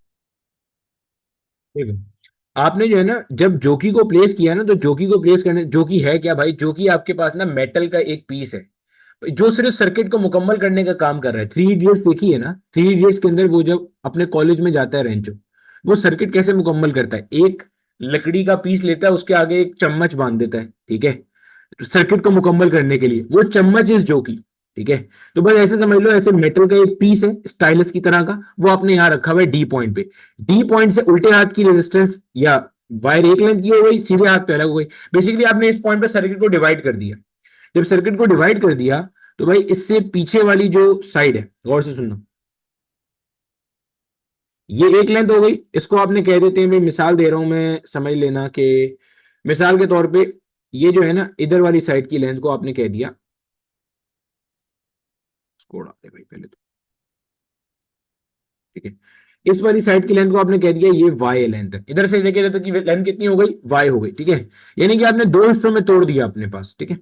देखो, आपने जो है ना जब जोकी को प्लेस किया ना, तो जोकी को प्लेस करने, जोकी है क्या भाई, जोकी आपके पास ना मेटल का एक पीस है जो सिर्फ सर्किट को मुकम्मल करने का काम कर रहा है। थ्री इडियट्स देखी है ना, थ्री इडियट्स के अंदर वो जब अपने कॉलेज में जाता है रेंचो, वो सर्किट कैसे मुकम्मल करता है, एक लकड़ी का पीस लेता है, उसके आगे एक चम्मच बांध देता है, ठीक है, सर्किट को मुकम्मल करने के लिए, वो चम्मच इस जोकी। ठीक है, तो बस ऐसे समझ लो, ऐसे मेटल का एक पीस है स्टाइलस की तरह का, वो आपने यहाँ रखा हुआ है डी पॉइंट पे। डी पॉइंट से उल्टे हाथ की रेजिस्टेंस या वायर एक लेंथ की हो गई, सीधे हाथ पे अलग हो गई। बेसिकली आपने इस पॉइंट पे सर्किट को डिवाइड कर दिया। जब सर्किट को डिवाइड कर दिया तो भाई इससे पीछे वाली जो साइड है, गौर से सुनना, ये एक लेंथ हो गई, इसको आपने कह देते हैं, मैं मिसाल दे रहा हूं, मैं समझ लेना कि मिसाल के तौर पे ये जो है ना इधर वाली साइड की लेंथ को आपने कह दिया, इसको उड़ा दे भाई पहले तो। ठीक है, इस वाली साइड की लेंथ को आपने कह दिया ये वाई लेंथ है, इधर से देखिए तो की लेंथ कितनी हो गई, वाई हो गई। ठीक है, यानी कि आपने दो हिस्सों में तोड़ दिया अपने पास। ठीक है,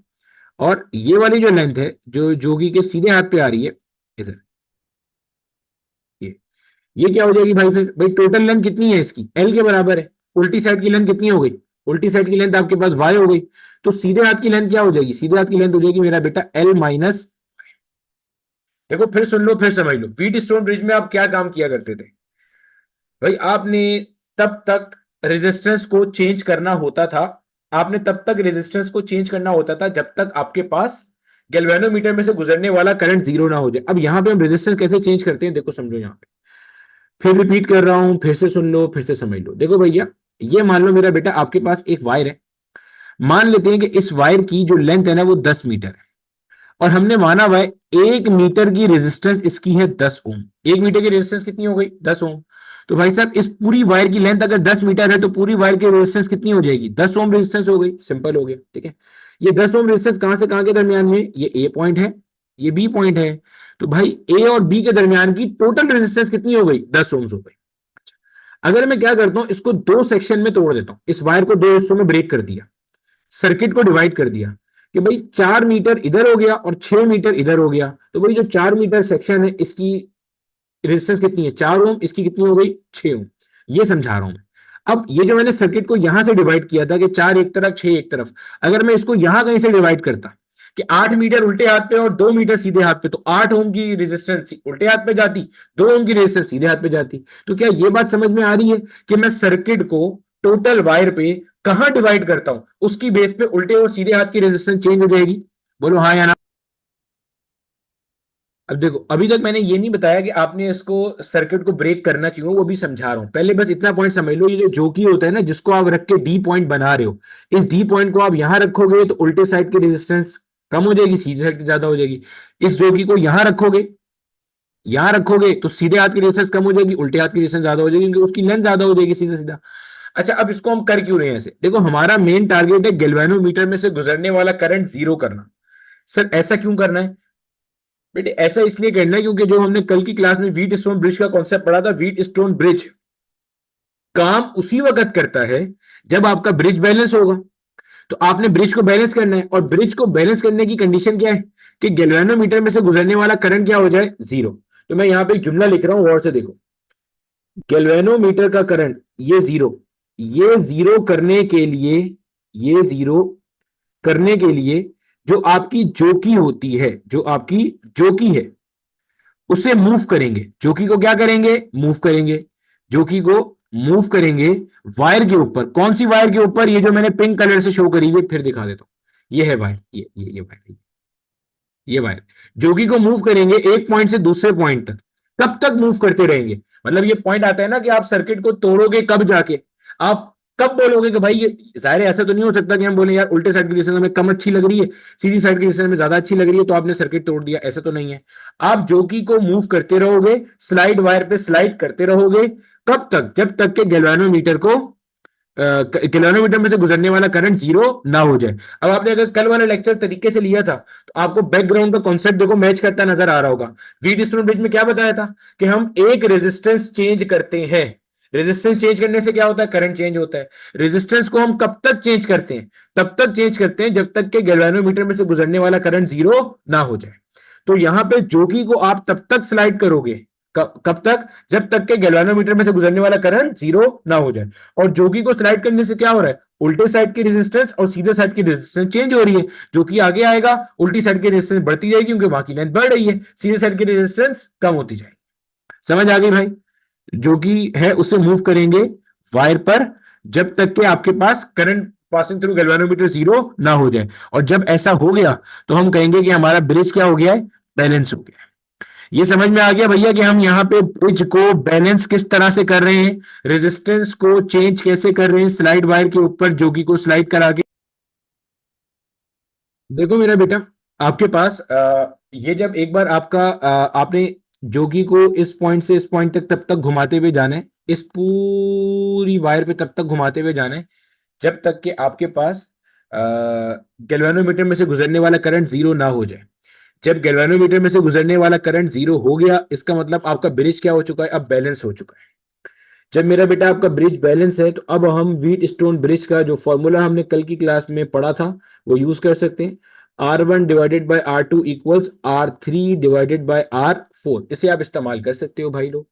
और ये वाली जो लेंथ है जो जोगी के सीधे हाथ पे आ रही है, इधर, ये ये क्या हो जाएगी भाई, फिर भाई टोटल लेंथ कितनी है इसकी, एल के बराबर है। उल्टी साइड की लेंथ कितनी हो गई, उल्टी साइड की लेंथ आपके पास वाई हो गई, तो सीधे हाथ की लेंथ क्या हो जाएगी, सीधे हाथ की लेंथ हो जाएगी मेरा बेटा एल माइनस। देखो फिर सुन लो, फिर समझ लो, व्हीट स्टोन ब्रिज में आप क्या काम किया करते थे भाई, आपने तब तक रेजिस्टेंस को चेंज करना होता था, आपने तब तक रेजिस्टेंस को चेंज करना होता था जब तक आपके पास गैल्वेनोमीटर में से गुजरने वाला करंट जीरो ना हो जाए। अब यहां पे हम रेजिस्टेंस कैसे चेंज करते हैं, देखो समझो, यहां पे फिर रिपीट कर रहा हूं, फिर से सुन लो, फिर से समझ लो। देखो भैया, ये मान लो मेरा बेटा आपके पास एक वायर है, मान लेते हैं कि इस वायर की जो लेंथ है ना वो 10 मीटर है, और हमने माना हुआ है 1 मीटर की रेजिस्टेंस इसकी है 10 ओम। 1 मीटर की रेजिस्टेंस कितनी हो गई? 10 ओम। तो भाई साहब इस पूरी वायर की लेंथ अगर 10 मीटर है तो पूरी वायर की रेजिस्टेंस कितनी हो जाएगी? 10 ओम रेजिस्टेंस हो गई। सिंपल हो गया, ठीक है। ये 10 ओम रेजिस्टेंस कहां से कहां के दरमियान में? ये ए पॉइंट है, ये बी पॉइंट है। तो भाई ए और बी के दरमियान की टोटल रेजिस्टेंस कितनी हो गई? 10 ओम्स हो गई। अगर मैं क्या करता हूं, इसको दो सेक्शन में तोड़ देता हूं, इस वायर को दो हिस्सों में ब्रेक कर दिया, सर्किट को डिवाइड कर दिया कि भाई 4 मीटर इधर हो गया और 6 मीटर इधर हो गया, तो भाई जो 4 मीटर सेक्शन है इसकी रेजिस्टेंस कितनी है? 4 ओम। इसकी कितनी हो गई? 6 ओम। ये समझा रहा हूं मैं। अब ये जो मैंने सर्किट को यहां से डिवाइड किया था कि 4 एक तरफ 6 एक तरफ, अगर मैं इसको यहां कहीं से डिवाइड करता कि 8 मीटर उल्टे हाथ पे और 2 मीटर सीधे हाथ पे, तो 8 ओम की रेजिस्टेंस उल्टे हाथ पे जाती, 2 ओम की रेजिस्टेंस सीधे हाथ पे जाती। तो क्या ये बात समझ में आ रही है कि मैं सर्किट को टोटल वायर पे कहां डिवाइड करता हूं, उसकी बेस पे उल्टे और सीधे हाथ की रेजिस्टेंस चेंज हो जाएगी? बोलो हाँ या ना। अब देखो, अभी तक मैंने ये नहीं बताया कि आपने इसको सर्किट को ब्रेक करना क्यों, वो भी समझा रहा हूं। पहले बस इतना पॉइंट समझ लो, ये जो जोकी होता है ना, जिसको आप रख के डी पॉइंट बना रहे हो, इस डी पॉइंट को आप यहां रखोगे तो उल्टे साइड की रेजिस्टेंस कम हो जाएगी, सीधे साइड की ज्यादा हो जाएगी। इस जोकी को यहां रखोगे तो सीधे हाथ की रेजिस्टेंस कम हो जाएगी, उल्टे हाथ की रेजिस्टेंस ज्यादा हो जाएगी, क्योंकि उसकी लेंथ ज्यादा हो जाएगी, सीधा सीधा। अच्छा, अब इसको हम कर क्यों रहे हैं ऐसे? देखो, हमारा मेन टारगेट है गैल्वेनोमीटर में से गुजरने वाला करंट जीरो करना। सर ऐसा क्यों करना है बेटे? ऐसा इसलिए करना है क्योंकि जो हमने कल की क्लास में व्हीट स्टोन ब्रिज का कॉन्सेप्ट पढ़ा था, व्हीट स्टोन ब्रिज काम उसी वक्त करता है जब आपका ब्रिज बैलेंस होगा। तो आपने ब्रिज को बैलेंस करना है, और ब्रिज को बैलेंस करने की कंडीशन क्या है कि गैल्वेनोमीटर में से गुजरने वाला करंट क्या हो जाए? जीरो। तो मैं यहां पे एक जुमला लिख रहा हूं, और से देखो, गैल्वेनोमीटर का करंट ये जीरो करने के लिए, ये जीरो करने के लिए जो आपकी जोकी होती है, जो आपकी जोकी है, उसे मूव करेंगे। जोकी को क्या करेंगे? मूव करेंगे। जोकी को मूव करेंगे वायर के ऊपर। कौन सी वायर के ऊपर? ये जो मैंने पिंक कलर से शो करी हुई, फिर दिखा देता हूं। ये है वायर, ये वायर, ये वायर। जोगी को मूव करेंगे एक पॉइंट से दूसरे पॉइंट तक। कब तक मूव करते रहेंगे? मतलब ये पॉइंट आता है ना कि आप सर्किट को तोड़ोगे कब जाके, आप कब बोलोगे कि भाई ये, जाहिर है ऐसा तो नहीं हो सकता कि हम बोले यार उल्टे साइड की रेजिस्टेंस हमें कम अच्छी लग रही है, सीधी साइड की रेजिस्टेंस हमें ज्यादा अच्छी लग रही है, तो आपने सर्किट तोड़ दिया। ऐसा तो नहीं है। आप जोगी को मूव करते रहोगे, स्लाइड वायर पे स्लाइड करते रहोगे। कब तक? जब तक के गैल्वेनोमीटर को किलोमीटर में से गुजरने वाला करंट जीरो ना हो जाए। अब आपने अगर कल वाला लेक्चर तरीके से लिया था तो आपको बैकग्राउंड का कॉन्सेप्ट देखो मैच करता नजर आ रहा होगा। व्हीट स्टोन ब्रिज में क्या बताया था कि हम एक रेजिस्टेंस चेंज करते हैं। रेजिस्टेंस चेंज करने से क्या होता है? करंट चेंज होता है। रेजिस्टेंस को हम कब तक चेंज करते हैं? तब तक चेंज करते हैं जब तक के गैल्वेनोमीटर में से गुजरने वाला करंट जीरो ना हो जाए। तो यहां पे जोगी को आप तब तक स्लाइड करोगे, कब तक? जब तक के गैल्वेनोमीटर में से गुजरने वाला करंट जीरो ना हो जाए। और जोगी को स्लाइड करने से क्या हो रहा है? उल्टे साइड की रेजिस्टेंस और सीधे साइड की रेजिस्टेंस चेंज हो रही है। जो कि आगे आएगा, उल्टी साइड की रेजिस्टेंस बढ़ती जाएगी क्योंकि वहां की लेंथ बढ़ रही है, सीधे साइड की रेजिस्टेंस कम होती जाएगी। समझ आ गई भाई? जो कि है उसे मूव करेंगे वायर पर जब तक के आपके पास current passing through galvanometer zero ना हो जाए। और जब ऐसा हो गया तो हम कहेंगे कि हमारा ब्रिज क्या हो गया है? बैलेंस हो गया। ये समझ में आ गया भैया कि हम यहाँ पे ब्रिज को बैलेंस किस तरह से कर रहे हैं, रेजिस्टेंस को चेंज कैसे कर रहे हैं स्लाइड वायर के ऊपर जोगी को स्लाइड करा के। देखो मेरा बेटा, आपके पास ये जब एक बार आपका आपने जोगी को इस पॉइंट से इस पॉइंट तक तब तक घुमाते हुए जाना है, इस पूरी वायर पे तब तक घुमाते हुए जाना है जब तक कि आपके पास गैल्वेनोमीटर में से गुजरने वाला करंट जीरो ना हो जाए। जब गैल्वेनोमीटर में से गुजरने वाला करंट जीरो हो गया, इसका मतलब आपका ब्रिज क्या हो चुका है? अब बैलेंस हो चुका है। जब मेरा बेटा आपका ब्रिज बैलेंस है तो अब हम व्हीट स्टोन ब्रिज का जो फॉर्मूला हमने कल की क्लास में पढ़ा था वो यूज कर सकते हैं। R1 divided by R2 equals R3 divided by R4, इसे आप इस्तेमाल कर सकते हो भाई लोग।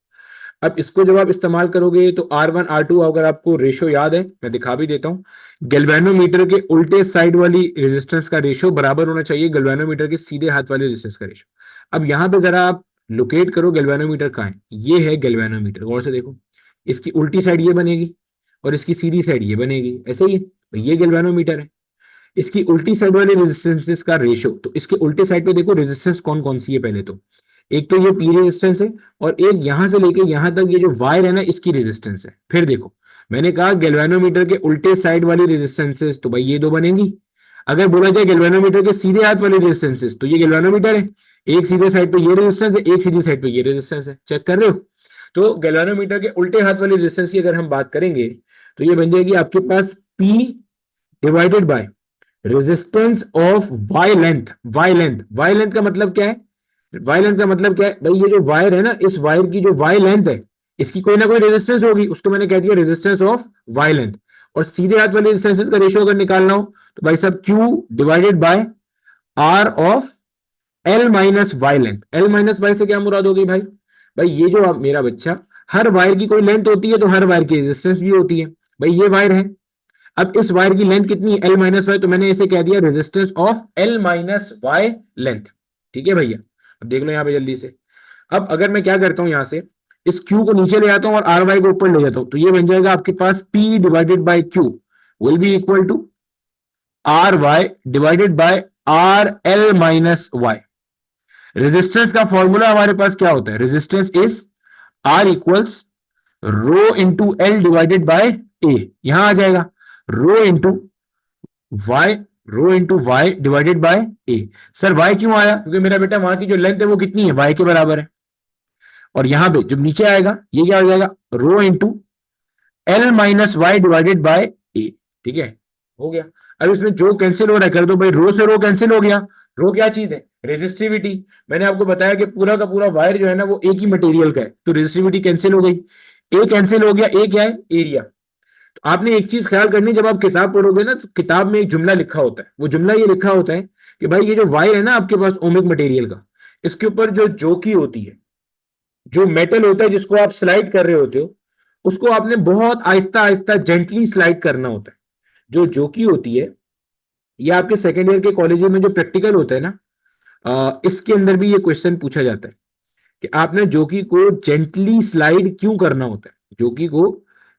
अब इसको जब आप इस्तेमाल करोगे तो R1 R2 अगर आपको रेशो याद है, मैं दिखा भी देता हूं। गैल्वेनोमीटर के उल्टे साइड वाली रेजिस्टेंस का रेशो बराबर होना चाहिए गैल्वेनोमीटर के सीधे हाथ वाले रेजिस्टेंस का रेशो। अब यहां पे जरा आप लोकेट करो गैल्वेनोमीटर कहाँ है। ये है गैल्वेनोमीटर, गौर से देखो। इसकी उल्टी साइड ये बनेगी और इसकी सीधी साइड ये बनेगी, ऐसे ही है। ये गैल्वेनोमीटर है। इसकी उल्टी साइड वाले रेजिस्टेंसेस का रेशो, तो इसके उल्टे साइड पे देखो रेजिस्टेंस कौन कौन सी है। पहले तो एक तो ये पी रेजिस्टेंस है, और एक यहां से लेके यहां तक ये जो वायर है ना इसकी रेजिस्टेंस है। फिर देखो मैंने कहा गैल्वेनोमीटर के उल्टे साइड वाली रेजिस्टेंसेस, तो भाई ये दो बनेंगी। अगर बोला जाए गैल्वेनोमीटर के सीधे हाथ वाली रेजिस्टेंसेस, तो ये गैल्वेनोमीटर है, एक सीधे साइड पे ये रेजिस्टेंस है, एक सीधी साइड पे ये रेजिस्टेंस है, चेक कर रहे हो। तो गैल्वेनोमीटर के उल्टे हाथ वाली रेजिस्टेंस की अगर हम बात करेंगे तो ये बन जाएगी आपके पास P divided by resistance of y length. Y length का मतलब क्या है? वाई लेंथ का मतलब क्या है भाई? ये जो वायर है ना, इस वायर की जो वाई लेंथ है, इसकी कोई ना कोई रेजिस्टेंस होगी, उसको मैंने कह दिया रेजिस्टेंस ऑफ वाई लेंथ। और सीधे हाथ वाली रेजिस्टेंस का रेशियो अगर निकालना हो तो भाई साहब Q divided by R of L minus y length. L minus y से क्या मुराद होगी भाई? भाई ये जो आप मेरा बच्चा, हर वायर की कोई लेंथ होती है तो हर वायर की रेजिस्टेंस भी होती है। भाई ये वायर है, अब इस वायर की लेंथ कितनी है? L माइनस वाई, तो मैंने इसे कह दिया resistance of L minus y length. ठीक है भैया, अब देख लो यहां पे जल्दी से। अब अगर मैं क्या करता हूं, यहां से इस Q को नीचे ले आता हूं और आर वाई को ऊपर ले जाता हूं, तो ये बन जाएगा आपके पास P divided by Q will be equal to R Y divided by R L minus Y. Resistance का फॉर्मूला हमारे पास क्या होता है? Resistance is R equals rho into L divided by A. यहां आ जाएगा rho into Y, rho into Y divided by A. Sir Y क्यों आया? क्योंकि मेरा बेटा वहां की जो लेंथ है वो कितनी है? वाई के बराबर है। और यहां पे जब नीचे आएगा ये क्या हो जाएगा? Rho into L minus Y divided by A. ठीक है, हो गया। अब इसमें जो कैंसिल हो रहा है कर दो भाई, रो से रो कैंसिल हो गया। रो क्या चीज है? रेजिस्टिविटी। मैंने आपको बताया कि पूरा का पूरा वायर जो है ना वो एक ही मटेरियल का है, तो रेजिस्टिविटी कैंसिल हो गई, ए कैंसिल हो गया, ए क्या है? एरिया। तो आपने एक चीज ख्याल करनी, जब आप किताब पढ़ोगे ना तो किताब में एक जुमला लिखा होता है, वो जुमला ये लिखा होता है कि भाई ये जो वायर है ना आपके पास ओमिक मटेरियल का, इसके ऊपर जो जोकी होती है, जो मेटल होता है जिसको आप स्लाइड कर रहे होते हो, उसको आपने बहुत आहिस्ता आहिस्ता जेंटली स्लाइड करना होता है। जो जोकी होती है, ये आपके सेकेंड ईयर के कॉलेज में जो प्रैक्टिकल होता है ना, इसके अंदर भी ये क्वेश्चन पूछा जाता है कि आपने जोकी को जेंटली स्लाइड क्यों करना होता है। जोकी को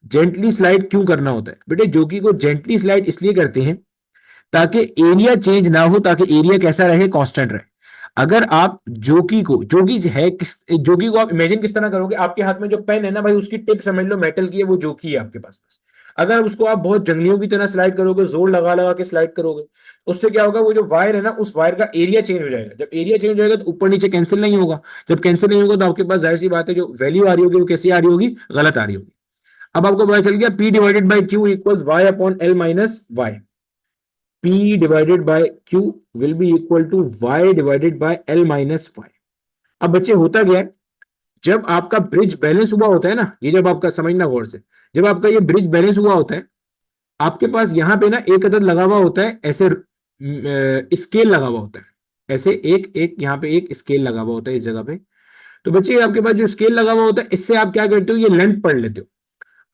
जेंटली स्लाइड क्यों करना होता है? बेटे जोकी को जेंटली स्लाइड इसलिए करते हैं ताकि एरिया चेंज ना हो, ताकि एरिया कैसा रहे? कांस्टेंट रहे। अगर आप जोकी को, जोकी है किस, जोकी को आप इमेजिन किस तरह करोगे? आपके हाथ में जो पेन है ना भाई, उसकी टिप समझ लो मेटल की है, वो जोकी है आपके पास। अगर उसको आप बहुत जंगलियों की तरह स्लाइड करोगे, जोर लगा लगा के स्लाइड करोगे, उससे क्या होगा? वो जो वायर है ना, उस वायर का एरिया चेंज हो जाएगा। जब एरिया चेंज हो जाएगा तो ऊपर नीचे कैंसिल नहीं होगा। जब कैंसिल नहीं होगा तो आपके पास जाहिर सी बात है जो वैल्यू आ रही होगी वो कैसी आ रही होगी? गलत आ रही होगी। अब आपको पता चल गया P divided by Q equal y upon L minus y. P divided by Q will be equal to y divided by L minus y. अब बच्चे होता क्या है, जब आपका ब्रिज बैलेंस हुआ होता है ना, ये जब आपका समझना गौर से, जब आपका ये ब्रिज बैलेंस हुआ होता है, आपके पास यहां पे ना एक अदद लगा हुआ होता है, ऐसे स्केल लगा हुआ होता है, ऐसे एक एक यहाँ पे एक स्केल लगा हुआ होता है इस जगह पे। तो बच्चे आपके पास जो स्केल लगा हुआ होता है, इससे आप क्या करते हो? ये लेंथ पढ़ लेते हो।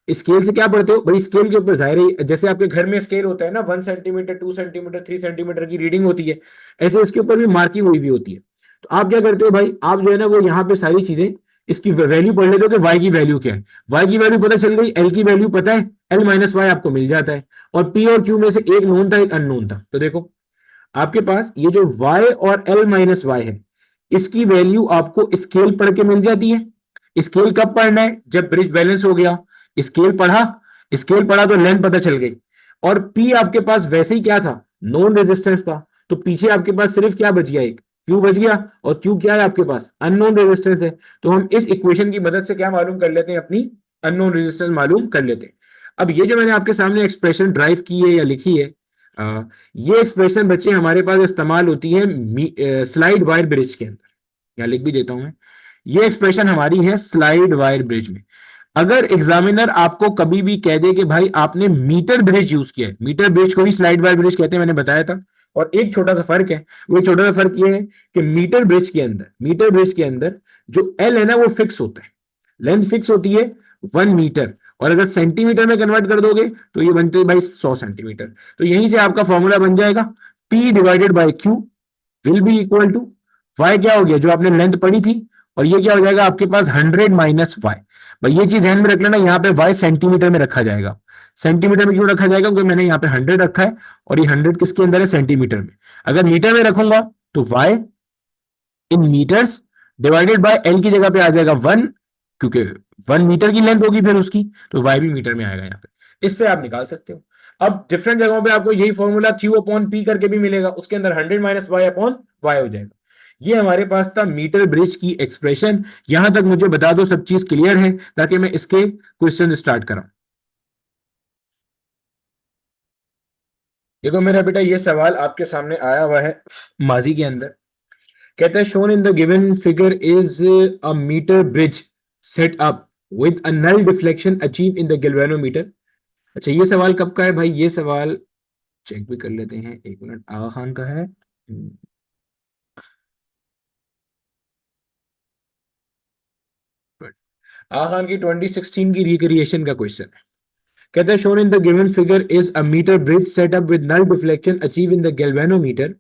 स्केल से क्या पढ़ते हो भाई? स्केल के ऊपर जाहिर है, जैसे आपके घर में स्केल होता है ना, 1 सेंटीमीटर 2 सेंटीमीटर 3 सेंटीमीटर की रीडिंग होती है, ऐसे इसके ऊपर भी मार्किंग हुई हुई होती है। तो आप क्या करते हो भाई? आप जो है ना वो यहाँ पे सारी चीजें इसकी वैल्यू पढ़ लेते हो कि वाई की वैल्यू क्या है। वाई की वैल्यू पता चल गई, एल की वैल्यू पता है, एल माइनस वाई आपको मिल जाता है। और पी और क्यू में से एक नोन था, एक अननोन था। तो देखो आपके पास ये जो y और l माइनस वाई है, इसकी वैल्यू आपको स्केल पढ़ के मिल जाती है। स्केल कब पढ़ना है? जब ब्रिज बैलेंस हो गया। स्केल पढ़ा, स्केल पढ़ा तो लेंथ पता चल गई। और P आपके पास वैसे ही क्या था? नॉन रेजिस्टेंस था। तो पीछे आपके पास सिर्फ क्या बच गया? एक Q बच गया। और Q क्या है आपके पास? अननोन रेजिस्टेंस है। तो हम इस इक्वेशन की मदद से क्या मालूम कर लेते हैं? अपनी अननोन रेजिस्टेंस मालूम कर लेते हैं। अब ये जो मैंने आपके सामने एक्सप्रेशन ड्राइव की है या लिखी है, ये एक्सप्रेशन बच्चे हमारे पास इस्तेमाल होती है स्लाइड वायर ब्रिज के अंदर। या लिख भी देता हूं मैं, ये एक्सप्रेशन हमारी है स्लाइड वायर ब्रिज में। अगर एग्जामिनर आपको कभी भी कह दे कि भाई आपने मीटर ब्रिज यूज किया है, मीटर ब्रिज को भी स्लाइड वायर ब्रिज कहते हैं, मैंने बताया था। और एक छोटा सा फर्क है, वो छोटा सा फर्क ये है कि मीटर ब्रिज के अंदर जो एल है ना वो फिक्स होता है, लेंथ फिक्स होती है 1 मीटर। और अगर सेंटीमीटर में कन्वर्ट कर दोगे तो ये बनते हैं भाई 100 सेंटीमीटर। तो यहीं से आपका फॉर्मूला बन जाएगा P divided by Q will be equal to y, क्या हो गया जो आपने लेंथ पढ़ी थी, और ये क्या हो जाएगा आपके पास 100 माइनस वाई। भाई ये चीज ध्यान में रख लेना, यहाँ पे वाई सेंटीमीटर में रखा जाएगा। सेंटीमीटर में क्यों रखा जाएगा? क्योंकि मैंने यहाँ पे 100 रखा है और ये 100 किसके अंदर है? सेंटीमीटर में। अगर मीटर में रखूंगा तो y in metres divided by L की जगह पे आ जाएगा 1, क्योंकि 1 मीटर की लेंथ होगी फिर उसकी, तो वाई भी मीटर में आएगा यहाँ पे, इससे आप निकाल सकते हो। अब डिफरेंट जगहों पे आपको यही फॉर्मूला क्यू अपॉन पी करके भी मिलेगा, उसके अंदर 100 माइनस वाई अपॉन वाई हो जाएगा। ये हमारे पास था मीटर ब्रिज की एक्सप्रेशन। यहां तक मुझे बता दो सब चीज क्लियर है, ताकि मैं इसके क्वेश्चन स्टार्ट कराऊं। देखो मेरा बेटा, ये सवाल आपके सामने आया हुआ है माजी के अंदर। कहता है shown in the given figure is a metre bridge set up with a null deflection achieve in the galvanometer. अच्छा, ये सवाल कब का है भाई? ये सवाल चेक भी कर लेते हैं, एक मिनट। आगा खान का है। आगा खान की 2016 की रिक्रिएशन का क्वेश्चन है। कहता है shown in the given figure is a metre bridge set up with null deflection achieve in the galvanometer.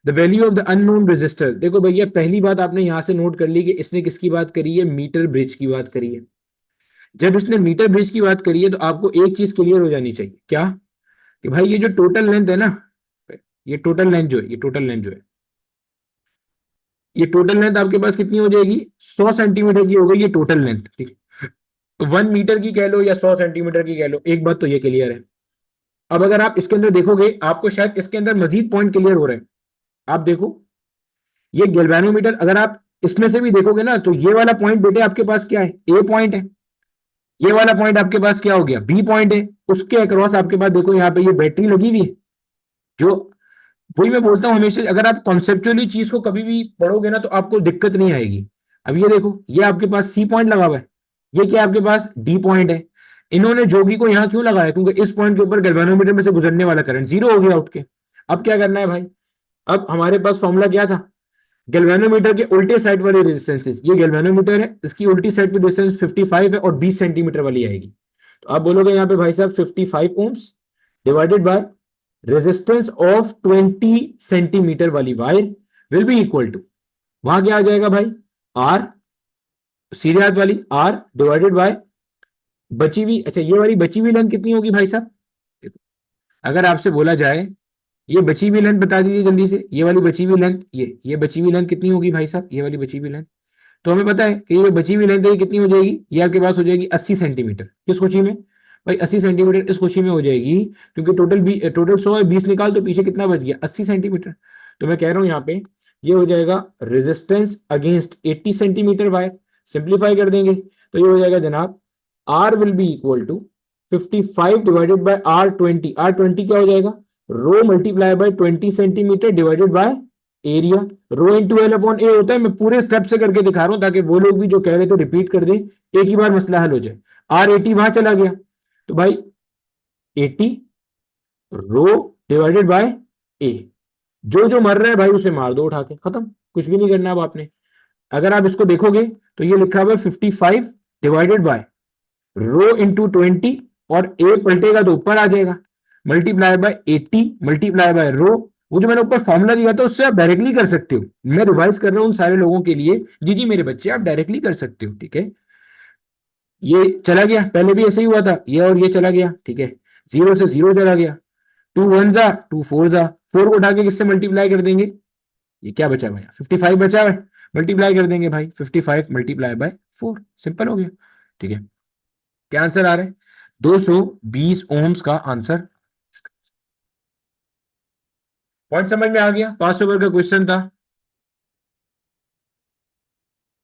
The value of the unknown resistor. देखो भैया, पहली बात आपने यहां से नोट कर ली कि इसने किसकी बात करी है? मीटर ब्रिज की बात करी है। जब इसने मीटर ब्रिज की बात करी है तो आपको एक चीज क्लियर हो जानी चाहिए, क्या? कि भाई ये जो टोटल लेंथ है ना, ये टोटल लेंथ जो है, ये टोटल लेंथ जो है, ये टोटल लेंथ आपके पास कितनी हो जाएगी? 100 सेंटीमीटर की हो गई ये टोटल लेंथ, ठीक है? तो 1 मीटर की कह लो या 100 सेंटीमीटर की कह लो, एक बात तो ये क्लियर है। अब अगर आप इसके अंदर देखोगे, आपको शायद इसके अंदर मजीद पॉइंट क्लियर हो रहे हैं। आप देखो, ये गैल्वेनोमीटर अगर आप इसमें से भी देखोगे ना, तो ये वाला पॉइंट बेटे आपके पास क्या है? ए पॉइंट है। ये वाला पॉइंट आपके पास क्या हो गया? बी पॉइंट है। उसके अक्रॉस आपके पास देखो यहाँ पे ये बैटरी लगी हुई है। जो वही मैं बोलता हूं हमेशा, अगर आप कॉन्सेप्चुअली चीज को कभी भी पढ़ोगे ना तो आपको दिक्कत नहीं आएगी। अब ये देखो, ये आपके पास सी पॉइंट लगा हुआ है, ये क्या आपके पास? डी पॉइंट है। इन्होंने जोगी को यहां क्यों लगाया? क्योंकि इस पॉइंट के ऊपर गैल्वेनोमीटर में से गुजरने वाला करंट जीरो हो गया उठ के। अब क्या करना है भाई? अब हमारे पास फॉर्मूला क्या था? गैल्वेनोमीटर के उल्टे साइड वाले रेजिस्टेंसेस, ये गैल्वेनोमीटर है, इसकी उल्टी साइड पे डिस्टेंस 55 है और 20 सेंटीमीटर वाली आएगी। तो आप बोलोगे यहाँ पे भाई साहब 55 ohms divided by resistance of 20 centimetre वाली wire will be equal to, वहां क्या आ जाएगा भाई? आर, सीधे हाथ वाली आर डिवाइडेड बाय बची हुई, अच्छा ये वाली बची हुई लेंथ कितनी होगी भाई साहब? अगर आपसे बोला जाए ये बची हुई लेंथ बता दीजिए जल्दी से, ये वाली बची हुई लेंथ, ये बची हुई लेंथ कितनी होगी भाई साहब? ये वाली बची हुई लेंथ, तो हमें पता है कि ये बची हुई लेंथ है, ये कितनी हो जाएगी? ये आपके पास हो जाएगी 80 सेंटीमीटर। किस खुशी में भाई? 80 सेंटीमीटर इस खुशी में हो जाएगी, क्योंकि टोटल 100 है, 20 निकाल तो पीछे कितना बच गया? 80 सेंटीमीटर। तो मैं कह रहा हूं यहाँ पे ये हो जाएगा resistance against 80 centimetre wire. Simplify कर देंगे तो ये हो जाएगा जनाब, R will be equal to 55 divided by R20। R20 क्या हो जाएगा? Rho multiply by 20 centimetre divided by area. Rho into L upon A होता है। मैं पूरे स्टेप से करके दिखा रहा हूं ताकि वो लोग भी जो कह रहे थे रिपीट कर दें, एक ही बार मसला हल हो जाए। R80 वहां चला गया, तो भाई 80 रो डिवाइडेड बाय ए, जो जो मर रहा है भाई उसे मार दो उठा के, खत्म। कुछ भी नहीं करना अब आपने। अगर आप इसको देखोगे तो ये लिखा हुआ है 55 डिवाइडेड बाय रो इंटू 20, और ए पलटेगा तो ऊपर आ जाएगा, मल्टीप्लाई बाय 80 मल्टीप्लाई बाय रो। वो जो मैंने ऊपर फॉर्मूला दिया था उससे आप डायरेक्टली कर सकते हो। मैं रिवाइज कर रहा हूं उन सारे लोगों के लिए, जी जी मेरे बच्चे, आप डायरेक्टली कर सकते हो, ठीक है? ये चला गया, पहले भी ऐसे ही हुआ था, ये और ये चला गया, ठीक है? जीरो से जीरो चला गया, टू वन जा टू फोर जा, फोर को उठा के किससे मल्टीप्लाई कर देंगे? ये क्या बचा भैया? 55 बचा है, मल्टीप्लाई कर देंगे भाई, 55 मल्टीप्लाई बाय 4, सिंपल हो गया, ठीक है? क्या आंसर आ रहा है? 220 ओम्स का आंसर। पॉइंट समझ में आ गया? 500 नंबर का क्वेश्चन था।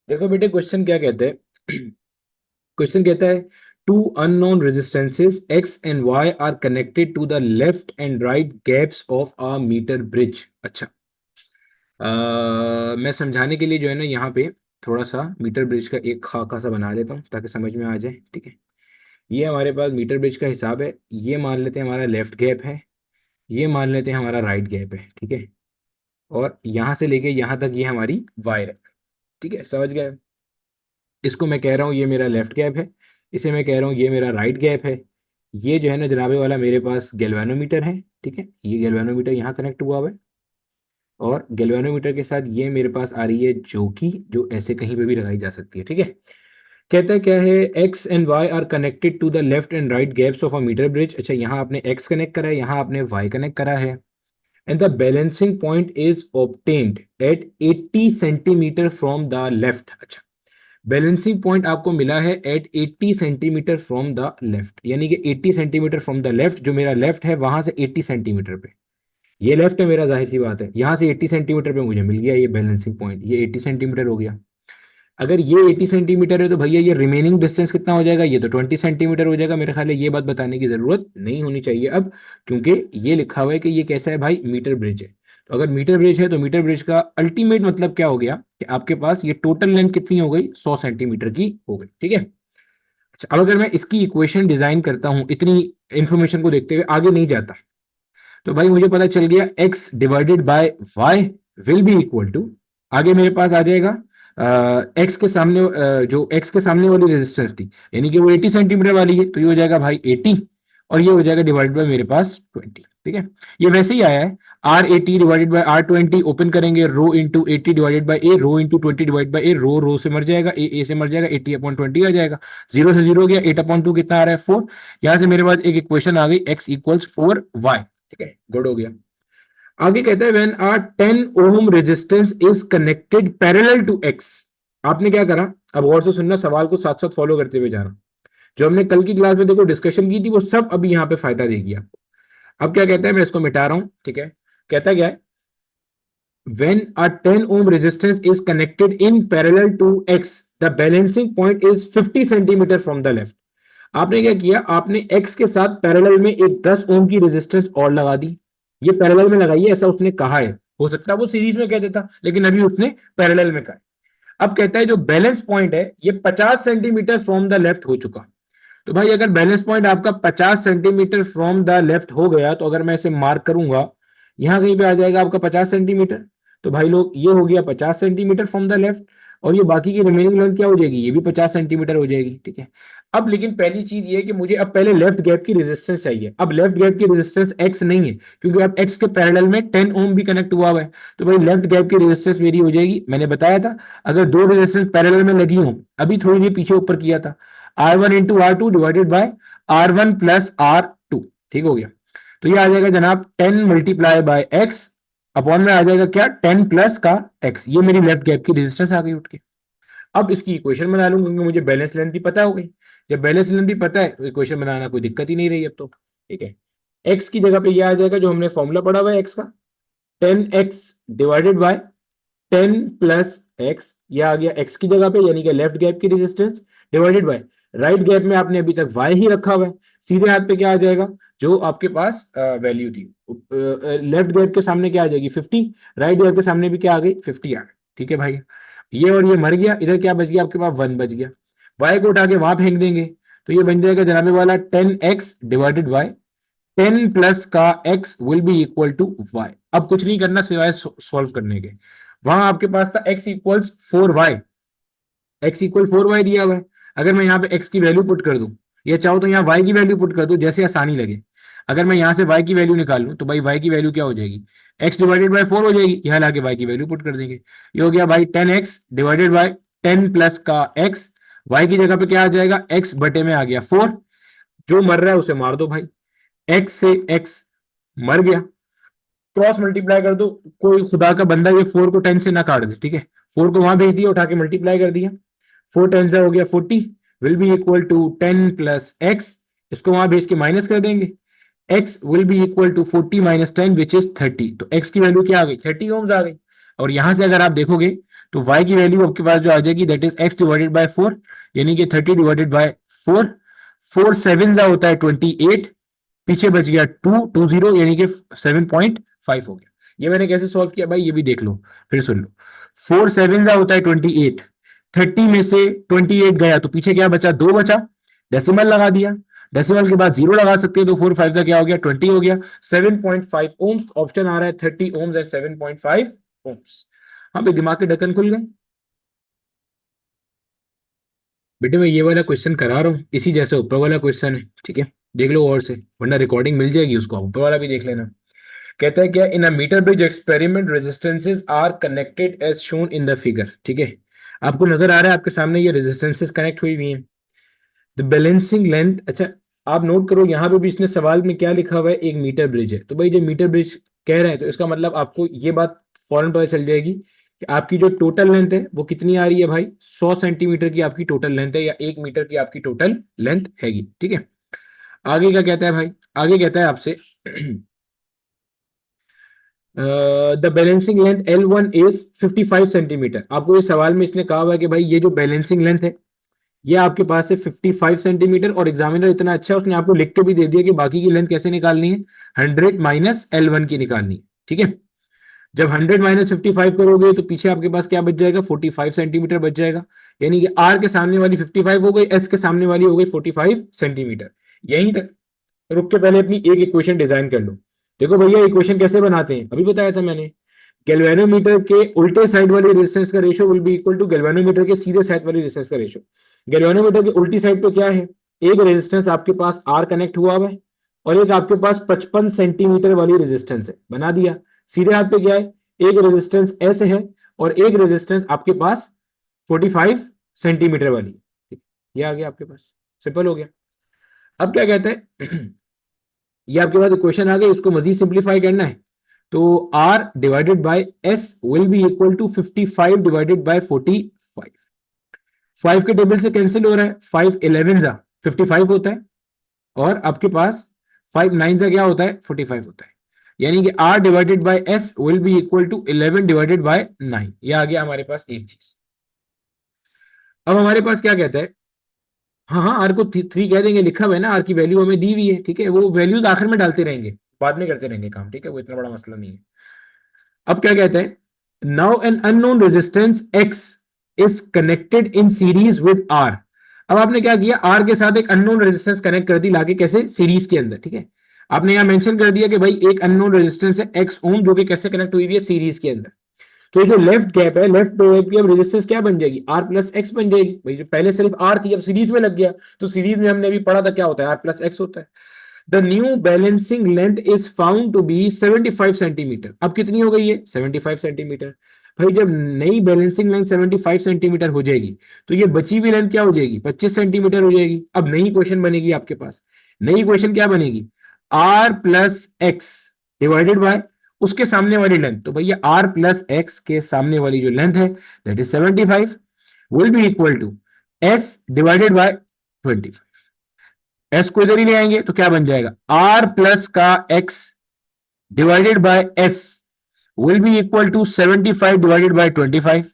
देखो बेटे, क्वेश्चन क्या कहते हैं? क्वेश्चन कहता है two unknown resistances X and Y are connected to the left and right gaps of a metre bridge. अच्छा, मैं समझाने के लिए जो है ना यहाँ पे थोड़ा सा मीटर ब्रिज का एक खाका सा बना लेता हूँ ताकि समझ में आ जाए, ठीक है? ये हमारे पास मीटर ब्रिज का हिसाब है। ये मान लेते हैं हमारा लेफ्ट गैप है, ये मान लेते हैं हमारा राइट गैप है, ठीक है? और यहां से लेके यहां तक ये हमारी वायर है, ठीक है? समझ गए? इसको मैं कह रहा हूँ ये मेरा लेफ्ट गैप है, इसे मैं कह रहा हूँ ये मेरा राइट गैप है। ये जो है ना जनाबे वाला मेरे पास गैल्वेनोमीटर है, ठीक है? ये गैल्वेनोमीटर यहाँ कनेक्ट हुआ हुआ है, और गैल्वेनोमीटर के साथ ये मेरे पास आ रही है जोकी, जो ऐसे कहीं पे भी लगाई जा सकती है, ठीक है? कहता है क्या है, X and Y are connected to the left and right gaps of a metre bridge. अच्छा, यहाँ आपने एक्स कनेक्ट करा है, यहाँ आपने वाई कनेक्ट करा है, and the balancing point is obtained at 80 centimetre from the left. अच्छा, बैलेंसिंग पॉइंट आपको मिला है at 80 centimetre from the left, यानी कि 80 सेंटीमीटर फ्रॉम द लेफ्ट, जो मेरा लेफ्ट है वहां से 80 सेंटीमीटर पे, ये लेफ्ट है मेरा, जाहिर सी बात है, यहां से 80 सेंटीमीटर पे मुझे मिल गया ये बैलेंसिंग पॉइंट, ये 80 सेंटीमीटर हो गया। अगर ये 80 सेंटीमीटर है तो भैया ये रिमेनिंग डिस्टेंस कितना हो जाएगा, ये तो 20 सेंटीमीटर हो जाएगा। मेरे ख्याल है ये बात बताने की जरूरत नहीं होनी चाहिए अब, क्योंकि ये लिखा हुआ है कि ये कैसा है भाई, मीटर ब्रिज है। तो अगर मीटर ब्रिज है तो मीटर ब्रिज का अल्टीमेट मतलब क्या हो गया कि आपके पास ये टोटल लेंथ कितनी हो गई, 100 सेंटीमीटर की हो गई, ठीक है। अच्छा, अब अगर मैं इसकी इक्वेशन डिजाइन करता हूं, इतनी इंफॉर्मेशन को देखते हुए आगे नहीं जाता, तो भाई मुझे पता चल गया x डिवाइडेड बाय y will be equal to, आगे मेरे पास आ जाएगा x के सामने जो x के सामने वाली रेजिस्टेंस थी, यानी कि वो 80 सेंटीमीटर वाली है, तो ये हो जाएगा भाई 80, और ये हो जाएगा डिवाइडेड बाय मेरे पास 20, ठीक है। ये वैसे ही आया है, R80 divided by R20, open करेंगे rho into 80 divided by A, rho into 20 divide by A, rho rho से मर जाएगा, ए से मर जाएगा, 80/20 आ जाएगा, 0 से 0 हो गया, 8/2 कितना आ रहा है 4, यहां से मेरे पास एक इक्वेशन आ गई x इक्वल्स 4y, ठीक है, गुड हो गया। आगे कहता है when R 10 ohm resistance is connected parallel to X, आपने क्या करा, अब गौर से सुनना, सवाल को साथ साथ फॉलो करते हुए जाना, जो हमने कल की क्लास में देखो डिस्कशन की थी वो सब अभी यहां पे फायदा देगी आपको। अब क्या कहता है, मैं इसको मिटा रहा हूं, ठीक है। कहता क्या है, when a 10 ohm resistance is connected in parallel to x the balancing point is 50 centimetre from the left। आपने क्या किया, आपने x के साथ पैरेलल में एक 10 ओम की रेजिस्टेंस और लगा दी, ये पैरेलल में लगाई है ऐसा उसने कहा है, हो सकता है वो सीरीज में कह देता, लेकिन अभी उसने पैरेलल में कहा। अब कहता है जो बैलेंस पॉइंट है ये 50 सेंटीमीटर फ्रॉम द लेफ्ट हो चुका। तो भाई अगर बैलेंस पॉइंट आपका 50 सेंटीमीटर फ्रॉम द लेफ्ट हो गया, तो अगर मैं इसे मार्क करूंगा, यहां कहीं पे आ जाएगा आपका 50 सेंटीमीटर। तो भाई लोग ये हो गया 50 सेंटीमीटर फ्रॉम द लेफ्ट, और ये बाकी की रिमेनिंग लेंथ क्या हो जाएगी, ये भी 50 सेंटीमीटर हो जाएगी, ठीक है। अब लेकिन पहली चीज ये है कि मुझे अब पहले लेफ्ट गैप की रेजिस्टेंस चाहिए। अब लेफ्ट गैप की रेजिस्टेंस एक्स नहीं है, क्योंकि अब एक्स के पैरेलल में 10 ओम भी कनेक्ट हुआ है, तो भाई लेफ्ट गैप की रेजिस्टेंस मेरी हो जाएगी, मैंने बताया था अगर दो रेजिस्टेंस पैरेलल में लगी हो, अभी थोड़ी देर पीछे ऊपर किया था, R1 into R2 divided by R1 plus R2, ठीक हो गया। तो ये आ जाएगा जनाब 10 मल्टीप्लाई बाय एक्स, अपॉन में आ जाएगा क्या 10 प्लस का एक्स, ये मेरी लेफ्ट गैप की रेजिस्टेंस आ गई उठ के। अब इसकी इक्वेशन बना लूंगा क्योंकि मुझे बैलेंस लेंथ भी पता हो गई, जब बैलेंस लेंथ भी पता है तो इक्वेशन बनाना कोई दिक्कत ही नहीं रही अब तो, ठीक है। एक्स की जगह पे ये आ जाएगा जो हमने फॉर्मूला पढ़ा हुआ है एक्स का, 10x divided by 10 plus x, ये आ गया एक्स की जगह पे, यानी कि लेफ्ट गैप की resistance, divided by right gap में आपने अभी तक y ही रखा हुआ है, सीधे हाथ पे क्या आ जाएगा जो आपके पास वैल्यू थी, लेफ्ट गैप के सामने क्या आ जाएगी 50, राइट गैप के सामने भी क्या आ गई 50 आ गई, ठीक है भाई। ये और ये मर गया, इधर क्या बच गया आपके पास 1 बच गया, y को उठा के वहां फेंक देंगे, तो ये बन जाएगा जनाबे वाला 10x डिवाइडेड बाय 10 प्लस का x will be equal to y। अब कुछ नहीं करना सिवाय सॉल्व करने के, वहां आपके पास था x equals 4y, x equal 4y दिया हुआ है, अगर मैं यहाँ पे x की वैल्यू पुट कर दूं, या चाहो तो यहाँ y की वैल्यू पुट कर दूं, जैसे आसानी लगे। अगर मैं यहाँ से y की वैल्यू निकाल लूं तो भाई y की वैल्यू क्या हो जाएगी, x डिवाइडेड बाय 4 हो जाएगी, यहाँ लाके y की वैल्यू पुट कर देंगे, ये हो गया भाई 10x डिवाइडेड बाय 10 प्लस का x, y की जगह पे क्या आ जाएगा x बटे में आ गया 4, जो मर रहा है उसे मार दो भाई, x से x मर गया, क्रॉस मल्टीप्लाई कर दो, कोई खुदा का बंदा ये 4 को 10 से ना काट दे, ठीक है। 4 को वहां भेज दिया, उठा के मल्टीप्लाई कर दिया, 4 10 से हो गया 40 will be equal to 10 plus X, इसको वहां भेज के माइनस कर देंगे, x will be equal to 40 minus 10 which is 30, तो x की वैल्यू क्या आ गई 30 ओम्स आ गई। और यहां से अगर आप देखोगे तो y की वैल्यू आपके पास जो आ जाएगी दैट इज x डिवाइडेड बाय 4, यानी कि 30 डिवाइडेड बाय 4, 4 7 होता है 28, पीछे बच गया 2 यानी कि 7.5 हो गया। ये मैंने कैसे सॉल्व किया भाई, ये भी देख लो, फिर सुन लो, 4 7 होता है 28, 30 में से 28 गया तो पीछे क्या बचा 2 बचा, डेसिमल लगा दिया, डेसिमल के बाद 0 लगा सकते हैं, तो 4 5 का क्या हो गया 20 हो गया, 7.5 ओम्स, ऑप्शन आ रहा है 30 ओम्स एंड 7.5 ओम्स। हाँ भाई दिमाग के ढक्कन खुल गए बेटे, मैं ये वाला क्वेश्चन करा रहा हूँ इसी जैसे ऊपर वाला क्वेश्चन है, ठीक है, देख लो और से, वरना रिकॉर्डिंग मिल जाएगी उसको, ऊपर वाला भी देख लेना। कहता है क्या, in a metre bridge experiment resistances are connected as shown in the figure, ठीक है, आपको नजर आ रहा है आपके सामने ये रेजिस्टेंसेस कनेक्ट हुई हुई हैं, द बैलेंसिंग लेंथ, अच्छा आप नोट करो यहाँ पे भी इसने सवाल में क्या लिखा हुआ है, एक मीटर ब्रिज है, तो भाई जब मीटर ब्रिज कह रहे हैं तो इसका मतलब आपको ये बात फौरन पता चल जाएगी कि आपकी जो टोटल लेंथ है वो कितनी आ रही है भाई, 100 सेंटीमीटर की आपकी टोटल लेंथ है, या 1 मीटर की आपकी टोटल लेंथ हैगी। ठीक है, आगे क्या कहता है भाई, आगे कहता है आपसे the balancing length L1 is 55 centimetre. आपको इस सवाल में इसने कहा हुआ है कि भाई ये जो बैलेंसिंग लेंथ है ये आपके पास है 55 सेंटीमीटर, और एग्जामिनर इतना अच्छा है उसने आपको लिख के भी दे दिया कि बाकी की लेंथ कैसे निकालनी है, 100 माइनस L1 की निकालनी है। ठीक है, जब 100 माइनस 55 करोगे तो पीछे आपके पास क्या बच जाएगा, 45 सेंटीमीटर बच जाएगा। यानी कि आर के सामने वाली 55 हो गई, एच के सामने वाली हो गई 45 सेंटीमीटर। यहीं तक रुक के पहले अपनी एक इक्वेशन डिजाइन कर लो। देखो भैया इक्वेशन कैसे बनाते हैं, अभी बताया था मैंने, गैल्वेनोमीटर के उल्टे साइड वाले रेजिस्टेंस का ratio will be equal to galvanometer के सीधे साइड वाले रेजिस्टेंस का रेशियो। गैल्वेनोमीटर की उल्टी साइड पे क्या है, एक रेजिस्टेंस आपके पास आर कनेक्ट हुआ हुआ है और एक आपके पास 55 सेंटीमीटर वाली रेजिस्टेंस है, बना दिया। सीधे हाथ पे क्या है, एक रेजिस्टेंस एस है और एक रेजिस्टेंस आपके पास 45 सेंटीमीटर वाली है। ये आ गया आपके पास, सिंपल हो गया। अब क्या कहते हैं ये आपके पास इक्वेशन आ गई, इसको मजीद सिंप्लीफाई करना है तो R divided by S will be equal to 55 divided by 45। 5 के टेबल से कैंसिल हो रहा है, 5 11 जा 55 होता है और आपके पास 5 9 जा क्या होता है, 45 होता है। यानी कि R divided by S will be equal to 11 divided by 9। ये आ गया हमारे पास एक चीज। अब हमारे पास क्या कहता है, हाँ हाँ आर को 3 कह देंगे, लिखा हुआ है ना, आर की वैल्यू हमें दी हुई है। ठीक है, वो वैल्यूज आखिर में डालते रहेंगे, बाद में करते रहेंगे काम। ठीक है, वो इतना बड़ा मसला नहीं है। अब क्या कहते हैं, now an unknown resistance X is connected in series with R. अब आपने क्या किया, आर के साथ एक अननोन रेजिस्टेंस कनेक्ट कर दी लाके, कैसे, सीरीज के अंदर। ठीक है, आपने यहां मेंशन कर दिया कि भाई एक अननोन रेजिस्टेंस है एक्स ओम जो कि कैसे कनेक्ट हुई है, सीरीज के अंदर। तो ये जो लेफ्ट गैप है, लेफ्ट गैप की अब रेजिस्टेंस क्या बन जाएगी, आर प्लस एक्स बन जाएगी। भाई जो पहले सिर्फ आर थी अब सीरीज में लग गया, तो सीरीज में हमने अभी पढ़ा था क्या होता है, आर प्लस एक्स होता है। The new balancing length is found to be 75 centimetre. अब कितनी हो गई है, 75 सेंटीमीटर। भाई जब नई बैलेंसिंग लेंथ 75 सेंटीमीटर हो जाएगी तो ये बची हुई लेंथ क्या हो जाएगी, 25 सेंटीमीटर हो जाएगी। अब नई क्वेश्चन बनेगी आपके पास, नई क्वेश्चन क्या बनेगी, R plus X divided by उसके सामने वाली लेंथ। तो भैया आर प्लस एक्स के सामने वाली जो लेंथ है that is 75 will be equal to S divided by 25। S को इधर ही ले आएंगे तो क्या बन जाएगा, आर प्लस का X divided by S will be equal to 75 divided by 25।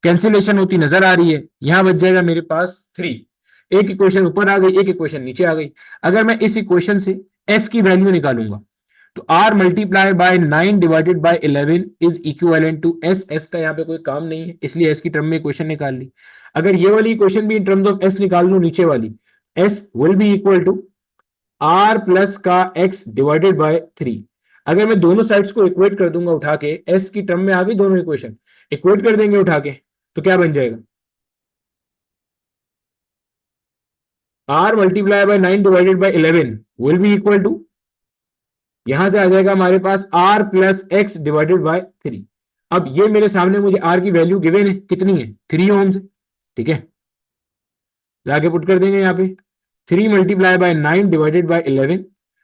Cancellation होती नजर आ रही है, यहां बच जाएगा मेरे पास 3। एक इक्वेशन ऊपर आ गई, एक इक्वेशन नीचे आ गई। अगर मैं इस इक्वेशन से एस की वैल्यू निकालूंगा तो R multiply by 9 divided by 11 is equivalent to S. S का यहाँ पे कोई काम नहीं है इसलिए एस की टर्म में इक्वेशन निकाल ली। अगर ये वाली इक्वेशन भी इन टर्म्स ऑफ एस निकाल लू नीचे वाली, S will be equal to R plus का एक्स डिवाइडेड बाय 3। अगर मैं दोनों साइड्स को इक्वेट कर दूंगा उठा के, एस की टर्म में आ गई दोनों इक्वेशन, इक्वेट कर देंगे उठा के तो क्या बन जाएगा, R multiply by 9 divided by 11 will be equal to, यहां से आ जाएगा हमारे पास R plus X divided by 3। अब ये मेरे सामने मुझे आर की वैल्यू गिवन है, कितनी है, 3 ओम्स। ठीक है, जाके पुट कर देंगे यहाँ पे, 3 multiply by 9 divided by 11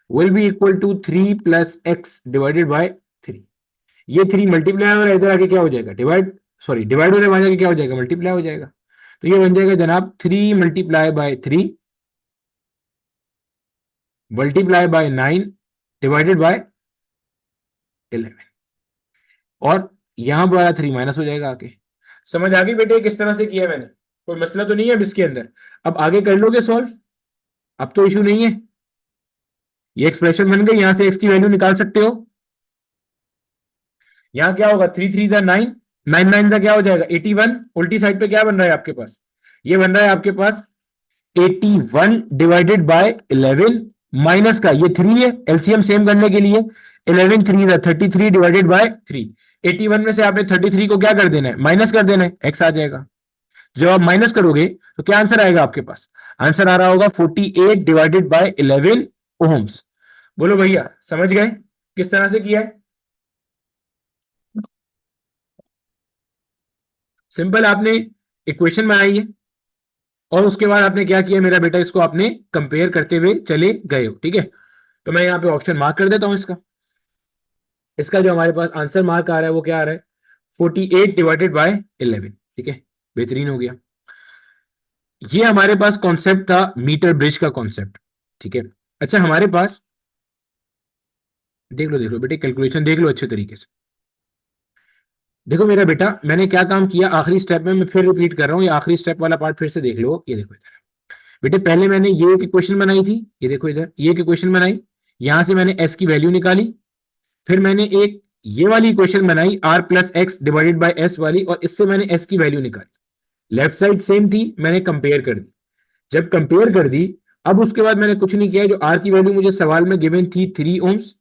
will be equal to 3 plus X divided by 3। ये 3 मल्टीप्लाई हो रहा है, इधर आके क्या हो जाएगा, डिवाइड, सॉरी डिवाइड होने वाला क्या हो जाएगा, मल्टीप्लाई हो जाएगा। तो ये बन जाएगा जनाब 3 multiply bye 3 multiply by 9 divided by 11, और यहां वाला 3 माइनस हो जाएगा आके। समझ आ गई बेटे किस तरह से किया मैंने, कोई मसला तो नहीं है अब इसके अंदर। अब आगे कर लोगे सॉल्व, अब तो इशू नहीं है। ये एक्सप्रेशन बन गई, यहां से एक्स की वैल्यू निकाल सकते हो। यहां क्या होगा, 3 3 9, 9 9 का क्या हो जाएगा 81। उल्टी साइड पे क्या बन रहा है आपके पास, ये बन रहा है आपके पास 81 डिवाइडेड बाय 11 माइनस का ये 3 है, एलसीएम सेम करने के लिए 11 3 33 डिवाइडेड बाय 3। 81 में से आपने 33 को क्या कर देना है, माइनस कर देना है, एक्स आ जाएगा। जब आप माइनस करोगे तो क्या आंसर आएगा आपके पास, आंसर आ रहा होगा 48 डिवाइडेड बाय 11 ओम्स। बोलो भैया समझ गए किस तरह से किया है, सिंपल। आपने इक्वेशन बनाई है और उसके बाद आपने क्या किया मेरा बेटा, इसको आपने कंपेयर करते हुए चले गए हो। ठीक है, तो मैं यहाँ पे ऑप्शन मार्क कर देता हूं इसका। इसका जो हमारे पास आंसर मार्क आ रहा है वो क्या आ रहा है, 48 डिवाइडेड बाय 11। ठीक है, बेहतरीन हो गया। ये हमारे पास कॉन्सेप्ट था मीटर ब्रिज का कॉन्सेप्ट। ठीक है, अच्छा हमारे पास देख लो बेटे, कैलकुलेशन देख लो अच्छे तरीके से। देखो मेरा बेटा, मैंने क्या काम किया आखिरी स्टेप में, मैं फिर रिपीट कर रहा हूं, ये आखिरी स्टेप वाला पार्ट फिर से देख लो। ये देखो इधर बेटे, पहले मैंने ये की क्वेश्चन बनाई थी, ये देखो इधर ये की क्वेश्चन बनाई, यहां से मैंने एस की वैल्यू निकाली। फिर मैंने एक ये वाली इक्वेशन बनाई R plus X divided by S वाली, और इससे मैंने एस की वैल्यू निकाली। लेफ्ट साइड सेम थी, मैंने कंपेयर कर दी। जब कंपेयर कर दी, अब उसके बाद मैंने कुछ नहीं किया, जो आर की वैल्यू मुझे सवाल में गिवन थी 3 ओम्स,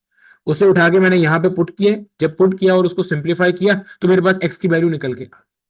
उसे उठा के मैंने यहां पे पुट किया। जब पुट किया और उसको सिंप्लीफाई किया तो मेरे पास एक्स की वैल्यू निकल के आ गई।